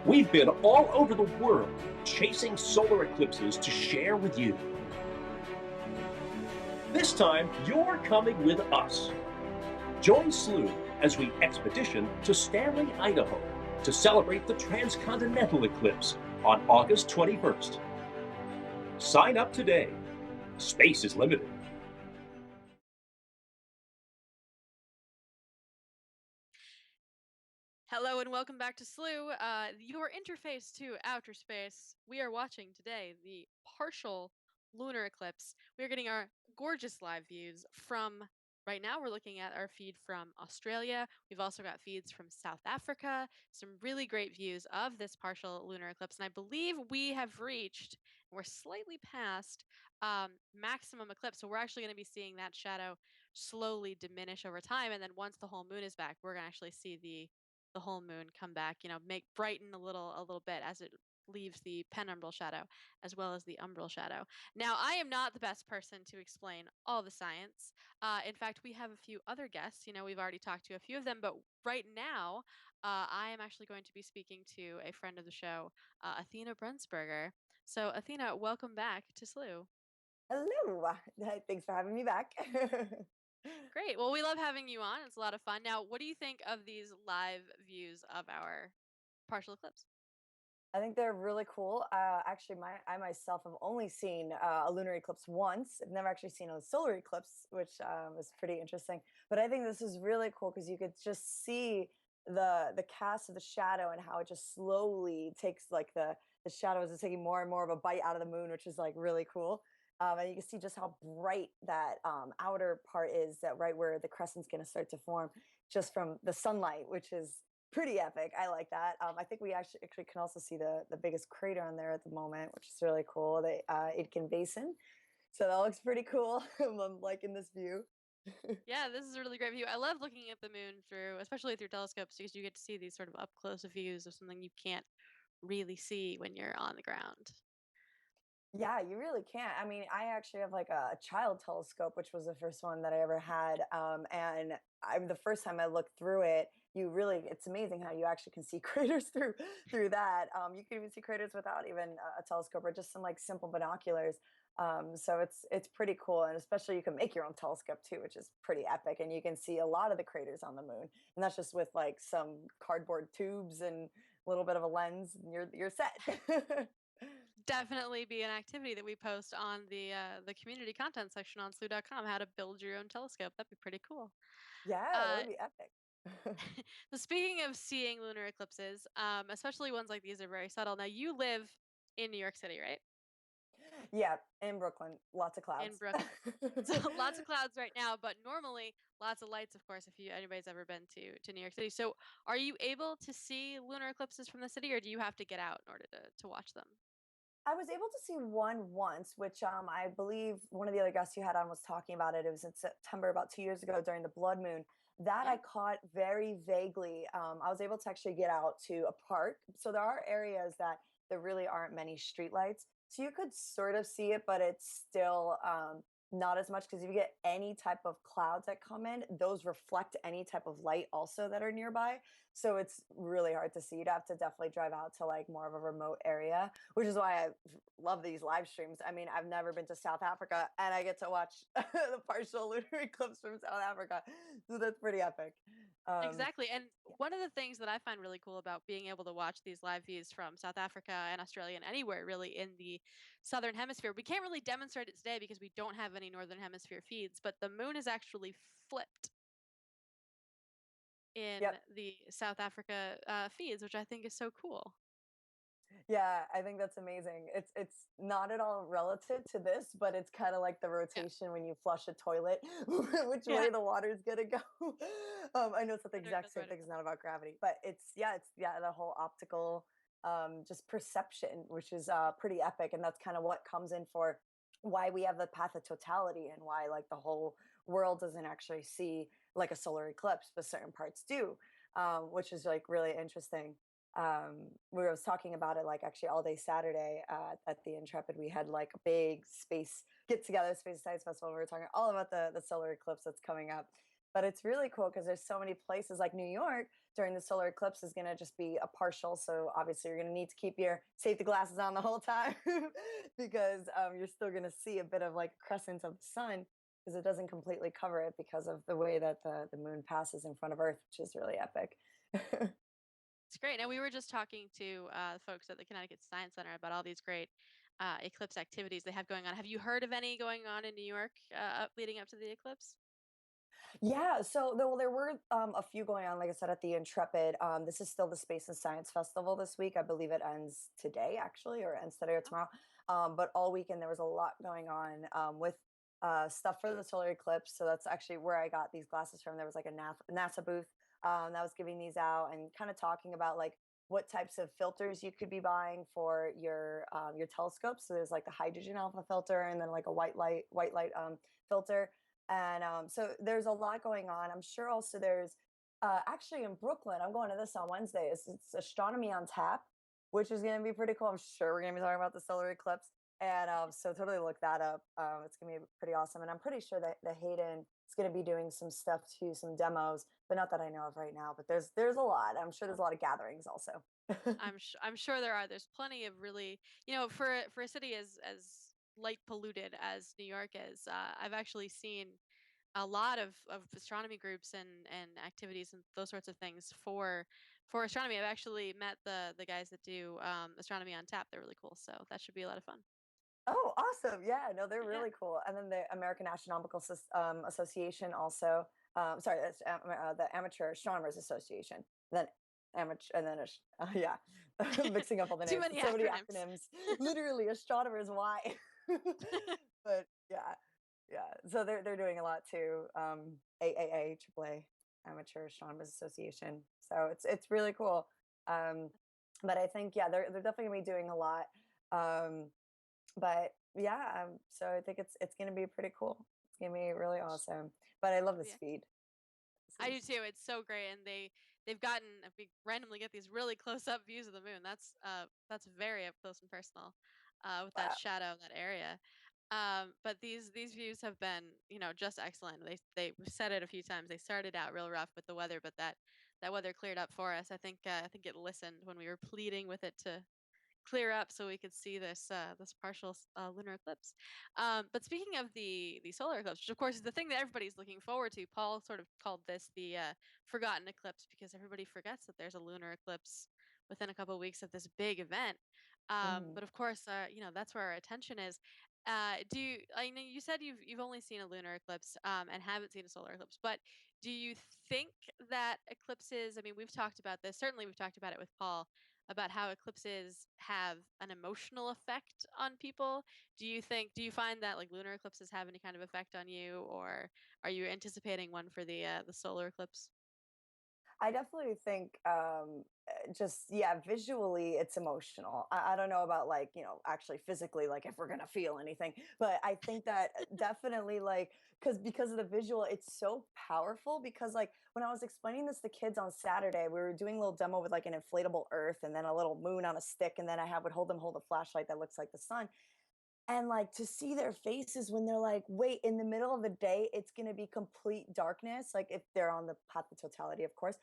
S4: We've been all over the world chasing solar eclipses to share with you. This time, you're coming with us. Join Slooh as we expedition to Stanley, Idaho to celebrate the transcontinental eclipse on August 21st. Sign up today. Space is limited.
S2: Hello and welcome back to Slooh, your interface to outer space. We are watching today the partial lunar eclipse. We're getting our gorgeous live views from, right now we're looking at our feed from Australia. We've also got feeds from South Africa, some really great views of this partial lunar eclipse. And I believe we have reached, we're slightly past maximum eclipse. So we're actually going to be seeing that shadow slowly diminish over time. And then once the whole moon is back, we're going to actually see the whole moon come back, make brighten a little bit as it leaves the penumbral shadow as well as the umbral shadow. Now, I am not the best person to explain all the science. In fact, we have a few other guests. We've already talked to a few of them, but right now, I am actually going to be speaking to a friend of the show, Athena Brunsberger. So, Athena, welcome back to Slooh.
S11: Hello. Thanks for having me back.
S2: Great. Well, we love having you on. It's a lot of fun. Now, what do you think of these live views of our partial eclipse?
S11: I think they're really cool. Actually, I myself have only seen a lunar eclipse once. I've never actually seen a solar eclipse, which is pretty interesting. But I think this is really cool because you could just see the cast of the shadow and how it just slowly takes like the shadows is taking more and more of a bite out of the moon, which is like really cool. And you can see just how bright that outer part is, that right where the crescent's going to start to form, just from the sunlight, which is pretty epic. I like that. I think we actually can also see the biggest crater on there at the moment, which is really cool. The Aitken Basin. So that looks pretty cool. I'm liking this view.
S2: Yeah, this is a really great view. I love looking at the moon through, especially through telescopes, because you get to see these sort of up close views of something you can't really see when you're on the ground.
S11: Yeah, you really can't. I mean, I actually have like a child telescope, which was the first one that I ever had. And I'm the first time I looked through it, it's amazing how you actually can see craters through that. You can even see craters without even a telescope or just some like simple binoculars. So it's pretty cool, and especially you can make your own telescope too, which is pretty epic. And you can see a lot of the craters on the moon, and that's just with like some cardboard tubes and a little bit of a lens, and you're set.
S2: Definitely be an activity that we post on the community content section on slooh.com, how to build your own telescope. That'd be pretty cool.
S11: Yeah, that
S2: Uh,
S11: would be epic.
S2: so speaking of seeing lunar eclipses, especially ones like these are very subtle. Now you live in New York City, right?
S11: Yeah, in Brooklyn, lots of clouds.
S2: In Brooklyn. So lots of clouds right now, but normally lots of lights, of course, if anybody's ever been to New York City. So are you able to see lunar eclipses from the city, or do you have to get out in order to watch them?
S11: I was able to see one once, which I believe one of the other guests you had on was talking about it. It was in September, about 2 years ago during the blood moon. That
S2: Yeah.
S11: I caught very vaguely. I was able to actually get out to a park. So there are areas that there really aren't many streetlights. So you could sort of see it, but it's still not as much, because if you get any type of clouds that come in, those reflect any type of light also that are nearby. So it's really hard to see. You'd have to definitely drive out to like more of a remote area, which is why I love these live streams. I mean, I've never been to South Africa, and I get to watch the partial lunar eclipse from South Africa. So that's pretty epic.
S2: Exactly. And one of the things that I find really cool about being able to watch these live views from South Africa and Australia and anywhere really in the southern hemisphere, we can't really demonstrate it today because we don't have any northern hemisphere feeds, but the moon is actually flipped in
S11: Yep.
S2: the South Africa feeds, which I think is so cool.
S11: Yeah, I think that's amazing. It's not at all relative to this, but it's kind of like the rotation when you flush a toilet, which
S2: Yeah.
S11: way the water's gonna go. I know it's not the
S2: Right,
S11: exact same
S2: right.
S11: thing. It's not about gravity, but it's the whole optical just perception, which is pretty epic, and that's kind of what comes in for why we have the path of totality, and why like the whole world doesn't actually see like a solar eclipse, but certain parts do, which is like really interesting. We was talking about it like actually all day Saturday at the Intrepid. We had like a big space get together, space science festival. We were talking all about the solar eclipse that's coming up. But it's really cool because there's so many places like New York during the solar eclipse is going to just be a partial. So obviously you're going to need to keep your safety glasses on the whole time because you're still going to see a bit of like a crescent of the sun, because it doesn't completely cover it because of the way that the moon passes in front of Earth, which is really epic.
S2: It's great. And we were just talking to folks at the Connecticut Science Center about all these great eclipse activities they have going on. Have you heard of any going on in New York leading up to the eclipse?
S11: Yeah, so there were a few going on, like I said, at the Intrepid. This is still the Space and Science Festival this week. I believe it ends today, actually, or ends today or tomorrow. But all weekend there was a lot going on with stuff for the solar eclipse. So that's actually where I got these glasses from. There was like a NASA booth that was giving these out and kind of talking about like what types of filters you could be buying for your telescope. So there's like the hydrogen alpha filter, and then like a white light filter. And so there's a lot going on. I'm sure also there's actually in Brooklyn, I'm going to this on Wednesday. It's Astronomy on Tap, which is going to be pretty cool. I'm sure we're going to be talking about the solar eclipse. And so totally look that up. It's going to be pretty awesome. And I'm pretty sure that the Hayden is going to be doing some stuff too, some demos, but not that I know of right now. But there's a lot. I'm sure there's a lot of gatherings also.
S2: I'm sure there are. There's plenty of really, for a city as light polluted as New York is, I've actually seen a lot of astronomy groups and activities and those sorts of things for astronomy. I've actually met the guys that do astronomy on tap. They're really cool. So that should be a lot of fun.
S11: Oh, awesome. Yeah, no, they're
S2: Yeah.
S11: really cool. And then the American Astronomical Association also, sorry, that's the Amateur Astronomers Association. Then amateur, and then, yeah, mixing up all the
S2: Too
S11: names.
S2: many
S11: So many
S2: acronyms.
S11: acronyms. Literally, astronomers, why? But yeah. So they're doing a lot too. AAA, AAA, Amateur Astronomers Association. So it's really cool. Um, but I think yeah, they're definitely gonna be doing a lot. Um, but yeah, so I think it's gonna be pretty cool. It's gonna be really awesome. But I love the
S2: Yeah.
S11: speed.
S2: I do too. It's so great, and they've gotten we randomly get these really close up views of the moon. That's very up close and personal, with that
S11: Wow.
S2: shadow of that area. But these views have been, just excellent. We've said it a few times. They started out real rough with the weather, but that weather cleared up for us. I think it listened when we were pleading with it to clear up so we could see this partial lunar eclipse. But speaking of the solar eclipse, which of course is the thing that everybody's looking forward to, Paul sort of called this the forgotten eclipse because everybody forgets that there's a lunar eclipse within a couple of weeks of this big event.
S11: Mhm.
S2: But of course, that's where our attention is. I know you said you've only seen a lunar eclipse and haven't seen a solar eclipse, but do you think that eclipses? I mean, we've talked about this. Certainly, we've talked about it with Paul about how eclipses have an emotional effect on people. Do you find that like lunar eclipses have any kind of effect on you, or are you anticipating one for the solar eclipse?
S11: I definitely think just yeah, visually it's emotional. I don't know about like, actually physically, like if we're gonna feel anything, but I think that definitely like because of the visual, it's so powerful because like when I was explaining this to kids on Saturday, we were doing a little demo with like an inflatable earth and then a little moon on a stick, and then would hold them hold a flashlight that looks like the sun. And like to see their faces when they're like, wait, in the middle of the day, it's going to be complete darkness. Like if they're on the path of totality, of course.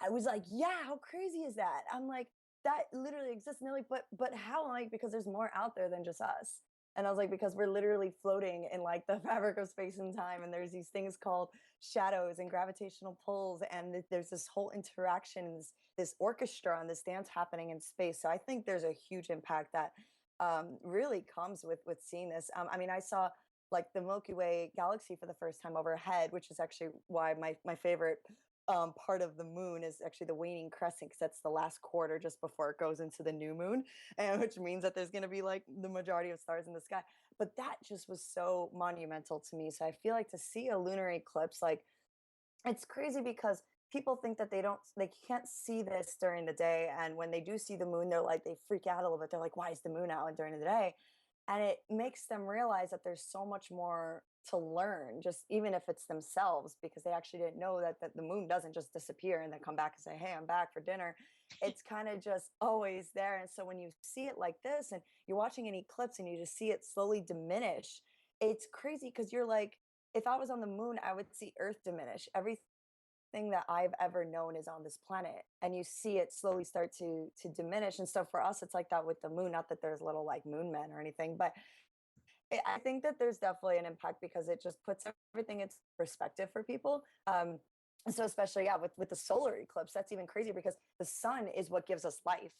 S11: I was like, yeah, how crazy is that? I'm like, that literally exists. And they're like, but how? I'm like, because there's more out there than just us. And I was like, because we're literally floating in like the fabric of space and time. And there's these things called shadows and gravitational pulls. And there's this whole interaction, this orchestra and this dance happening in space. So I think there's a huge impact that really comes with seeing this. I mean, I saw like the Milky Way galaxy for the first time overhead, which is actually why my favorite part of the moon is actually the waning crescent, because that's the last quarter just before it goes into the new moon, and which means that there's going to be like the majority of stars in the sky. But that just was so monumental to me. So I feel like to see a lunar eclipse, like it's crazy because people think that they can't see this during the day, and when they do see the moon, they're like they freak out a little bit. They're like, why is the moon out during the day? And it makes them realize that there's so much more to learn, just even if it's themselves, because they actually didn't know that the moon doesn't just disappear and then come back and say, hey, I'm back for dinner. It's kind of just always there. And so when you see it like this and you're watching an eclipse and you just see it slowly diminish, it's crazy because you're like, if I was on the moon, I would see Earth diminish. Everything that I've ever known is on this planet, and you see it slowly start to diminish. And so for us, it's like that with the moon. Not that there's little like moon men or anything, but I think that there's definitely an impact because it just puts everything into perspective for people. So especially yeah, with the solar eclipse, that's even crazier because the sun is what gives us life,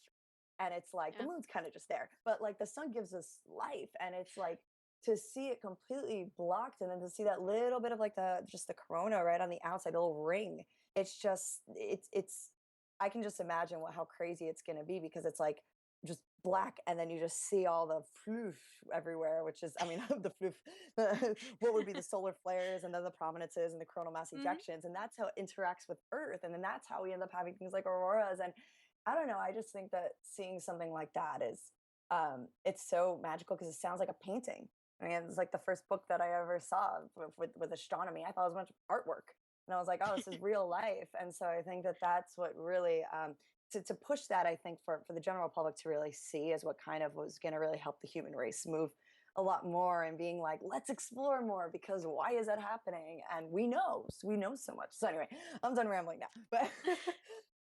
S11: and it's like the
S2: Yeah.
S11: moon's kind of just there, but like the sun gives us life, and it's like to see it completely blocked and then to see that little bit of like the just the corona right on the outside, the little ring. It's just it's I can just imagine how crazy it's going to be because it's like just black, and then you just see all the floof everywhere, which is I mean the floof, what would be the solar flares and then the prominences and the coronal mass
S2: Hmm.
S11: ejections, and that's how it interacts with Earth, and then that's how we end up having things like auroras. And I don't know, I just think that seeing something like that is it's so magical because it sounds like a painting. I mean, it's like the first book that I ever saw with astronomy. I thought it was a bunch of artwork, and I was like, oh, this is real life. And so I think that that's what really to push that, I think for the general public to really see is what kind of was going to really help the human race move a lot more and being like, let's explore more because why is that happening? And we know so much. So anyway, I'm done rambling now. But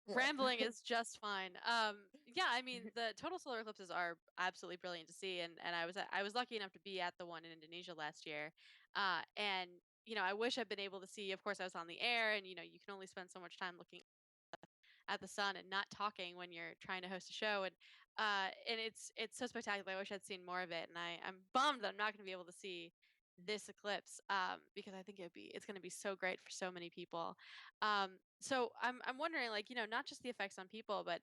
S2: Rambling
S11: yeah.
S2: is just fine. Yeah, I mean the total solar eclipses are absolutely brilliant to see, and I was lucky enough to be at the one in Indonesia last year, and I wish I'd been able to see. Of course, I was on the air, and you can only spend so much time looking at the sun and not talking when you're trying to host a show, and it's so spectacular. I wish I'd seen more of it, and I'm bummed that I'm not going to be able to see this eclipse, because I think it's going to be so great for so many people. So I'm wondering, like, not just the effects on people, but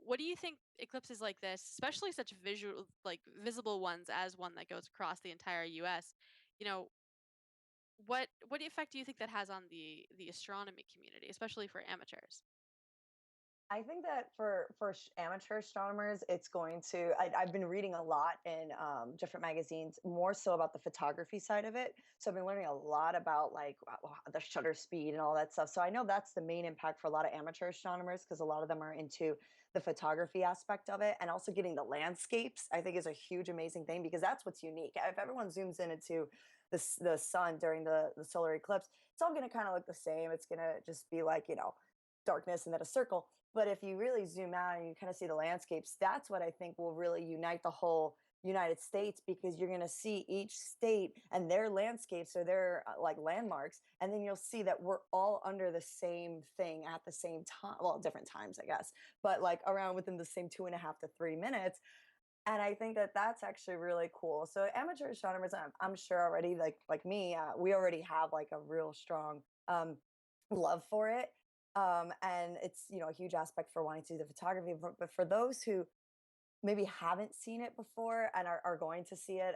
S2: what do you think eclipses like this, especially such visual, like visible ones, as one that goes across the entire U.S. You know, what effect do you think that has on the astronomy community, especially for amateurs?
S11: I think that for amateur astronomers, it's going to. I've been reading a lot in different magazines, more so about the photography side of it. So I've been learning a lot about like the shutter speed and all that stuff. So I know that's the main impact for a lot of amateur astronomers because a lot of them are into the photography aspect of it, and also getting the landscapes. I think is a huge, amazing thing because that's what's unique. If everyone zooms in into the sun during the solar eclipse, it's all going to kind of look the same. It's going to just be like darkness and then a circle. But if you really zoom out and you kind of see the landscapes, that's what I think will really unite the whole United States because you're going to see each state and their landscapes or their like landmarks. And then you'll see that we're all under the same thing at the same time. Well, different times, I guess, but like around within the same 2.5 to 3 minutes. And I think that that's actually really cool. So amateur astronomers, I'm sure already like me, we already have like a real strong love for it. And it's a huge aspect for wanting to do the photography. But for those who maybe haven't seen it before and are going to see it,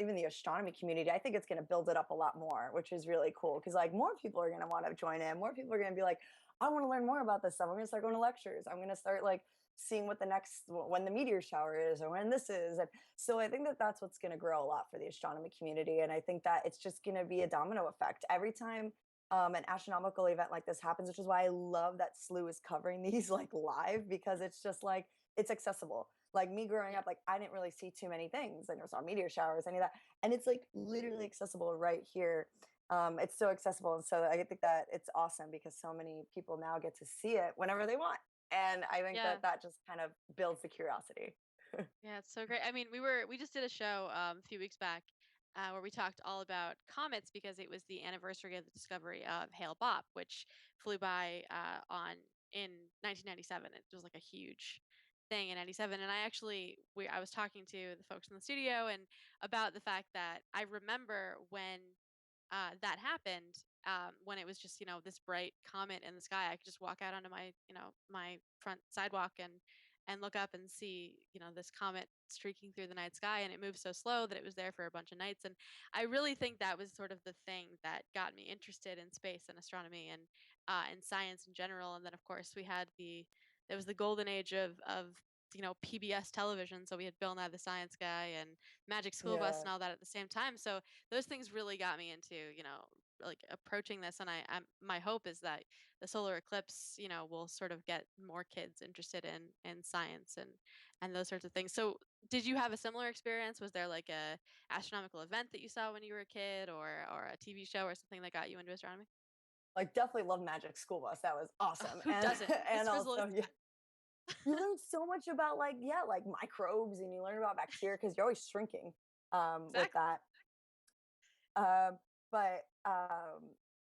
S11: even the astronomy community, I think it's going to build it up a lot more, which is really cool because like more people are going to want to join in. More people are going to be like, I want to learn more about this stuff. I'm going to start going to lectures. I'm going to start like seeing when the meteor shower is or when this is. And so I think that that's what's going to grow a lot for the astronomy community. And I think that it's just going to be a domino effect every time an astronomical event like this happens, which is why I love that Slooh is covering these like live because it's just like it's accessible. Like me growing up, like I didn't really see too many things. I never saw meteor showers, any of that, and it's like literally accessible right here. It's so accessible, and so I think that it's awesome because so many people now get to see it whenever they want, and I think
S2: Yeah.
S11: that just kind of builds the curiosity.
S2: Yeah, it's so great. I mean, we just did a show a few weeks back where we talked all about comets because it was the anniversary of the discovery of Hale Bopp, which flew by on in 1997. It was like a huge thing in 97, and I was talking to the folks in the studio and about the fact that I remember when that happened, when it was just this bright comet in the sky. I could just walk out onto my front sidewalk and look up and see this comet streaking through the night sky, and it moved so slow that it was there for a bunch of nights. And I really think that was sort of the thing that got me interested in space and astronomy and science in general. And then of course there was the golden age of PBS television. So we had Bill Nye the Science Guy and Magic School Bus
S11: Yeah.
S2: and all that at the same time. So those things really got me into like approaching this. And my hope is that the solar eclipse will sort of get more kids interested in science and those sorts of things. So did you have a similar experience? Was there like a astronomical event that you saw when you were a kid, or a TV show or something that got you into astronomy?
S11: Like definitely love Magic School Bus. That was awesome.
S2: Who
S11: And
S2: doesn't?
S11: and
S2: This was
S11: also you learn so much about like microbes and you learn about bacteria because you're always shrinking with
S2: exactly.
S11: that. Um, but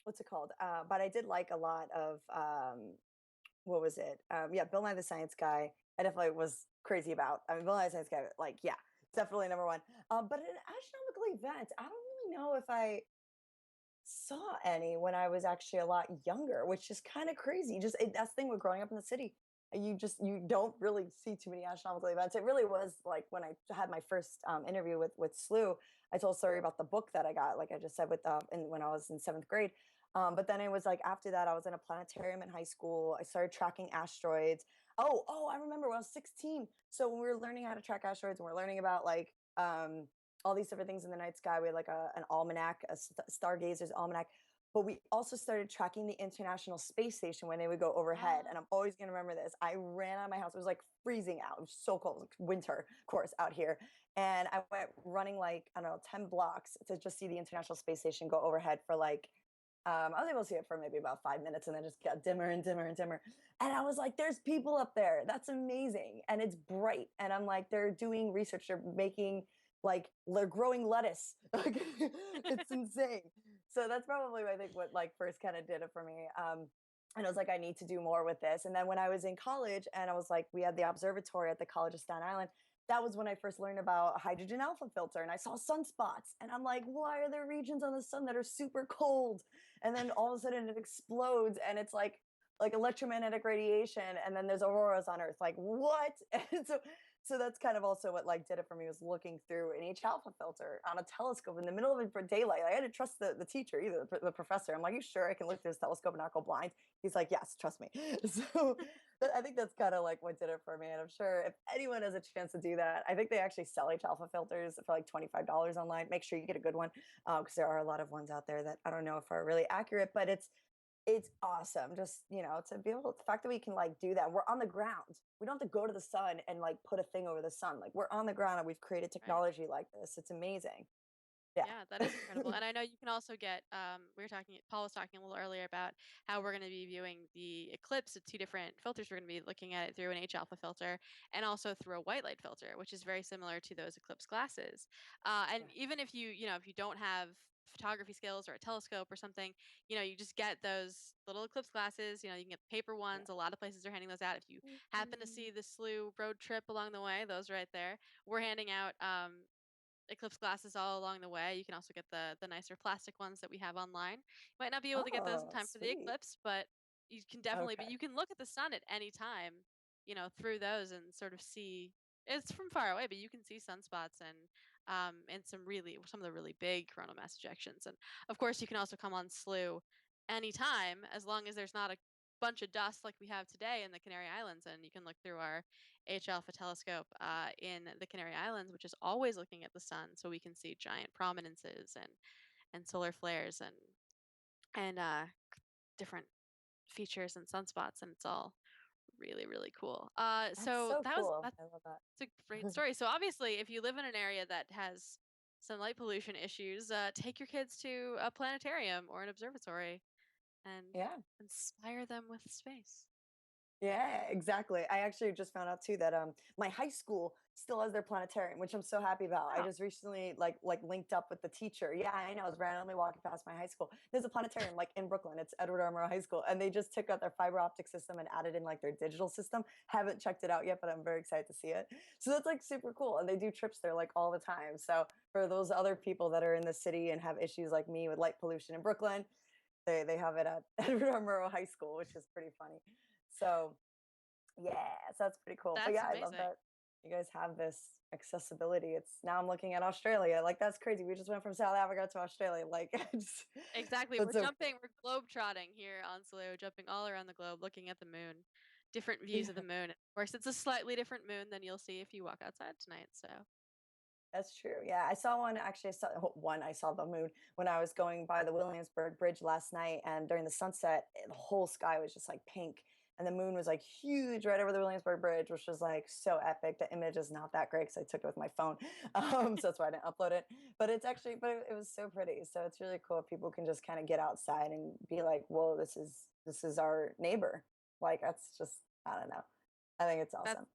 S11: what's it called? But I did like a lot of what was it? Yeah, Bill Nye the Science Guy. I definitely was crazy about. I mean, Bill Nye the Science Guy. Like, yeah, definitely number one. But an astronomical event, I don't really know if I saw any when I was actually a lot younger, which is kind of crazy. That's the thing with growing up in the city. You don't really see too many astronomical events. It really was like when I had my first interview with Slooh. I told a story about the book that I got, like I just said, when I was in 7th grade. But then it was like after that, I was in a planetarium in high school. I started tracking asteroids. Oh, I remember when I was 16. So when we were learning how to track asteroids, and we're learning about like all these different things in the night sky. We had like an almanac, stargazer's almanac. But we also started tracking the International Space Station when they would go overhead. And I'm always going to remember this. I ran out of my house. It was like freezing out. It was so cold. It was like winter, of course, out here. And I went running like, I don't know, 10 blocks to just see the International Space Station go overhead for like, I was able to see it for maybe about 5 minutes and then just got dimmer and dimmer and dimmer. And I was like, there's people up there. That's amazing. And it's bright. And I'm like, they're doing research. They're making like they're growing lettuce. Like it's insane. So that's probably I think what like first kind of did it for me. And I was like, I need to do more with this. And then when I was in college and I was like, we had the observatory at the College of Staten Island. That was when I first learned about hydrogen alpha filter and I saw sunspots. And I'm like, why are there regions on the sun that are super cold? And then all of a sudden it explodes and it's like electromagnetic radiation. And then there's auroras on Earth. Like, what? And so So that's kind of also what like did it for me, was looking through an H alpha filter on a telescope in the middle of it for daylight. I had to trust the teacher, either the professor. I'm like, you sure I can look through this telescope and not go blind? He's like, yes, trust me. So I think that's kind of like what did it for me. And I'm sure if anyone has a chance to do that, I think they actually sell H alpha filters for like $25 online. Make sure you get a good one, because there are a lot of ones out there that I don't know if are really accurate, but it's awesome. Just, to be able the fact that we can like do that. We're on the ground. We don't have to go to the sun and like put a thing over the sun. Like, we're on the ground and we've created technology like this. It's amazing. Yeah.
S2: Yeah, that is incredible. And I know you can also get, Paul was talking a little earlier about how we're going to be viewing the eclipse at two different filters. We're going to be looking at it through an H alpha filter and also through a white light filter, which is very similar to those eclipse glasses. And even if if you don't have photography skills or a telescope or something, you just get those little eclipse glasses. You can get the paper ones. A lot of places are handing those out. If you happen to see the Slooh road trip along the way, those right there. We're handing out eclipse glasses all along the way. You can also get the nicer plastic ones that we have online. You might not be able to get those in time for the eclipse, but you can definitely. But you can look at the sun at any time, through those and sort of see. It's from far away, but you can see sunspots and some of the really big coronal mass ejections. And of course, you can also come on Slooh anytime, as long as there's not a bunch of dust like we have today in the Canary Islands, and you can look through our H alpha telescope in the Canary Islands, which is always looking at the sun, so we can see giant prominences and solar flares and different features and sunspots, and it's all really, really cool. So
S11: That's so cool.
S2: that's
S11: I love that.
S2: a great story. So obviously, if you live in an area that has some light pollution issues, take your kids to a planetarium or an observatory and
S11: Yeah.
S2: inspire them with space.
S11: Yeah, exactly. I actually just found out too that my high school still has their planetarium, which I'm so happy about. I
S2: Wow.
S11: just recently like linked up with the teacher. Yeah, I know. I was randomly walking past my high school. There's a planetarium like in Brooklyn. It's Edward R. Murrow High School, and they just took out their fiber optic system and added in like their digital system. Haven't checked it out yet, but I'm very excited to see it. So that's like super cool, and they do trips there like all the time. So for those other people that are in the city and have issues like me with light pollution in Brooklyn, they have it at Edward R. Murrow High School, which is pretty funny. So yeah, so that's pretty cool. But
S2: That's
S11: yeah, I love
S2: amazing.
S11: that you guys have this accessibility. It's now I'm looking at Australia. Like, that's crazy. We just went from South Africa to Australia. Like, it's
S2: Exactly.
S11: that's
S2: We're globe trotting here on Slooh, jumping all around the globe, looking at the moon, different views of the
S11: yeah,
S2: moon. Of course, it's a slightly different moon than you'll see if you walk outside tonight. So
S11: that's true. Yeah, I saw one actually. I saw the moon when I was going by the Williamsburg Bridge last night, and during the sunset, the whole sky was just like pink, and the moon was like huge right over the Williamsburg Bridge, which was like so epic. The image is not that great because I took it with my phone, so that's why I didn't upload it. But it's actually, it was so pretty. So it's really cool if people can just kind of get outside and be like, "Whoa, this is our neighbor." Like, that's just, I don't know. I think it's
S2: that's
S11: awesome.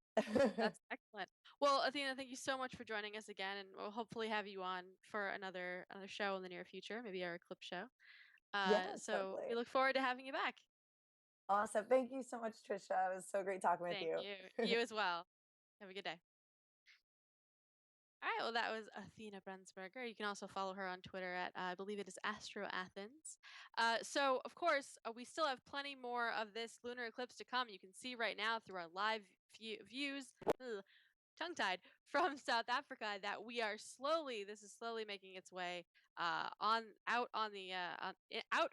S2: that's excellent. Well, Athena, thank you so much for joining us again, and we'll hopefully have you on for another show in the near future, maybe our eclipse show.
S11: Yeah,
S2: So we
S11: totally.
S2: look forward to having you back.
S11: Awesome. Thank you so much, Trisha. It was so great talking with
S2: Thank
S11: you.
S2: you. You as well. Have a good day. All right, well, that was Athena Brensberger. You can also follow her on Twitter at, I believe it is Astro Athens. So, of course, we still have plenty more of this lunar eclipse to come. You can see right now through our live views, tongue-tied, from South Africa, that this is slowly making its way out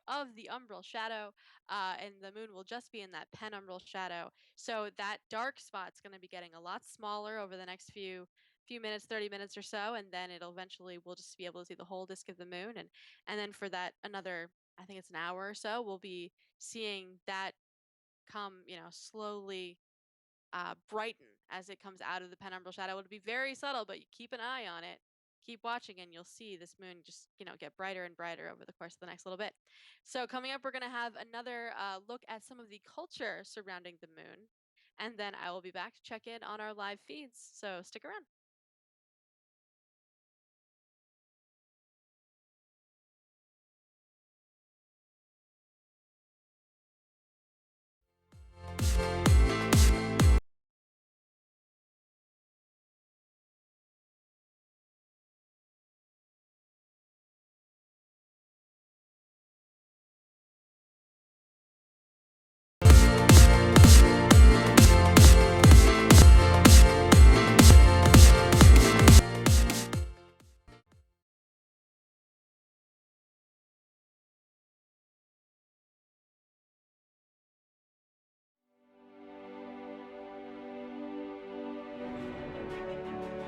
S2: of the umbral shadow, and the moon will just be in that penumbral shadow. So that dark spot's going to be getting a lot smaller over the next few minutes, 30 minutes or so, and then we'll just be able to see the whole disk of the moon, and then for that another, I think it's an hour or so, we'll be seeing that come, slowly brighten as it comes out of the penumbral shadow. It'll be very subtle, but you keep an eye on it, keep watching, and you'll see this moon just get brighter and brighter over the course of the next little bit. So coming up, we're going to have another look at some of the culture surrounding the moon, and then I will be back to check in on our live feeds, so stick around.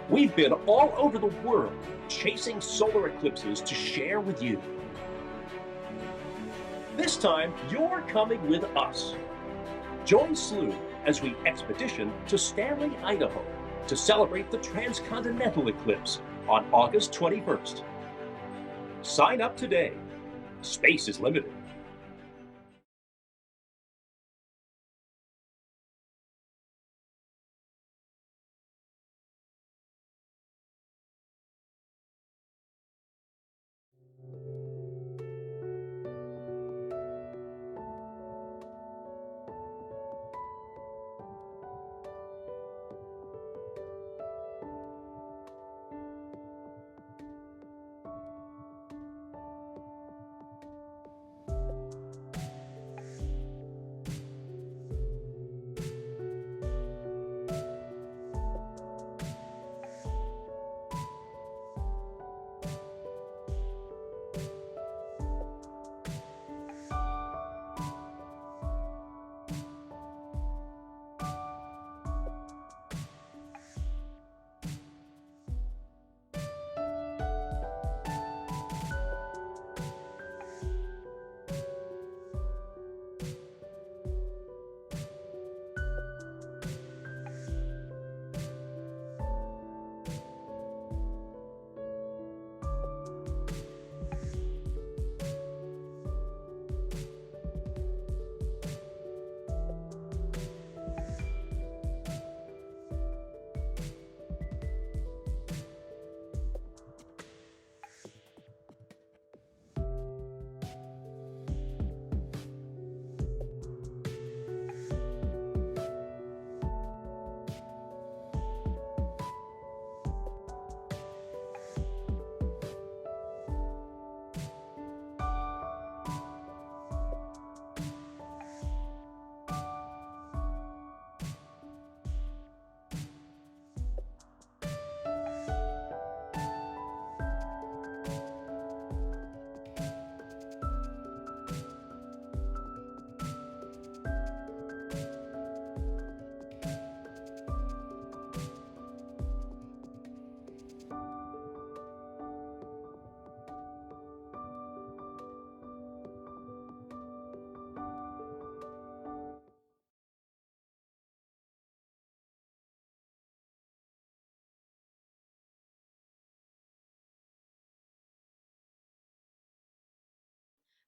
S4: We've been all over the world chasing solar eclipses to share with you. This time, you're coming with us. Join Slooh as we expedition to Stanley, Idaho to celebrate the transcontinental eclipse on August 21st. Sign up today. Space is limited.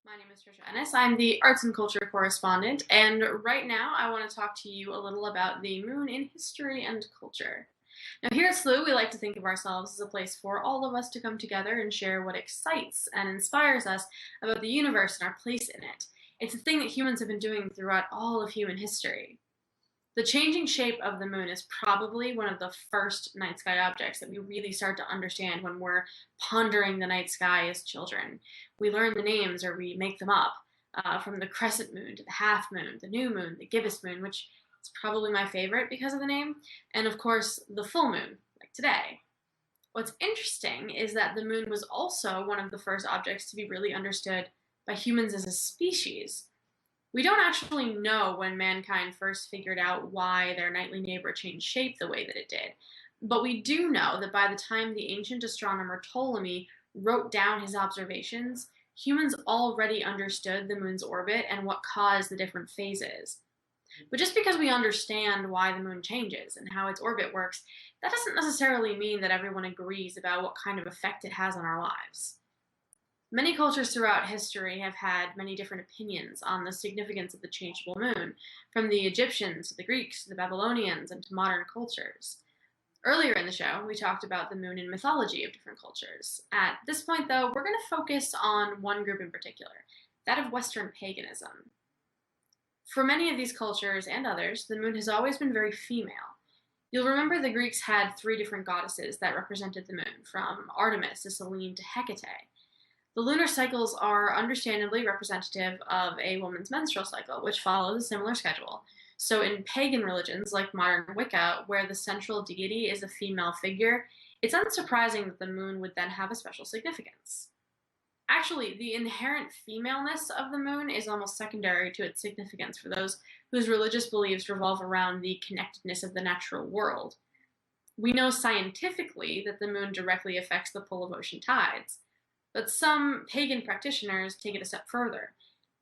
S2: My name is Trisha Ennis. I'm the arts and culture correspondent, and right now I want to talk to you a little about the moon in history and culture. Now, here at Slooh, we like to think of ourselves as a place for all of us to come together and share what excites and inspires us about the universe and our place in it. It's a thing that humans have been doing throughout all of human history. The changing shape of the moon is probably one of the first night sky objects that we really start to understand when we're pondering the night sky as children. We learn the names or we make them up, from the crescent moon to the half moon, the new moon, the gibbous moon, which is probably my favorite because of the name, and of course the full moon, like today. What's interesting is that the moon was also one of the first objects to be really understood by humans as a species. We don't actually know when mankind first figured out why their nightly neighbor changed shape the way that it did, but we do know that by the time the ancient astronomer Ptolemy wrote down his observations, humans already understood the moon's orbit and what caused the different phases. But just because we understand why the moon changes and how its orbit works, that doesn't necessarily mean that everyone agrees about what kind of effect it has on our lives. Many cultures throughout history have had many different opinions on the significance of the changeable moon, from the Egyptians to the Greeks to the Babylonians and to modern cultures. Earlier in the show, we talked about the moon in mythology of different cultures. At this point, though, we're going to focus on one group in particular, that of Western paganism. For many of these cultures and others, the moon has always been very female. You'll remember the Greeks had 3 different goddesses that represented the moon, from Artemis to Selene to Hecate. The lunar cycles are understandably representative of a woman's menstrual cycle, which follows a similar schedule. So in pagan religions like modern Wicca, where the central deity is a female figure, it's unsurprising that the moon would then have a special significance. Actually, the inherent femaleness of the moon is almost secondary to its significance for those whose religious beliefs revolve around the connectedness of the natural world. We know scientifically that the moon directly affects the pull of ocean tides, but some pagan practitioners take it a step further.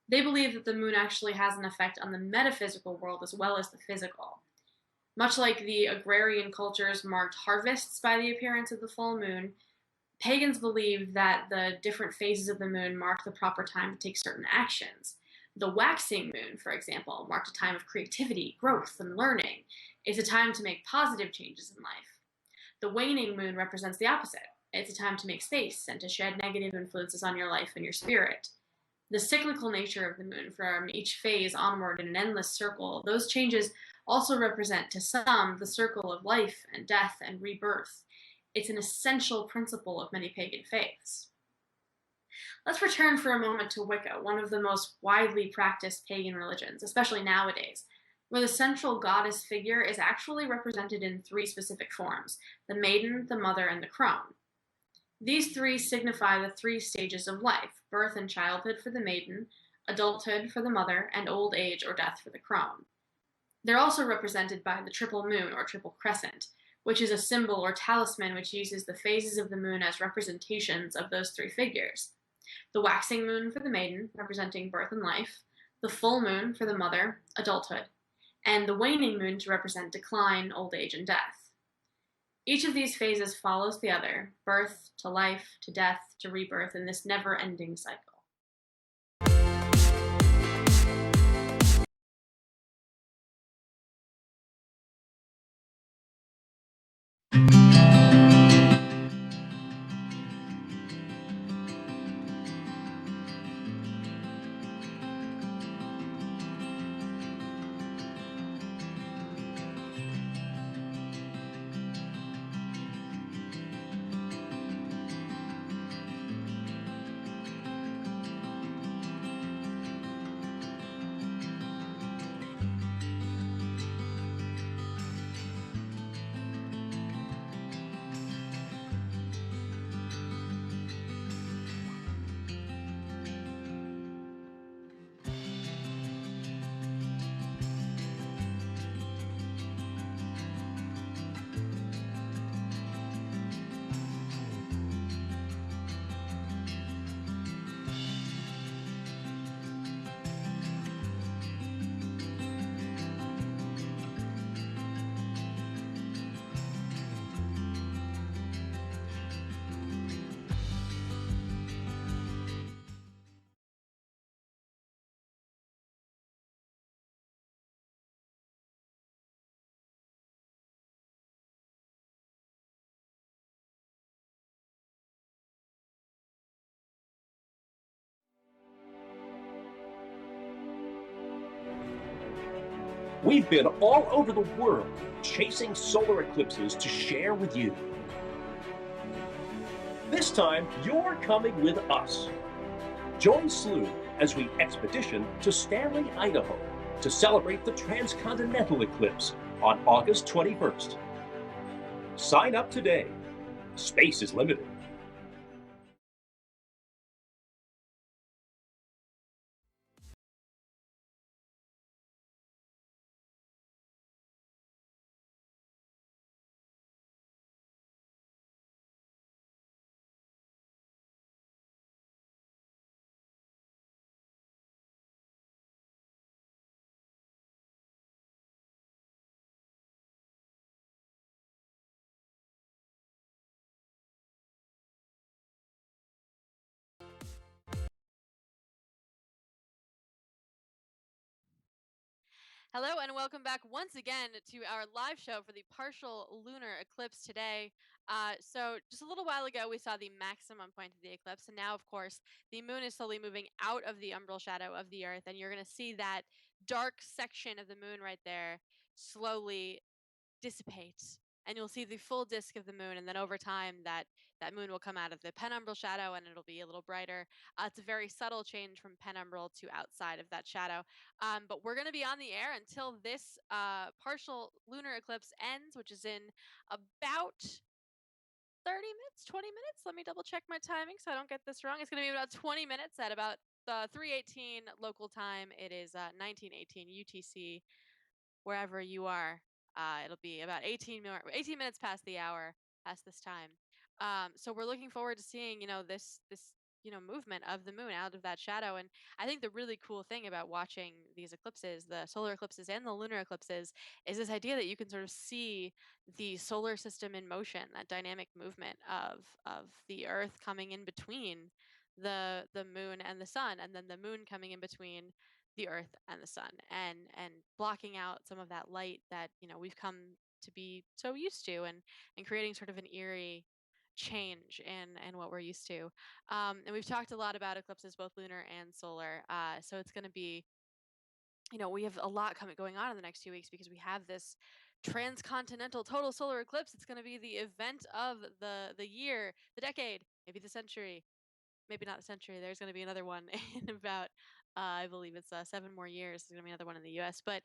S2: They believe that the moon actually has an effect on the metaphysical world as well as the physical. Much like the agrarian cultures marked harvests by the appearance of the full moon, pagans believed that the different phases of the moon marked the proper time to take certain actions. The waxing moon, for example, marked a time of creativity, growth, and learning. It's a time to make positive changes in life. The waning moon represents the opposite. It's a time to make space and to shed negative influences on your life and your spirit. The cyclical nature of the moon from each phase onward in an endless circle, those changes also represent to some the circle of life and death and rebirth. It's an essential principle of many pagan faiths. Let's return for a moment to Wicca, one of the most widely practiced pagan religions, especially nowadays, where the central goddess figure is actually represented in three specific forms: the maiden, the mother, and the crone. These three signify the three stages of life: birth and childhood for the maiden, adulthood for the mother, and old age or death for the crone. They're also represented by the triple moon or triple crescent, which is a symbol or talisman which uses the phases of the moon as representations of those three figures. The waxing moon for the maiden, representing birth and life, the full moon for the mother, adulthood, and the waning moon to represent decline, old age, and death. Each of these phases follows the other: birth to life, to death, to rebirth, in this never-ending cycle.
S4: We've been all over the world chasing solar eclipses to share with you. This time, you're coming with us. Join Slooh as we expedition to Stanley, Idaho, to celebrate the transcontinental eclipse on August 21st. Sign up today. Space is limited.
S2: Hello and welcome back once again to our live show for the partial lunar eclipse today. So just a little while ago we saw the maximum point of the eclipse, and now of course the moon is slowly moving out of the umbral shadow of the earth, and you're going to see that dark section of the moon right there slowly dissipate, and you'll see the full disk of the moon, and then over time that moon will come out of the penumbral shadow and it'll be a little brighter. It's a very subtle change from penumbral to outside of that shadow. But we're going to be on the air until this partial lunar eclipse ends, which is in about 30 minutes, 20 minutes. Let me double check my timing so I don't get this wrong. It's going to be about 20 minutes at about 3:18 local time. It is 19:18 UTC, wherever you are. It'll be about 18 minutes past the hour, past this time. So we're looking forward to seeing, this movement of the moon out of that shadow. And I think the really cool thing about watching these eclipses, the solar eclipses and the lunar eclipses, is this idea that you can sort of see the solar system in motion, that dynamic movement of the Earth coming in between the moon and the sun, and then the moon coming in between the Earth and the sun, and blocking out some of that light that we've come to be so used to, and creating sort of an eerie change in what we're used to. And we've talked a lot about eclipses, both lunar and solar. So it's going to be, we have a lot going on in the next 2 weeks, because we have this transcontinental total solar eclipse. It's going to be the event of the year, the decade, maybe the century, maybe not a century. There's going to be another one in about, I believe it's 7 more years. There's going to be another one in the U.S. But,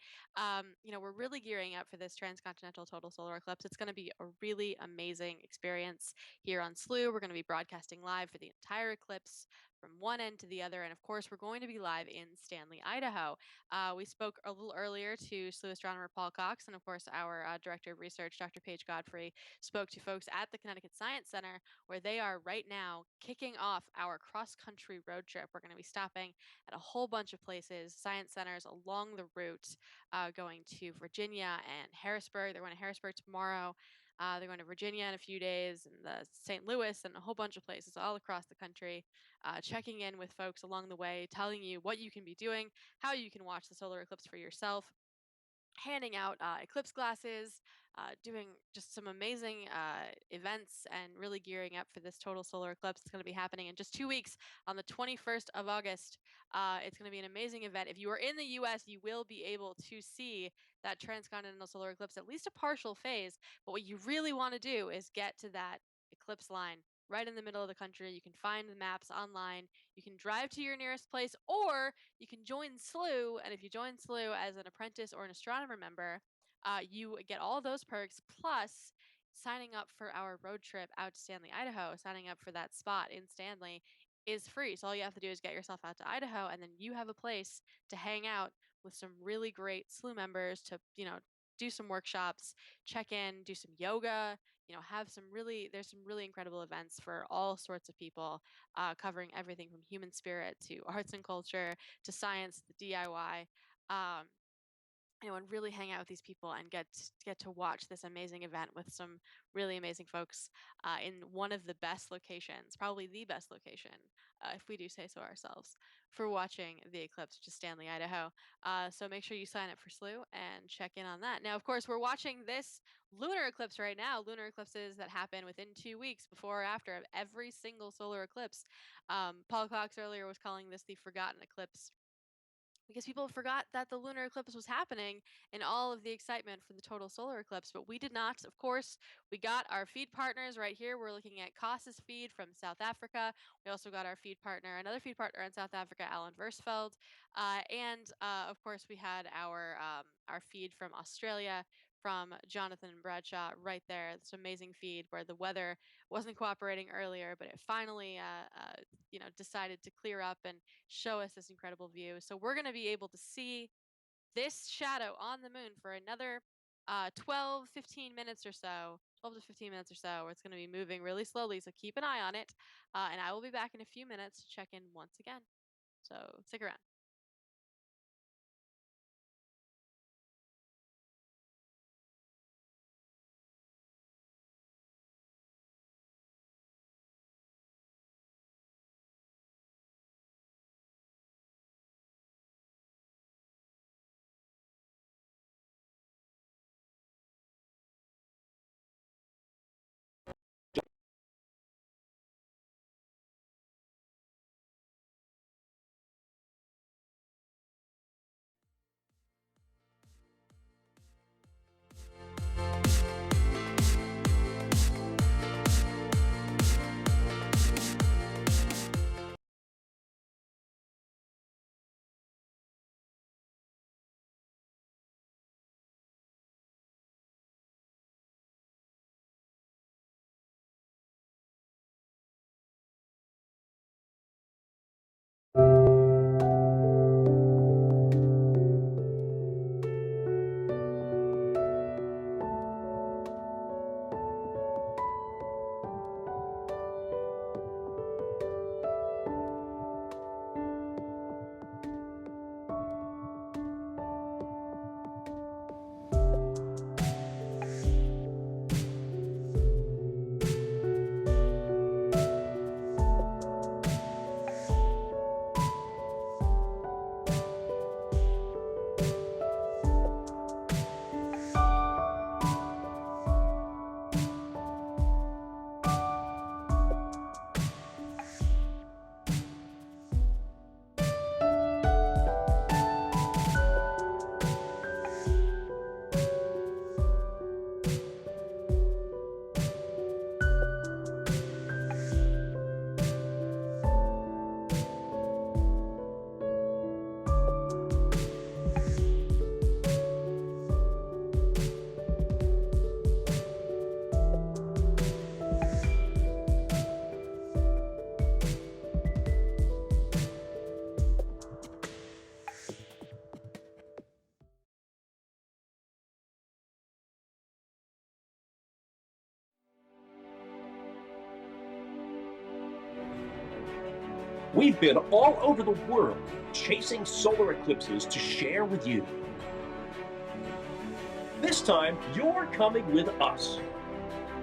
S2: we're really gearing up for this transcontinental total solar eclipse. It's going to be a really amazing experience here on Slooh. We're going to be broadcasting live for the entire eclipse from one end to the other. And of course, we're going to be live in Stanley, Idaho. We spoke a little earlier to Slooh astronomer Paul Cox, and of course, our director of research, Dr. Paige Godfrey, spoke to folks at the Connecticut Science Center, where they are right now kicking off our cross-country road trip. We're going to be stopping at a whole bunch of places, science centers along the route, going to Virginia and Harrisburg. They're going to Harrisburg tomorrow. They're going to Virginia in a few days, and St. Louis, and a whole bunch of places all across the country, checking in with folks along the way, telling you what you can be doing, how you can watch the solar eclipse for yourself, handing out eclipse glasses, doing just some amazing events, and really gearing up for this total solar eclipse. It's going to be happening in just 2 weeks on the 21st of August. It's going to be an amazing event. If you are in the US, you will be able to see that transcontinental solar eclipse, at least a partial phase. But what you really want to do is get to that eclipse line right in the middle of the country. You can find the maps online. You can drive to your nearest place, or you can join Slooh. And if you join Slooh as an apprentice or an astronomer member, you get all those perks, plus signing up for our road trip out to Stanley, Idaho. Signing up for that spot in Stanley is free. So all you have to do is get yourself out to Idaho, and then you have a place to hang out with some really great Slooh members to, do some workshops, check in, do some yoga, there's some really incredible events for all sorts of people, covering everything from human spirit to arts and culture to science, the DIY. Um, and really hang out with these people and get to watch this amazing event with some really amazing folks, in one of the best locations, probably the best location, if we do say so ourselves, for watching the eclipse, which is Stanley, Idaho. So make sure you sign up for Slooh and check in on that. Now, of course, we're watching this lunar eclipse right now. Lunar eclipses that happen within 2 weeks, before or after of every single solar eclipse. Paul Cox earlier was calling this the forgotten eclipse, because people forgot that the lunar eclipse was happening in all of the excitement for the total solar eclipse. But we did not. Of course, we got our feed partners right here. We're looking at Kos's feed from South Africa. We also got our feed partner, another feed partner in South Africa, Alan Versfeld. And of course, we had our feed from Australia, from Jonathan and Bradshaw right there. This amazing feed where the weather wasn't cooperating earlier, but it finally decided to clear up and show us this incredible view. So we're going to be able to see this shadow on the moon for another 15 minutes or so. 12 to 15 minutes or so, where it's going to be moving really slowly. So keep an eye on it. And I will be back in a few minutes to check in once again. So stick around.
S4: We've been all over the world chasing solar eclipses to share with you. This time, you're coming with us.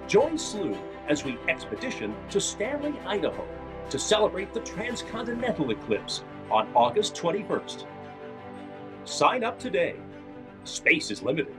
S4: Join Slooh as we expedition to Stanley, Idaho to celebrate the transcontinental eclipse on August 21st. Sign up today. Space is limited.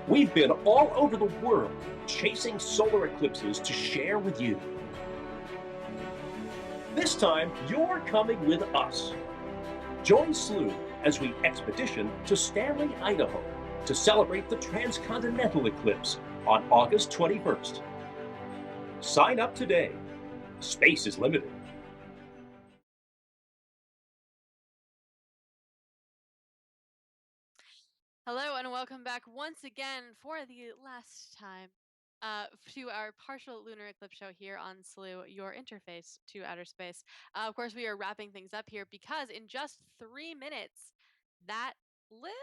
S4: We've been all over the world chasing solar eclipses to share with you. This time, you're coming with us. Join Slooh as we expedition to Stanley, Idaho to celebrate the transcontinental eclipse on August 21st. Sign up today. Space is limited.
S2: Hello and welcome back once again for the last time to our partial lunar eclipse show here on Slooh, your interface to outer space. Of course, we are wrapping things up here because in just 3 minutes, that little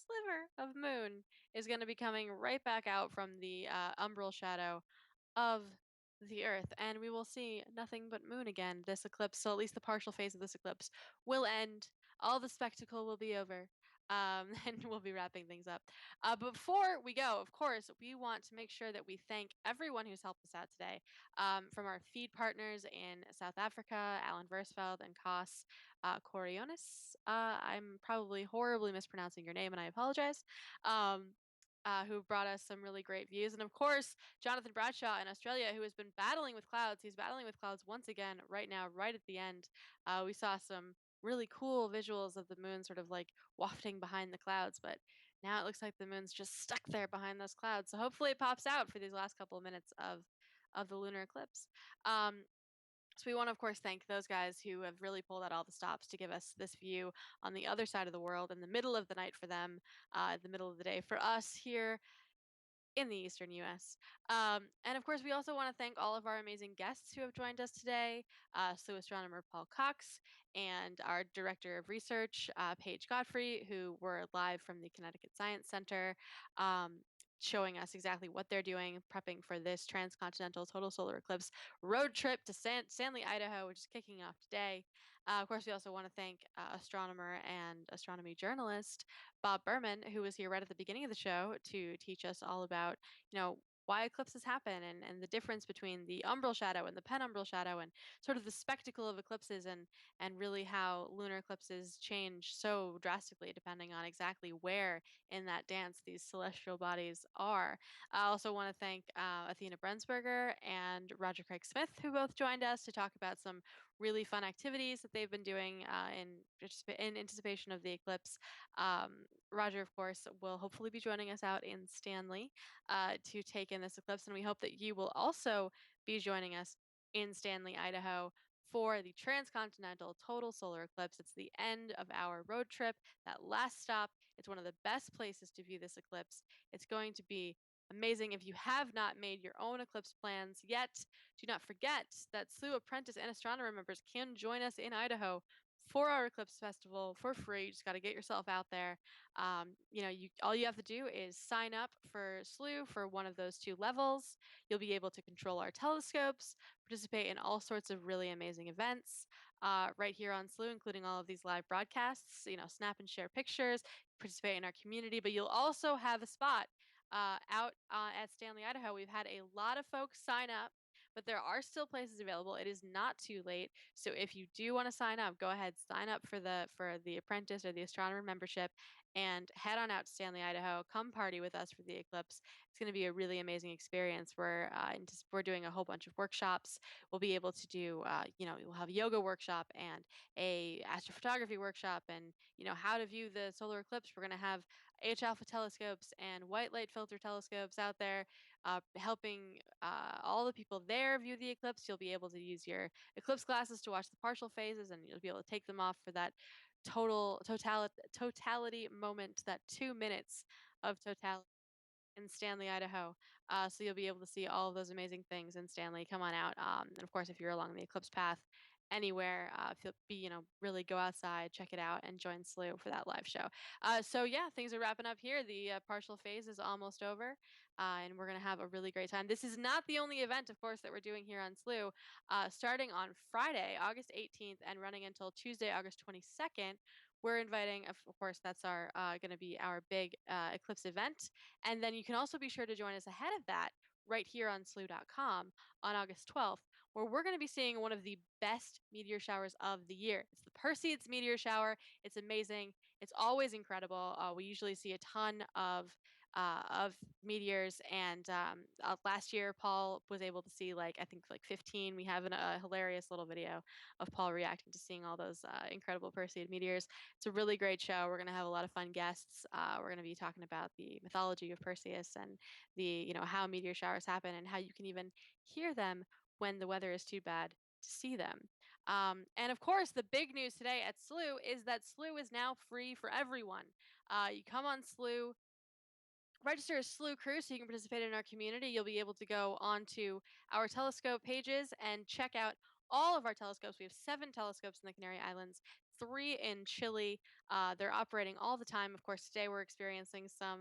S2: sliver of moon is going to be coming right back out from the umbral shadow of the Earth, and we will see nothing but moon again this eclipse. So at least the partial phase of this eclipse will end. All the spectacle will be over. And we'll be wrapping things up. Before we go, of course, we want to make sure that we thank everyone who's helped us out today. From our feed partners in South Africa, Alan Versfeld and Kos Corionis. I'm probably horribly mispronouncing your name, and I apologize. Who brought us some really great views. And of course, Jonathan Bradshaw in Australia, who has been battling with clouds. He's battling with clouds once again right now, right at the end. We saw some really cool visuals of the moon sort of like wafting behind the clouds, but now it looks like the moon's just stuck there behind those clouds. So hopefully it pops out for these last couple of minutes of the lunar eclipse. So we want to, of course, thank those guys who have really pulled out all the stops to give us this view on the other side of the world in the middle of the night for them, the middle of the day for us here in the eastern US. And of course, we also want to thank all of our amazing guests who have joined us today, Slooh astronomer Paul Cox and our director of research, Paige Godfrey, who were live from the Connecticut Science Center, showing us exactly what they're doing, prepping for this transcontinental total solar eclipse road trip to Stanley, Idaho, which is kicking off today. Of course, we also want to thank astronomer and astronomy journalist Bob Berman, who was here right at the beginning of the show to teach us all about, why eclipses happen and the difference between the umbral shadow and the penumbral shadow and sort of the spectacle of eclipses and really how lunar eclipses change so drastically depending on exactly where in that dance these celestial bodies are. I also want to thank Athena Brensberger and Roger Craig Smith, who both joined us to talk about some really fun activities that they've been doing in anticipation of the eclipse. Roger, of course, will hopefully be joining us out in Stanley to take in this eclipse, and we hope that you will also be joining us in Stanley, Idaho for the transcontinental total solar eclipse. It's the end of our road trip, that last stop. It's one of the best places to view this eclipse. It's going to be amazing. If you have not made your own eclipse plans yet, do not forget that Slooh apprentice and astronomer members can join us in Idaho for our eclipse festival for free. You just got to get yourself out there. All you have to do is sign up for Slooh for one of those 2 levels. You'll be able to control our telescopes, participate in all sorts of really amazing events right here on Slooh, including all of these live broadcasts. Snap and share pictures, participate in our community, but you'll also have a spot out at Stanley, Idaho. We've had a lot of folks sign up, but there are still places available. It is not too late. So if you do want to sign up, go ahead, sign up for the apprentice or the astronomer membership and head on out to Stanley, Idaho. Come party with us for the eclipse. It's going to be a really amazing experience. We're doing a whole bunch of workshops. We'll be able to do, we'll have a yoga workshop and a astrophotography workshop and, how to view the solar eclipse. We're going to have H alpha telescopes and white light filter telescopes out there helping all the people there view the eclipse. You'll be able to use your eclipse glasses to watch the partial phases, and you'll be able to take them off for that totality moment, that 2 minutes of totality in Stanley, Idaho. So you'll be able to see all of those amazing things in Stanley. Come on out. And of course, if you're along the eclipse path anywhere, really go outside, check it out, and join Slooh for that live show. So yeah, things are wrapping up here. The partial phase is almost over, and we're gonna have a really great time. This is not the only event, of course, that we're doing here on Slooh. Starting on Friday, August 18th, and running until Tuesday, August 22nd. We're inviting, of course, that's our going to be our big eclipse event. And then you can also be sure to join us ahead of that right here on slooh.com on August 12th, where we're going to be seeing one of the best meteor showers of the year. It's the Perseids meteor shower. It's amazing. It's always incredible. We usually see a ton of of meteors. And last year, Paul was able to see like I think like 15. We have a hilarious little video of Paul reacting to seeing all those incredible Perseid meteors. It's a really great show. We're gonna have a lot of fun guests. We're gonna be talking about the mythology of Perseus and the how meteor showers happen and how you can even hear them when the weather is too bad to see them. And of course, the big news today at Slooh is that Slooh is now free for everyone. You come on Slooh, register as Slooh Crew so you can participate in our community. You'll be able to go onto our telescope pages and check out all of our telescopes. We have 7 telescopes in the Canary Islands, 3 in Chile. They're operating all the time. Of course, today we're experiencing some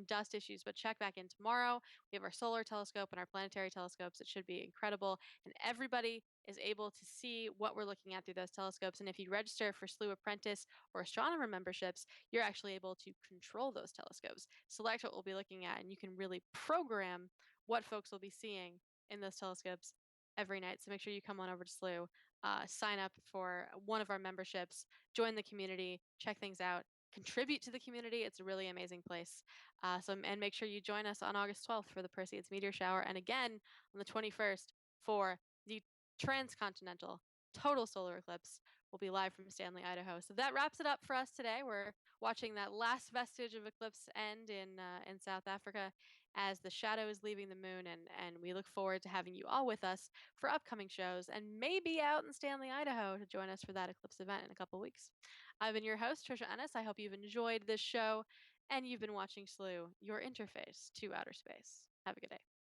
S2: dust issues, but check back in tomorrow. We have our solar telescope and our planetary telescopes. It should be incredible, and everybody is able to see what we're looking at through those telescopes. And if you register for Slooh Apprentice or astronomer memberships, you're actually able to control those telescopes, select what we'll be looking at, and you can really program what folks will be seeing in those telescopes every night. So make sure you come on over to Slooh, sign up for one of our memberships, join the community, check things out, contribute to the community. It's a really amazing place. And make sure you join us on August 12th for the Perseids meteor shower, and again on the 21st for the transcontinental total solar eclipse. We'll be live from Stanley, Idaho. So that wraps it up for us today. We're watching that last vestige of eclipse end in South Africa as the shadow is leaving the moon, and we look forward to having you all with us for upcoming shows and maybe out in Stanley, Idaho to join us for that eclipse event in a couple weeks. I've been your host, Trisha Ennis. I hope you've enjoyed this show and you've been watching Slooh, your interface to outer space. Have a good day.